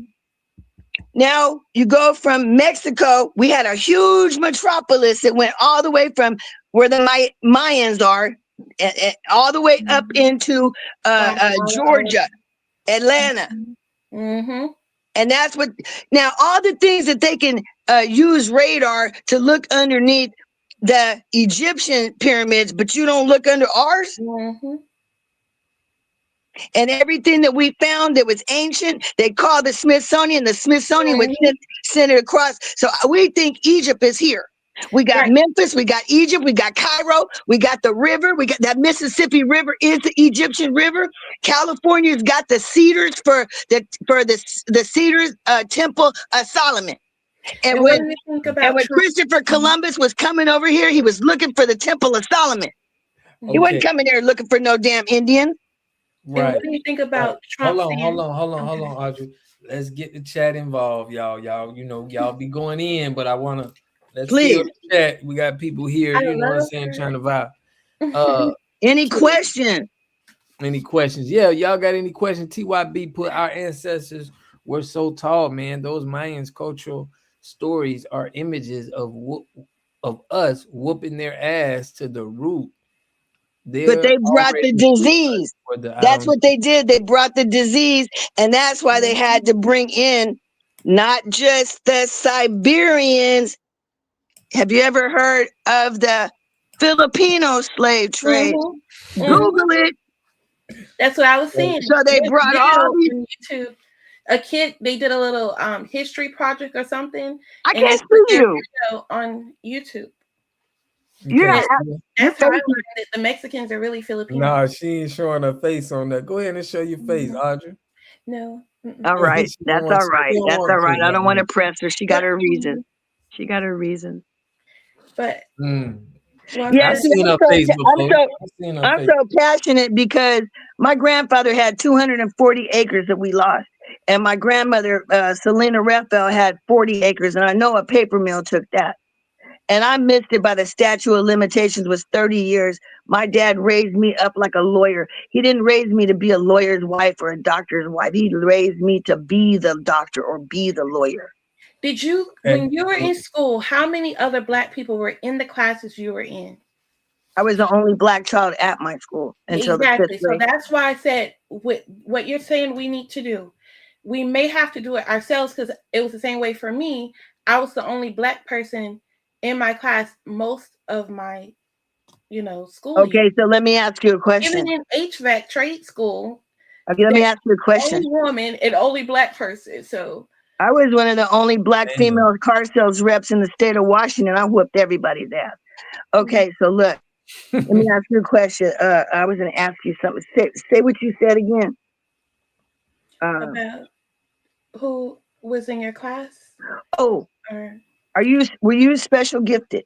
now you go from Mexico. We had a huge metropolis that went all the way from where the Mayans are, all the way up into Georgia, Atlanta. And that's what, now all the things that they can use radar to look underneath the Egyptian pyramids, but you don't look under ours. Mm-hmm. And everything that we found that was ancient, they called the Smithsonian. The Smithsonian would send it across. So we think Egypt is here. We got Memphis, we got Egypt, we got Cairo, we got the river, we got that Mississippi River is the Egyptian river. California's got the cedars for the cedars temple of Solomon. And when Christopher Columbus was coming over here, he was looking for the temple of Solomon. He wasn't coming there looking for no damn Indian. Right. And what do you think about Trump? Hold on, Audrey. Let's get the chat involved, y'all. Y'all be going in, but I wanna let's fill the chat. We got people here, you know what I'm saying, trying to vibe. Any question? Any questions? Yeah, y'all got any questions? TYB put our ancestors were so tall, man. Those Mayans cultural stories are images of us whooping their ass to the root. But they brought the disease. That's what they did. They brought the disease, and that's why they had to bring in not just the Siberians. Have you ever heard of the Filipino slave trade? Google it. That's what I was saying. So they brought all these. YouTube. A kid, they did a little history project or something. I can't see you on YouTube. Yeah, that's how I learned that the Mexicans are really Filipino. Nah, she ain't showing her face on that. Go ahead and show your face, Audrey. No. All right, that's all right. That's all right. I don't want to press her. She got her reason. She got her reason. But yes, I'm so passionate because my grandfather had 240 acres that we lost, and my grandmother, Selena Raphael, had 40 acres, and I know a paper mill took that. And I missed it by the statute of limitations was 30 years. My dad raised me up like a lawyer. He didn't raise me to be a lawyer's wife or a doctor's wife. He raised me to be the doctor or be the lawyer. Did you, when you were in school, how many other Black people were in the classes you were in? I was the only Black child at my school until the 5th grade. So that's why I said what you're saying we need to do. We may have to do it ourselves because it was the same way for me. I was the only Black person in my class most of my, school. Okay, year. so let me ask you a question. Even in HVAC trade school. Okay, let me ask you a question. Only woman and only Black person. So I was one of the only Black female car sales reps in the state of Washington. I whooped everybody's ass. Okay, so look, let me ask you a question. I was going to ask you something. Say what you said again. About who was in your class? Oh, were you special gifted?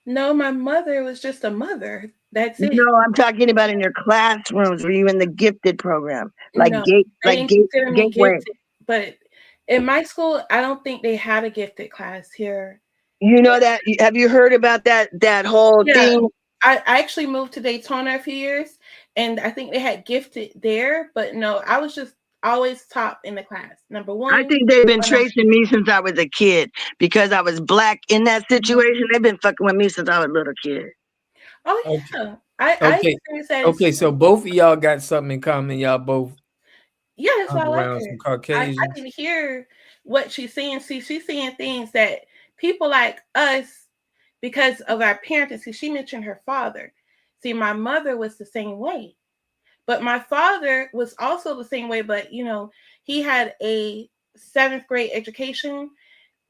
No, my mother was just a mother. That's it. No, I'm talking about in your classrooms. Were you in the gifted program? Like no, Gateway? But in my school, I don't think they had a gifted class here. You know that? Have you heard about that whole thing? I actually moved to Daytona a few years, and I think they had gifted there. But no, I was just always top in the class. Number one. I think they've been tracing me since I was a kid because I was Black in that situation. They've been fucking with me since I was a little kid. Oh yeah. Okay, so both of y'all got something in common. Y'all both that's why I like her. some Caucasians. I can hear what she's saying. See, she's saying things that people like us, because of our parenting. See, she mentioned her father. See, my mother was the same way. But my father was also the same way, but he had a 7th grade education,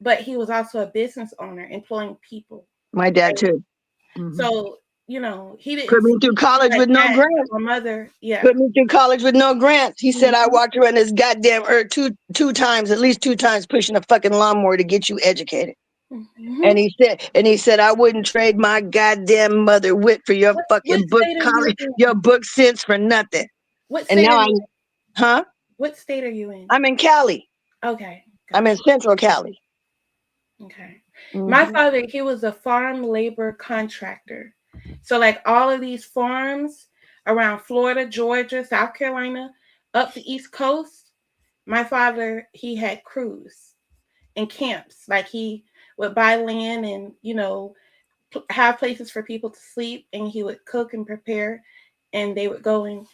but he was also a business owner employing people. My dad too. So, he didn't put me through college with no grants. My mother, put me through college with no grants. He said I walked around this goddamn earth at least two times pushing a fucking lawnmower to get you educated. And he said I wouldn't trade my goddamn mother wit for your fucking book college, your book sense for nothing. What state are you in? What state are you in? I'm in Cali. Okay. I'm in Central Cali. Okay. My father, he was a farm labor contractor. So like all of these farms around Florida, Georgia, South Carolina, up the East Coast, my father, he had crews and camps. Like he would buy land and, have places for people to sleep, and he would cook and prepare, and they would go and,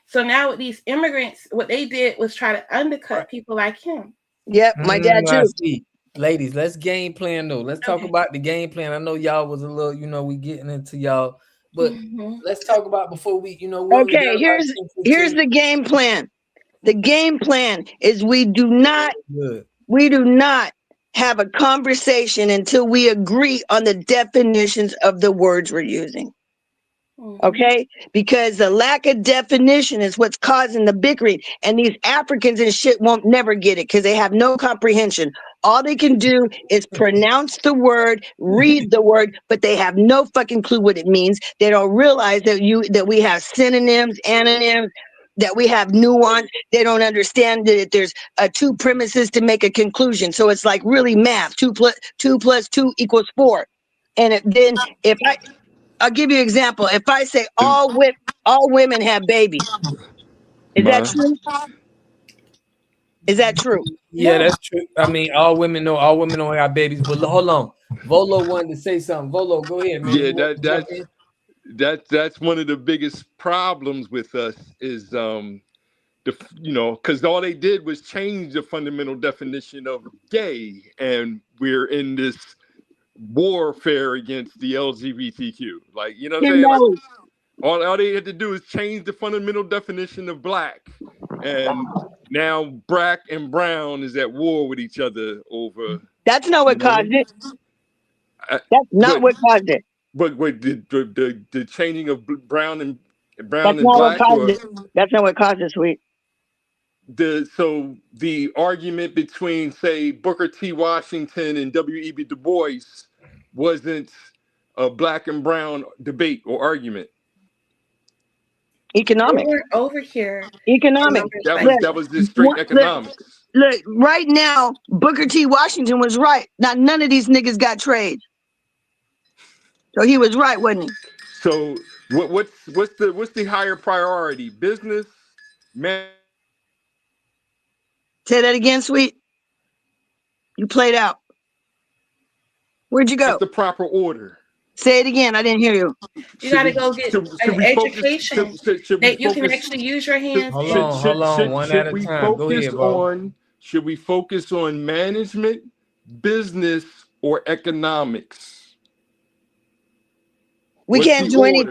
So now with these immigrants, what they did was try to undercut people like him. Yep, my dad too. Ladies, let's game plan though. Let's talk about the game plan. I know y'all was a little, we getting into y'all, but let's talk about before we, we only got Okay, about here's the game plan. The game plan is we do not have a conversation until we agree on the definitions of the words we're using. Okay, because the lack of definition is what's causing the bickering, and these Africans and shit won't never get it because they have no comprehension. All they can do is pronounce the word, read the word, but they have no fucking clue what it means. They don't realize that we have synonyms, antonyms, that we have nuance. They don't understand that there's two premises to make a conclusion. So it's like really math. 2 plus 2 equals 4. And then I'll give you an example. If I say all women have babies, is that true? Is that true? Yeah, that's true. I mean, all women don't have babies. But hold on, Volo wanted to say something. Volo, go ahead, man. Yeah, that's one of the biggest problems with us is because all they did was change the fundamental definition of gay, and we're in this warfare against the LGBTQ. Like, you know what I'm saying? Like, all they had to do is change the fundamental definition of black, and now black and brown is at war with each other over. That's not what caused it. That's not what caused it. But the changing of brown and That's not black, what caused it. That's not what caused it, sweet. So the argument between, say, Booker T. Washington and W.E.B. Du Bois wasn't a black and brown debate or argument. Economics. Over here. Economics. That was just straight economics. Look, right now, Booker T. Washington was right. Now, none of these niggas got trades. So he was right, wasn't he? So what's the higher priority? Business, man. Say that again, sweet. You played out. Where'd you go? What's the proper order? Say it again. I didn't hear you. You got to go get an education that you can actually use your hands. Hold on. One at a time. Go ahead, bro. Should we focus on management, business, or economics? We can't do any.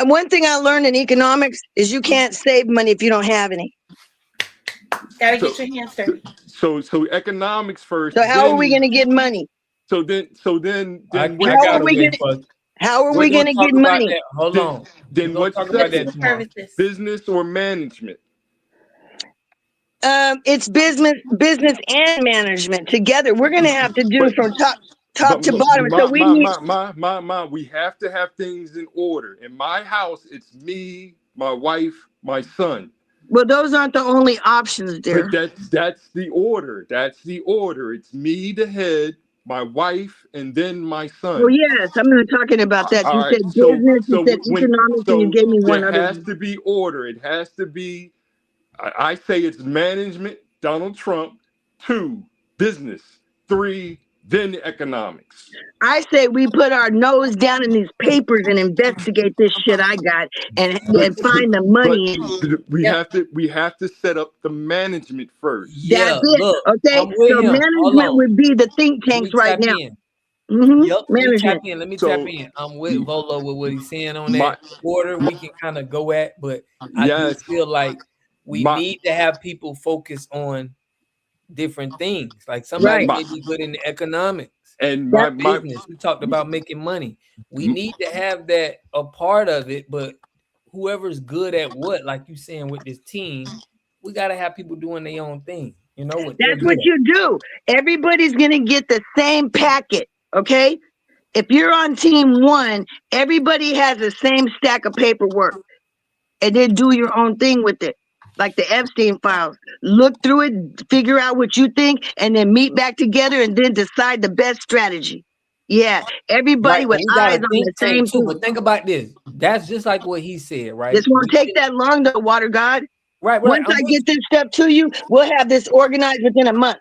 One thing I learned in economics is you can't save money if you don't have any. Gotta get your hands dirty. So economics first. So how are we gonna get money? So then how are we gonna get money? Hold on. Then what's business or management? It's business and management together. We're gonna have to do from top to bottom. So we have to have things in order. In my house, it's me, my wife, my son. Well, those aren't the only options there. But that's the order. That's the order. It's me, the head, my wife, and then my son. Well, yes, I'm not talking about that. You said business, you said economics, and you gave me one other. It has to be order. It has to be. I say it's management, Donald Trump. 2, business. 3, then economics. I say we put our nose down in these papers and investigate this shit I got and find the money. We have to set up the management first. That's it. Look, okay. So management would be the think tanks right now. Yep, management. Let me tap in. I'm with Volo with what he's saying on that order we can kind of go at, but I do feel like we need to have people focus on different things. Like somebody may be good in the economics and my business. We talked about making money. We need to have that a part of it, but whoever's good at what, like you saying with this team, we got to have people doing their own thing. You know what? That's what you do. Everybody's gonna get the same packet. Okay. If you're on team 1, everybody has the same stack of paperwork, and then do your own thing with it. Like the Epstein files, look through it, figure out what you think, and then meet back together and then decide the best strategy. Yeah, everybody with eyes on the same thing. But think about this. That's just like what he said, right? This won't take that long, though, Water God. Right. Once I get this stuff to you, we'll have this organized within a month.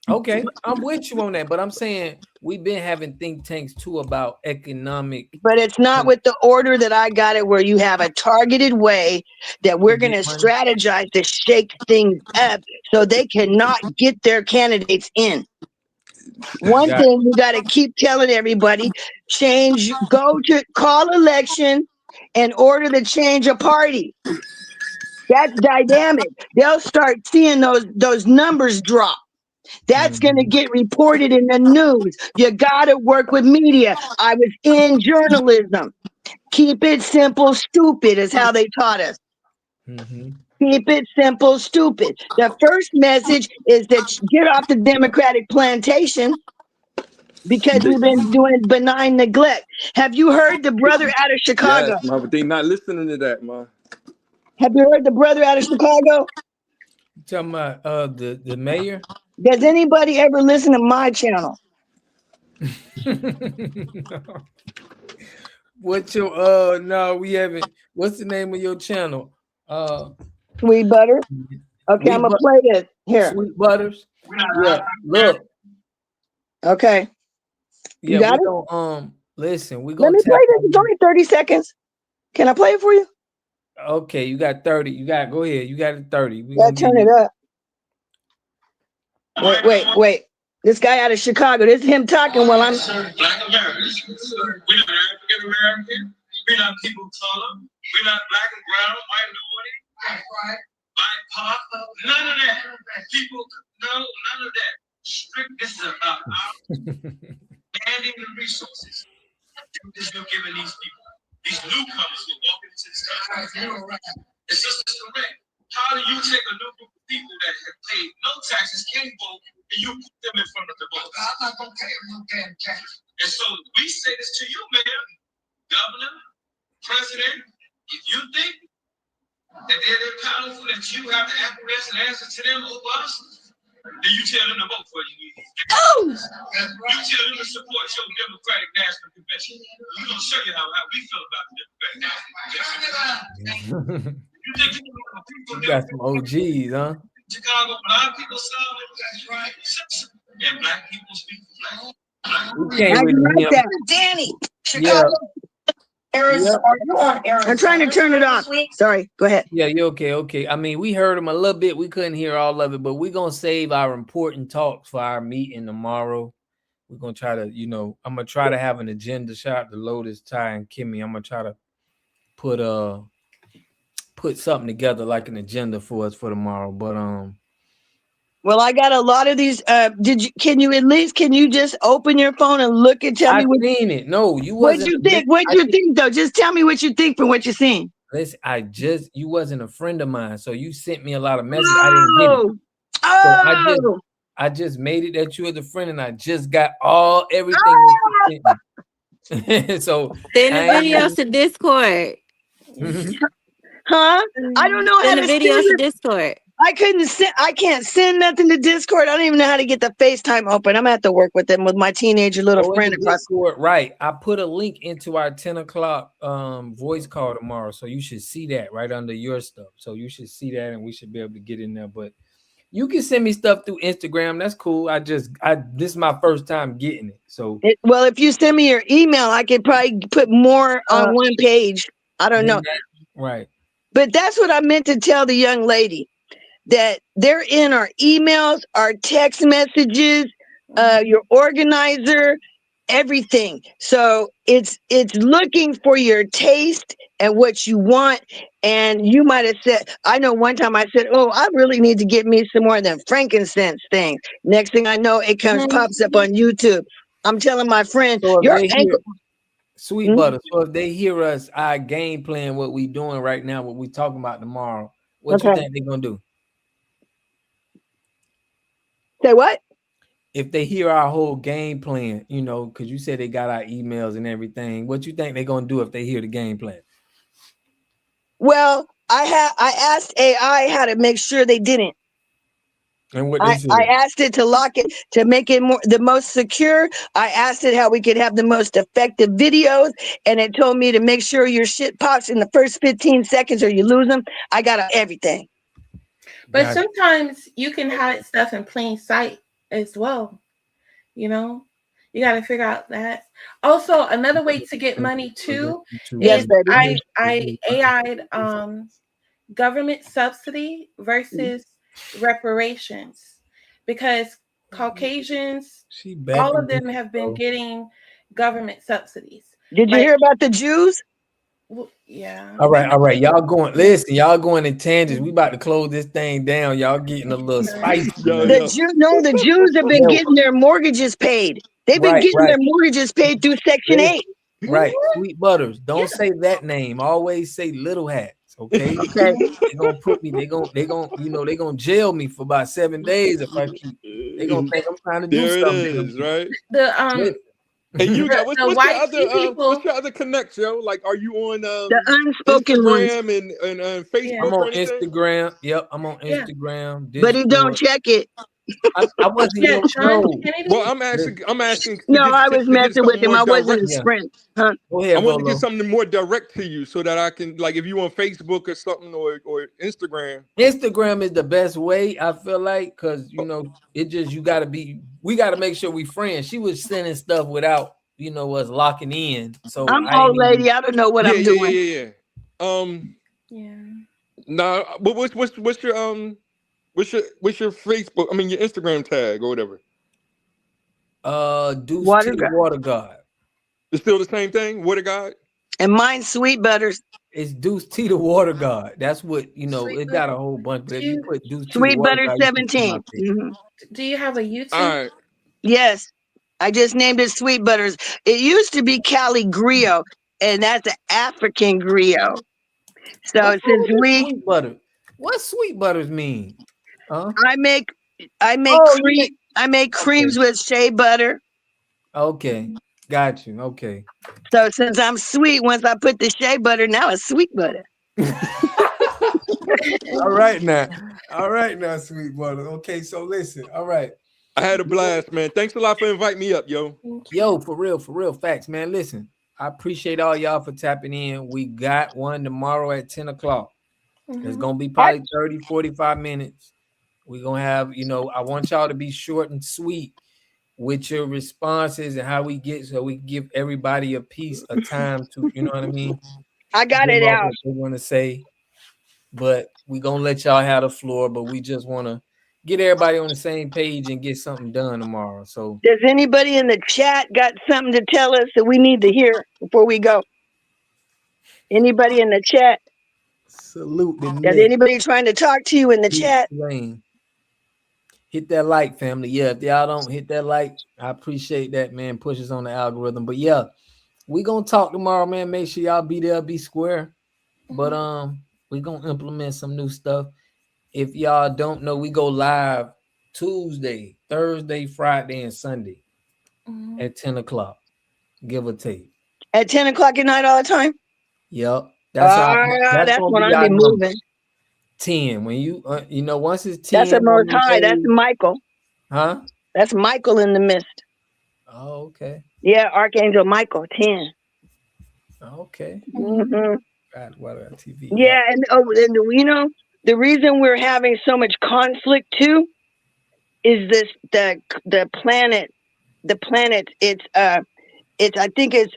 Okay, I'm with you on that, but I'm saying we've been having think tanks too about economic. But it's not with the order that I got it, where you have a targeted way that we're going to strategize to shake things up so they cannot get their candidates in. One thing you got to keep telling everybody: call election and order to change a party. That's dynamic. They'll start seeing those numbers drop. That's going to get reported in the news. You got to work with media. I was in journalism. Keep it simple, stupid is how they taught us. Keep it simple, stupid. The first message is that get off the Democratic plantation because we've been doing benign neglect. Have you heard the brother out of Chicago? Yes, ma, but they not listening to that, ma. Have you heard the brother out of Chicago? You talking about the mayor? Does anybody ever listen to my channel? What's your no, we haven't. What's the name of your channel? Sweet Butter. Okay, I'm gonna play this here. Sweet Butters. Yeah, look. Okay. Yeah, You got we it? gonna listen, we Let gonna me tap play this. It's only 30 seconds. Can I play it for you? Okay, you got 30. You got go ahead. You got it 30. We Yeah, gonna turn it up. Wait. This guy out of Chicago. This is him talking while I'm. Black Americans. We're not African American. We're not people of color. We're not black and brown, minority. Right. Black pop. None of that. People, no, none of that. Strict. This is about our expanding the resources. This you're giving these people, these newcomers who are walking into this country. It's just correct. How do you take a new group of people that have paid no taxes, can't vote, and you put them in front of the vote? I'm not gonna pay them no damn tax. And so we say this to you, Mayor, Governor, President. If you think that they're powerful, that you have to acquiesce and answer to them over us, then you tell them to vote for you. Oh! You tell them to support your Democratic National Convention. We're gonna show you how we feel about the Democratic National Convention. You got some OGs, huh? Chicago, black people solve it. That's right. And black people speak for black. We can't really hear. Danny, Chicago. Arizona. Are you on Arizona? I'm trying to turn it off. Sorry, go ahead. Yeah, you okay. I mean, we heard him a little bit. We couldn't hear all of it, but we're gonna save our important talks for our meeting tomorrow. We're gonna try to, I'm gonna try to have an agenda. Shout out to Lotus, Ty, and Kimmy. I'm gonna try to put something together like an agenda for us for tomorrow. But well, I got a lot of these. Can you just open your phone and look and tell me what seen it? No, you what wasn't. you think? What you think though? Just tell me what you think from what you're seeing. Listen, you wasn't a friend of mine, so you sent me a lot of messages. I didn't get it. So I just made it that you were the friend, and I just got everything that you sent me. So send the videos to Discord. Huh? I don't know how to send the videos to Discord. I can't send nothing to Discord. I don't even know how to get the FaceTime open. I'm gonna have to work with them with my teenager little friend across. Discord, right. I put a link into our 10 o'clock voice call tomorrow. So you should see that right under your stuff. So you should see that and we should be able to get in there. But you can send me stuff through Instagram. That's cool. This is my first time getting it. So well, if you send me your email, I could probably put more on one page. I don't know. Right. But that's what I meant to tell the young lady, that they're in our emails, our text messages, your organizer, everything. So it's looking for your taste and what you want. And you might have said, I know one time I said, oh, I really need to get me some more of them frankincense things. Next thing I know, it pops up on YouTube. I'm telling my friend, your ankle. Sweet Butter. So if they hear us, our game plan, what we doing right now, what we talking about tomorrow, what you think they're gonna do? Say what? If they hear our whole game plan, because you said they got our emails and everything, what you think they're gonna do if they hear the game plan? Well, I asked AI how to make sure they didn't. And what I asked it to lock it, to make it the most secure. I asked it how we could have the most effective videos, and it told me to make sure your shit pops in the first 15 seconds or you lose them. I got everything. But sometimes you can hide stuff in plain sight as well. You got to figure out that. Also, another way to get money too is I AI'd government subsidy versus reparations, because Caucasians, She back all of again, them have been bro. getting government subsidies. Did you Like, hear about the Jews? yeah. All right. Y'all going, listen, y'all going in tangents. We about to close this thing down. Y'all getting a little spicy. The Jews have been getting their mortgages paid. They've been getting their mortgages paid through Section 8. Right. Sweet Butters. Don't say that name. Always say Little Hats. Okay. Okay. They're gonna put me, they're gonna jail me for about 7 days if I keep. They're gonna think I'm trying to do There it something. is, right? The And you got the white people. what's your other connect, yo? Like, are you on The unspoken ones. Instagram and Facebook I'm or on anything? Instagram. Yep, I'm on Yeah. Instagram. But he don't Discord. check it. I wasn't Yeah, Sean no. Kennedy. Well, I'm asking to No, get I was to get messing with something him. more I wasn't direct. a sprint. Huh? Go I ahead, want to get Volo. something more direct to you so that I can, like, if you on Facebook or something or Instagram. Instagram is the best way, I feel like, because it just we got to make sure we friends. She was sending stuff without us locking in. So I'm I old ain't lady. I don't know what I'm doing. Yeah. Nah, but what's your Facebook? I mean, your Instagram tag or whatever. Deuce Water T God. Water God. It's still the same thing. Water God. And mine's Sweet Butters. It's Deuce T the Water God. That's what it got a whole bunch. But if you put Deuce T the Sweet Water Butter God, you can see my 17. face. Mhm. Do you have a YouTube? All right. Yes. I just named it Sweet Butters. It used to be Cali Griot, and that's an African griot. So What's since wrong with Sweet Butter? What Sweet Butters mean? Huh? I make Oh, you make- creams with shea butter. Okay, got you. Okay. So since I'm sweet, once I put the shea butter, now it's sweet butter. All right now, Sweet Butter. Okay, so listen. All right. I had a blast, man. Thanks a lot for inviting me up, yo. Yo, for real, facts, man. Listen, I appreciate all y'all for tapping in. We got one tomorrow at 10 o'clock. It's gonna be probably 30, 45 minutes. We're gonna have, I want y'all to be short and sweet with your responses and how we get so we give everybody a piece of time to, you know what I mean? I got it out. What they want to say, but we're gonna let y'all have the floor, but we just want to get everybody on the same page and get something done tomorrow. So Does anybody in the chat got something to tell us that we need to hear before we go? Anybody in the chat? salute the Got anybody trying to talk to you in the chat? lane. Hit that like, family. Yeah, if y'all don't hit that like, I appreciate that, man. Pushes on the algorithm. But yeah, we gonna talk tomorrow, man. Make sure y'all be there, be square. But we gonna implement some new stuff. If y'all don't know, we go live Tuesday, Thursday, Friday, and Sunday at 10 o'clock, give or take. At 10 o'clock at night all the time? Yep. That's That's gonna when be I'll be our number. moving. 10. When you once it's 10, That's the most high. That's days, Michael. huh? That's Michael in the mist. Oh, okay. Yeah, Archangel Michael, 10. Okay. Mm-hmm. TV. Yeah, and the reason we're having so much conflict too is the planet. The planet. It's I think it's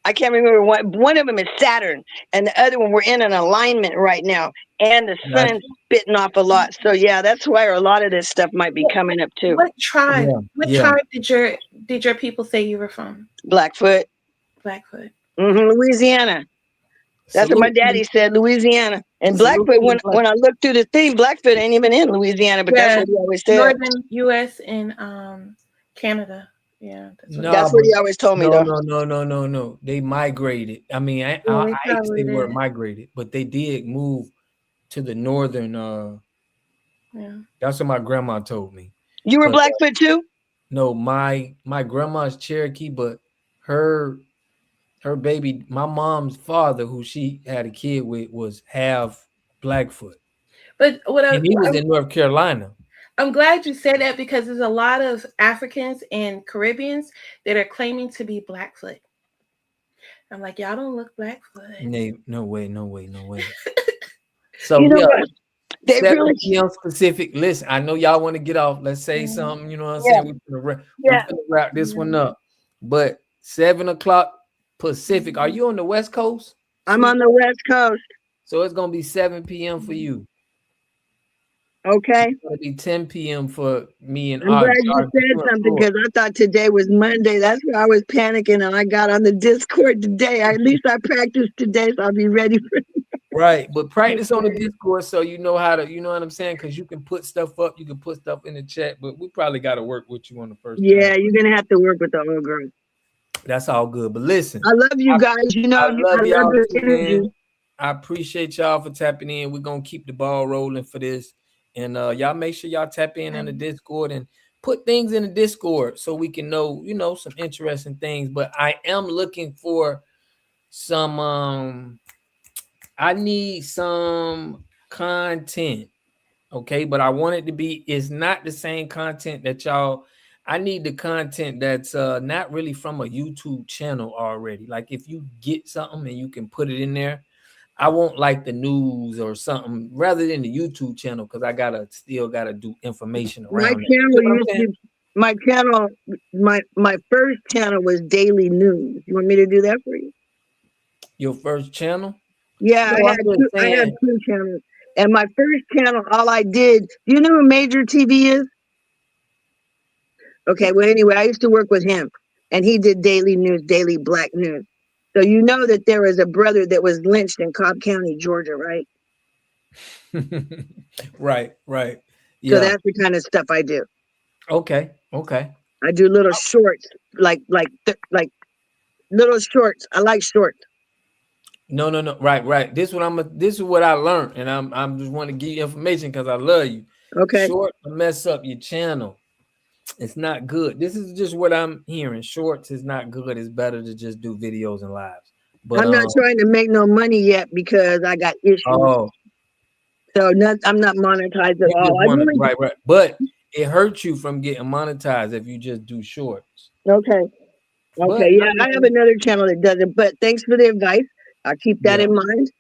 I can't remember one of them is Saturn, and the other one we're in an alignment right now, and the sun's spitting off a lot. So yeah, that's why a lot of this stuff might be coming up too. What tribe? What tribe did your people say you were from? Blackfoot. Blackfoot. Louisiana. That's what my daddy said, Louisiana. And Blackfoot, when I looked through the thing, Blackfoot ain't even in Louisiana, but that's what he always said. Northern U.S. and Canada. Yeah, that's what he always told me. No. They migrated. I mean, I hate to say the word migrated, but they did move to the northern. Yeah. That's what my grandma told me. You were Blackfoot too? No, my grandma's Cherokee, but her baby, my mom's father, who she had a kid with, was half Blackfoot. But and he was in North Carolina. I'm glad you said that because there's a lot of Africans and Caribbeans that are claiming to be Blackfoot. I'm like, y'all don't look Blackfoot. No way. So yeah, they really specific. Listen, I know y'all want to get off. Let's say something. You know what I'm saying? We're gonna wrap this one up. But 7 o'clock Pacific. Are you on the West Coast? I'm on the West Coast. So it's gonna be 7 p.m. for you. Okay. It's gonna be 10 p.m. for me and I'm glad you Audrey. said something because I thought today was Monday. That's why I was panicking and I got on the Discord today. At least I practiced today, so I'll be ready for Right, but practice on the Discord so you know how to, you know what I'm saying? Because you can put stuff up, you can put stuff in the chat, but we probably got to work with you on the first time. Yeah, you're gonna have to work with the old girl. That's all good. But listen, I love you guys. You know, I I love love y'all your too, energy. man. I appreciate y'all for tapping in. We're gonna keep the ball rolling for this. And y'all make sure y'all tap in on the Discord and put things in the Discord so we can know, you know, some interesting things. But I am looking for some I need some content. Okay, but I want it to be, it's not the same content that y'all, I need the content that's not really from a YouTube channel already. Like if you get something and you can put it in there, I want like the news or something rather than the YouTube channel, because I still gotta do information My around it. channel used to, my first channel was Daily News. You want me to do that for you? Your first channel? Yeah, No, I had two channels. And my first channel, all I did, do you know who Major TV is? Okay, well, anyway, I used to work with him, and he did Daily News, Daily Black News. So you know that there was a brother that was lynched in Cobb County, Georgia, right? Right. So Yeah. that's the kind of stuff I do. Okay. I do little shorts, like little shorts. I like shorts. No. Right. This is what I learned, and I'm just want to give you information because I love you. Okay. Short will mess up your channel. It's not good. This is just what I'm hearing. Shorts is not good. It's better to just do videos and lives. But I'm not trying to make no money yet because I got issues. Oh. So I'm not monetized at You all. just want to, right. But it hurts you from getting monetized if you just do shorts. Okay. But, Yeah, I have another channel that does it, but thanks for the advice. I'll keep that in mind.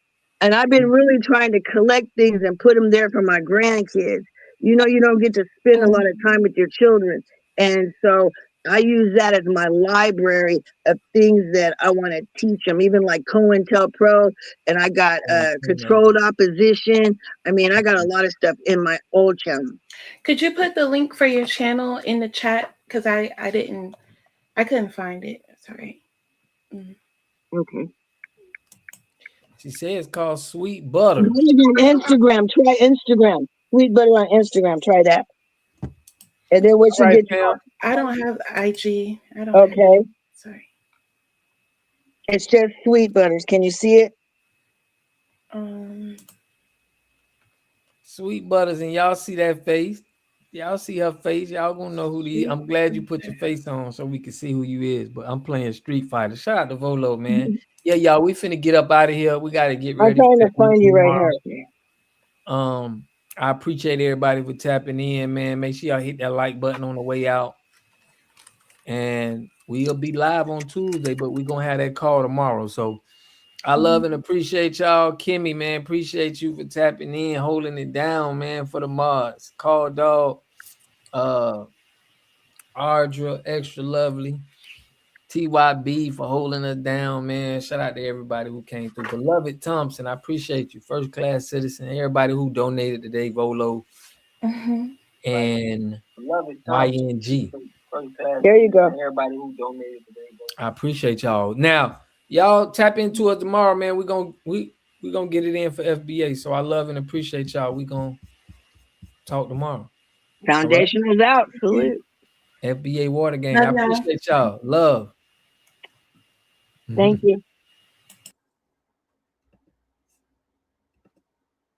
And I've been really trying to collect things and put them there for my grandkids. You know, you don't get to spend a lot of time with your children. And so I use that as my library of things that I want to teach them, even like COINTELPRO, and I got controlled opposition. I mean, I got a lot of stuff in my old channel. Could you put the link for your channel in the chat? Because I couldn't find it. Sorry. Okay. She says it's called Sweet Butter. Instagram. Try Instagram. Sweet Butter on Instagram. Try that. And then what you get. I don't have IG. I don't. Okay. Sorry. It's just Sweet Butters. Can you see it? Sweet Butters, and y'all see that face? Y'all see her face? Y'all gonna know who the. I'm glad you put your face on so we can see who you is. But I'm playing Street Fighter. Shout out to Volo, man. Yeah, y'all. We finna get up out of here. We gotta get ready. I'm trying to find you right here. I appreciate everybody for tapping in, man. Make sure y'all hit that like button on the way out. And we'll be live on Tuesday, but we're gonna have that call tomorrow. So I love and appreciate y'all. Kimmy, man, appreciate you for tapping in, holding it down, man, for the mods. Call Dog, Ardra, Extra Lovely, TYB for holding us down, man. Shout out to everybody who came through. Beloved Thompson, I appreciate you. First class citizen, everybody who donated today, Volo and YNG. There you go. Everybody who donated today. I appreciate y'all. Now, y'all tap into it tomorrow, man. We're gonna get it in for FBA. So I love and appreciate y'all. We're gonna talk tomorrow. Foundation is out. Salute. FBA Water Gang. I appreciate y'all. Love. Thank you.